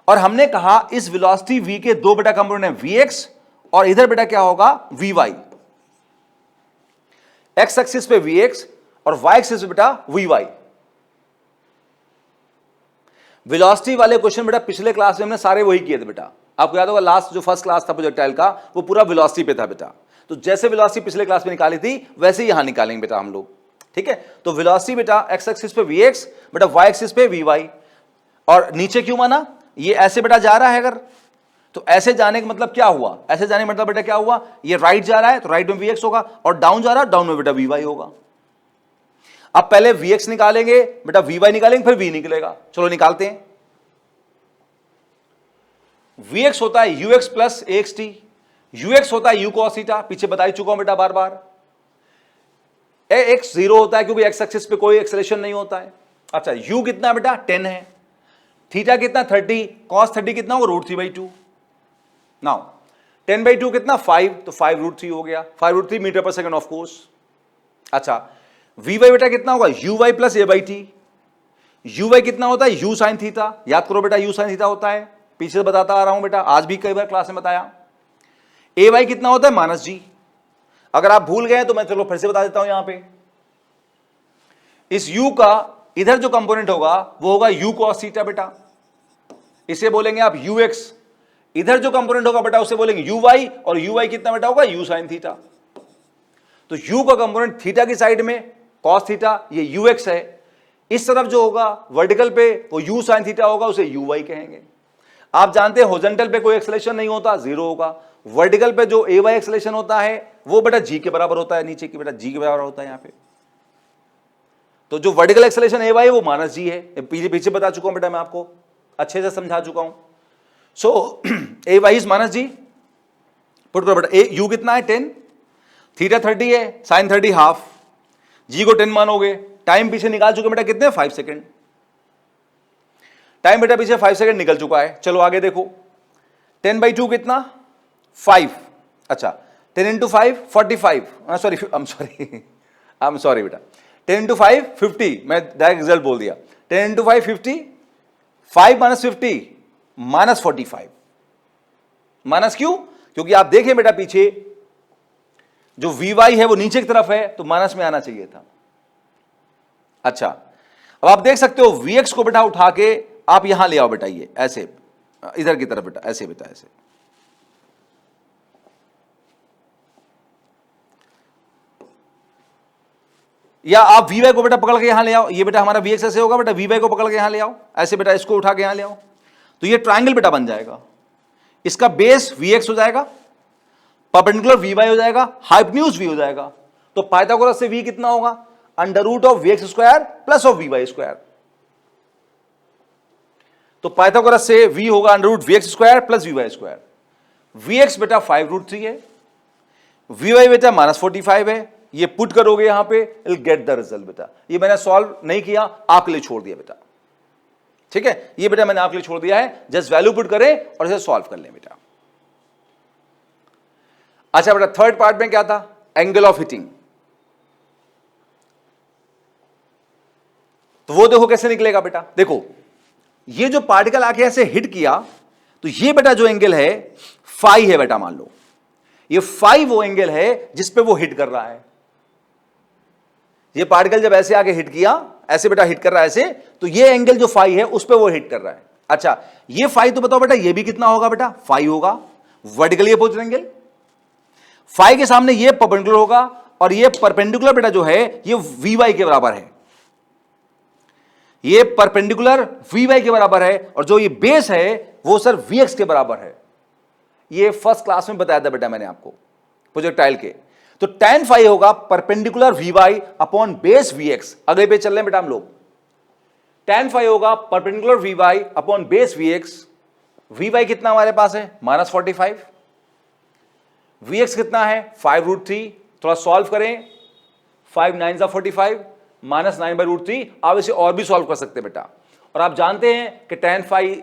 और हमने कहा इस वेलोसिटी v के दो बेटा कंपोनेंट है, vx और इधर बेटा क्या होगा vy। x एक्सिस पे vx और y एक्सिस पे बेटा vy। वेलोसिटी वाले क्वेश्चन बेटा पिछले क्लास में हमने सारे वही किए थे बेटा, आपको याद होगा लास्ट जो फर्स्ट क्लास था प्रोजेक्टाइल का वो पूरा वेलोसिटी पे था बेटा। तो जैसे वेलोसिटी पिछले क्लास में निकाली थी वैसे ही यहां निकालेंगे बेटा हम लोग, ठीक है। तो वेलोसिटी बेटा x एक्सिस पे vx बेटा y एक्सिस पे vy, और नीचे क्यों माना, ये ऐसे बेटा जा रहा है अगर, तो ऐसे जाने का मतलब क्या हुआ, ऐसे जाने का मतलब बेटा क्या हुआ, ये राइट जा रहा है तो राइट में vx होगा, और डाउन जा रहा है डाउन में बेटा vy होगा। अब पहले vx निकालेंगे बेटा vy निकालेंगे फिर v निकलेगा, चलो निकालते हैं। vx होता है ux प्लस axt, ux होता है u cos थीटा, पीछे बता ही चुका हूं बेटा बार बार। x 0 होता है क्योंकि x एक्सिस पे कोई एक्सेलेरेशन नहीं होता है। अच्छा u कितना बेटा 10 है, थीटा कितना 30, cos 30 कितना होगा √3/2। नाउ 10/2 कितना 5, तो 5 √3 हो गया, 5 √3 मीटर पर सेकंड ऑफ कोर्स। अच्छा vy बेटा कितना होगा uy प्लस a/t, uy कितना होता है u sin थीटा, याद करो बेटा u sin थीटा होता है, पीछे से बताता आ रहा हूं बेटा, आज भी कई बार क्लास में बताया। ay कितना होता है -g, अगर आप भूल गए तो मैं चलो फिर से बता देता हूं। यहां पे इस u का इधर जो कंपोनेंट होगा वो होगा u cos थीटा बेटा, इसे बोलेंगे आप ux। इधर जो कंपोनेंट होगा बेटा उसे बोलेंगे uy, और uy कितना बेटा होगा u sin थीटा। तो u का कंपोनेंट थीटा की साइड में cos थीटा, ये ux है, इस तरफ जो होगा वर्टिकल पे वो u sin थीटा होगा, उसे uy कहेंगे। आप जानते हैं हॉरिजॉन्टल पे कोई एक्सेलेरेशन नहीं होता, 0 होगा, वर्टिकल पे जो ay एक्सेलेरेशन होता है वो बेटा g के बराबर होता है, नीचे की बेटा g के बराबर होता है यहां पे। तो जो वर्टिकल एक्सेलेरेशन ay है वो -g है, पीछे पीछे बता चुका हूं बेटा, मैं आपको अच्छे से समझा चुका हूं। सो ay इज -g, पुट करो बेटा, u कितना है 10, थीटा 30 है, साइन 30 हाफ, g को 10 मानोगे, टाइम पीछे निकाल चुके बेटा कितने 5 सेकेंड, टाइम बेटा पीछे 5 सेकेंड निकल चुका है। चलो आगे देखो, 10/2 कितना 5, अच्छा 10 into 5 45, sorry I am sorry बेटा, 10 into 5 50, मैं डायरेक्ट रिजल्ट बोल दिया, 10 into 5 50, 5 minus 50 minus 45, माइनस क्यों? क्योंकि आप देखें बेटा पीछे जो Vy है वो नीचे की तरफ है तो माइनस में आना चाहिए था। अच्छा अब आप देख सकते हो Vx को बेटा उठा के आप यहां ले आओ बेटा, ये ऐसे इधर की तरफ बेटा, ऐसे बेटा ऐसे, या आप Vy को बेटा पकड़ के यहां ले आओ, ये बेटा हमारा Vx ऐसे होगा बेटा, Vy को पकड़ के यहां ले आओ ऐसे बेटा, इसको उठा के यहां ले आओ तो ये ट्रायंगल बेटा बन जाएगा। इसका बेस Vx हो जाएगा, परपेंडिकुलर Vy हो जाएगा, हाइपोटेन्यूज V हो जाएगा। तो पाइथागोरस से V कितना होगा? Under root of Vx square plus of Vy square. तो पाइथागोरस से V होगा under root Vx square plus Vy square. Vx बेटा 5√3 है, Vy बेटा -45 है, ये पुट करोगे यहां पे, इल गेट द रिजल्ट बेटा। ये मैंने सॉल्व नहीं किया, आपके लिए छोड़ दिया बेटा, ठीक है, ये बेटा मैंने आपके लिए छोड़ दिया है, जस्ट वैल्यू पुट करें और इसे सॉल्व कर लें बेटा। अच्छा बेटा थर्ड पार्ट में क्या था? Angle of hitting. तो वो देखो कैसे निकलेगा बेटा, देखो ये जो पार्टिकल आके ऐसे हिट किया तो ये बेटा जो एंगल है फाई है बेटा, मान लो ये फाई वो एंगल है जिस पे वो हिट कर रहा है। ये पार्टिकल जब ऐसे आके हिट किया, ऐसे बेटा हिट कर रहा है ऐसे, तो ये एंगल जो फाई है उस पे वो हिट कर रहा है। अच्छा ये फाई तो बताओ बेटा, ये भी कितना होगा बेटा? फाई होगा, वर्टिकली अपोजिट एंगल। फाई के सामने ये परपेंडिकुलर होगा और ये परपेंडिकुलर बेटा जो है ये Vy के बराबर है, ये परपेंडिकुलर Vy के बराबर है, और जो ये बेस है वो सर Vx के बराबर है। ये फर्स्ट क्लास में बताया था बेटा मैंने आपको प्रोजेक्टाइल के। तो tan फाई होगा perpendicular Vy upon base Vx। अगले पेज चल रहे हैं बेटा हम लोग। tan फाई होगा perpendicular Vy upon base Vx। Vy कितना हमारे पास है? -45। Vx कितना है? 5√3। थोड़ा सॉल्व करें, 5 9 45 -9/√3। आप इसे और भी सॉल्व कर सकते हैं बेटा। और आप जानते हैं कि tan फाई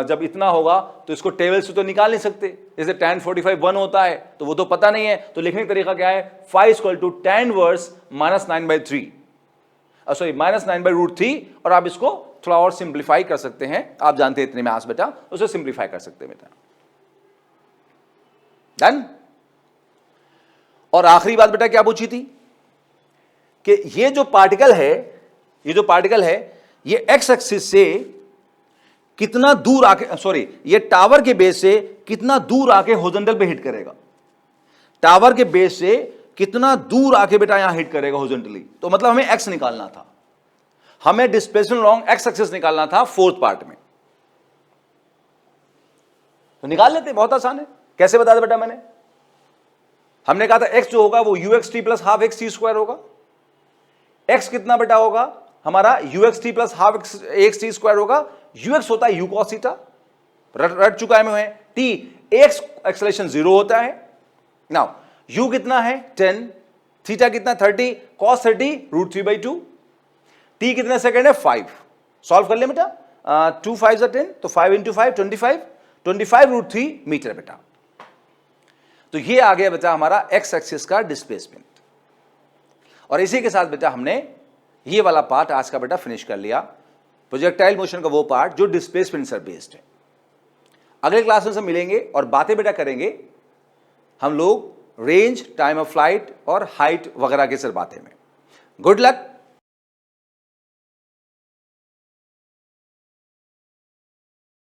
जब इतना होगा तो इसको टेबल से तो निकाल नहीं सकते, जैसे tan 45 1 होता है तो वो तो पता नहीं है। तो लिखने का तरीका क्या है? Phi equal to tan inverse -9/3, sorry -9/√3। और आप इसको थोड़ा और सिंप्लीफाई कर सकते हैं, आप जानते हैं इतने में आस बेटा, उसे सिंप्लीफाई कर सकते हैं बेटा। डन। और आखिरी बात बेटा क्या पूछी थी कि ये जो पार्टिकल है ये एक्स एक्सिस से कितना दूर आके, सॉरी ये टावर के बेस से कितना दूर आके हॉरिजॉन्टल पे हिट करेगा। टावर के बेस से कितना दूर आके बेटा यहां हिट करेगा हॉरिजॉन्टली। तो मतलब हमें एक्स निकालना था, हमें डिस्प्लेसमेंट अलोंग एक्स एक्सिस निकालना था फोर्थ पार्ट में। तो निकाल लेते, बहुत आसान है। कैसे बता दे बेटा मैंने? हमने कहा था एक्स जो होगा वो uxt plus half x T square होगा। एक्स कितना बेटा होगा हमारा? uxt plus half x T square होगा। ux होता है u cos थीटा, रट चुका है मैं। t x एक्सेलरेशन 0 होता है। नाउ u कितना है? 10, थीटा कितना? 30, cos 30 √3/2। t कितने सेकंड है? 5। सॉल्व कर ले बेटा, 2 5 10, तो 5 into 5 25 √3 मीटर बेटा। तो ये आ गया बेटा हमारा एक्स एक्सिस का डिस्प्लेसमेंट। और इसी के साथ बेटा हमने ये वाला पार्ट आज का बेटा फिनिश कर लिया, प्रोजेक्टाइल मोशन का वो पार्ट जो डिस्प्लेसमेंट से बेस्ड है। अगले क्लास में से मिलेंगे और बातें बेटा करेंगे हम लोग रेंज, टाइम ऑफ फ्लाइट और हाइट वगैरह के सर बातें में। Good luck.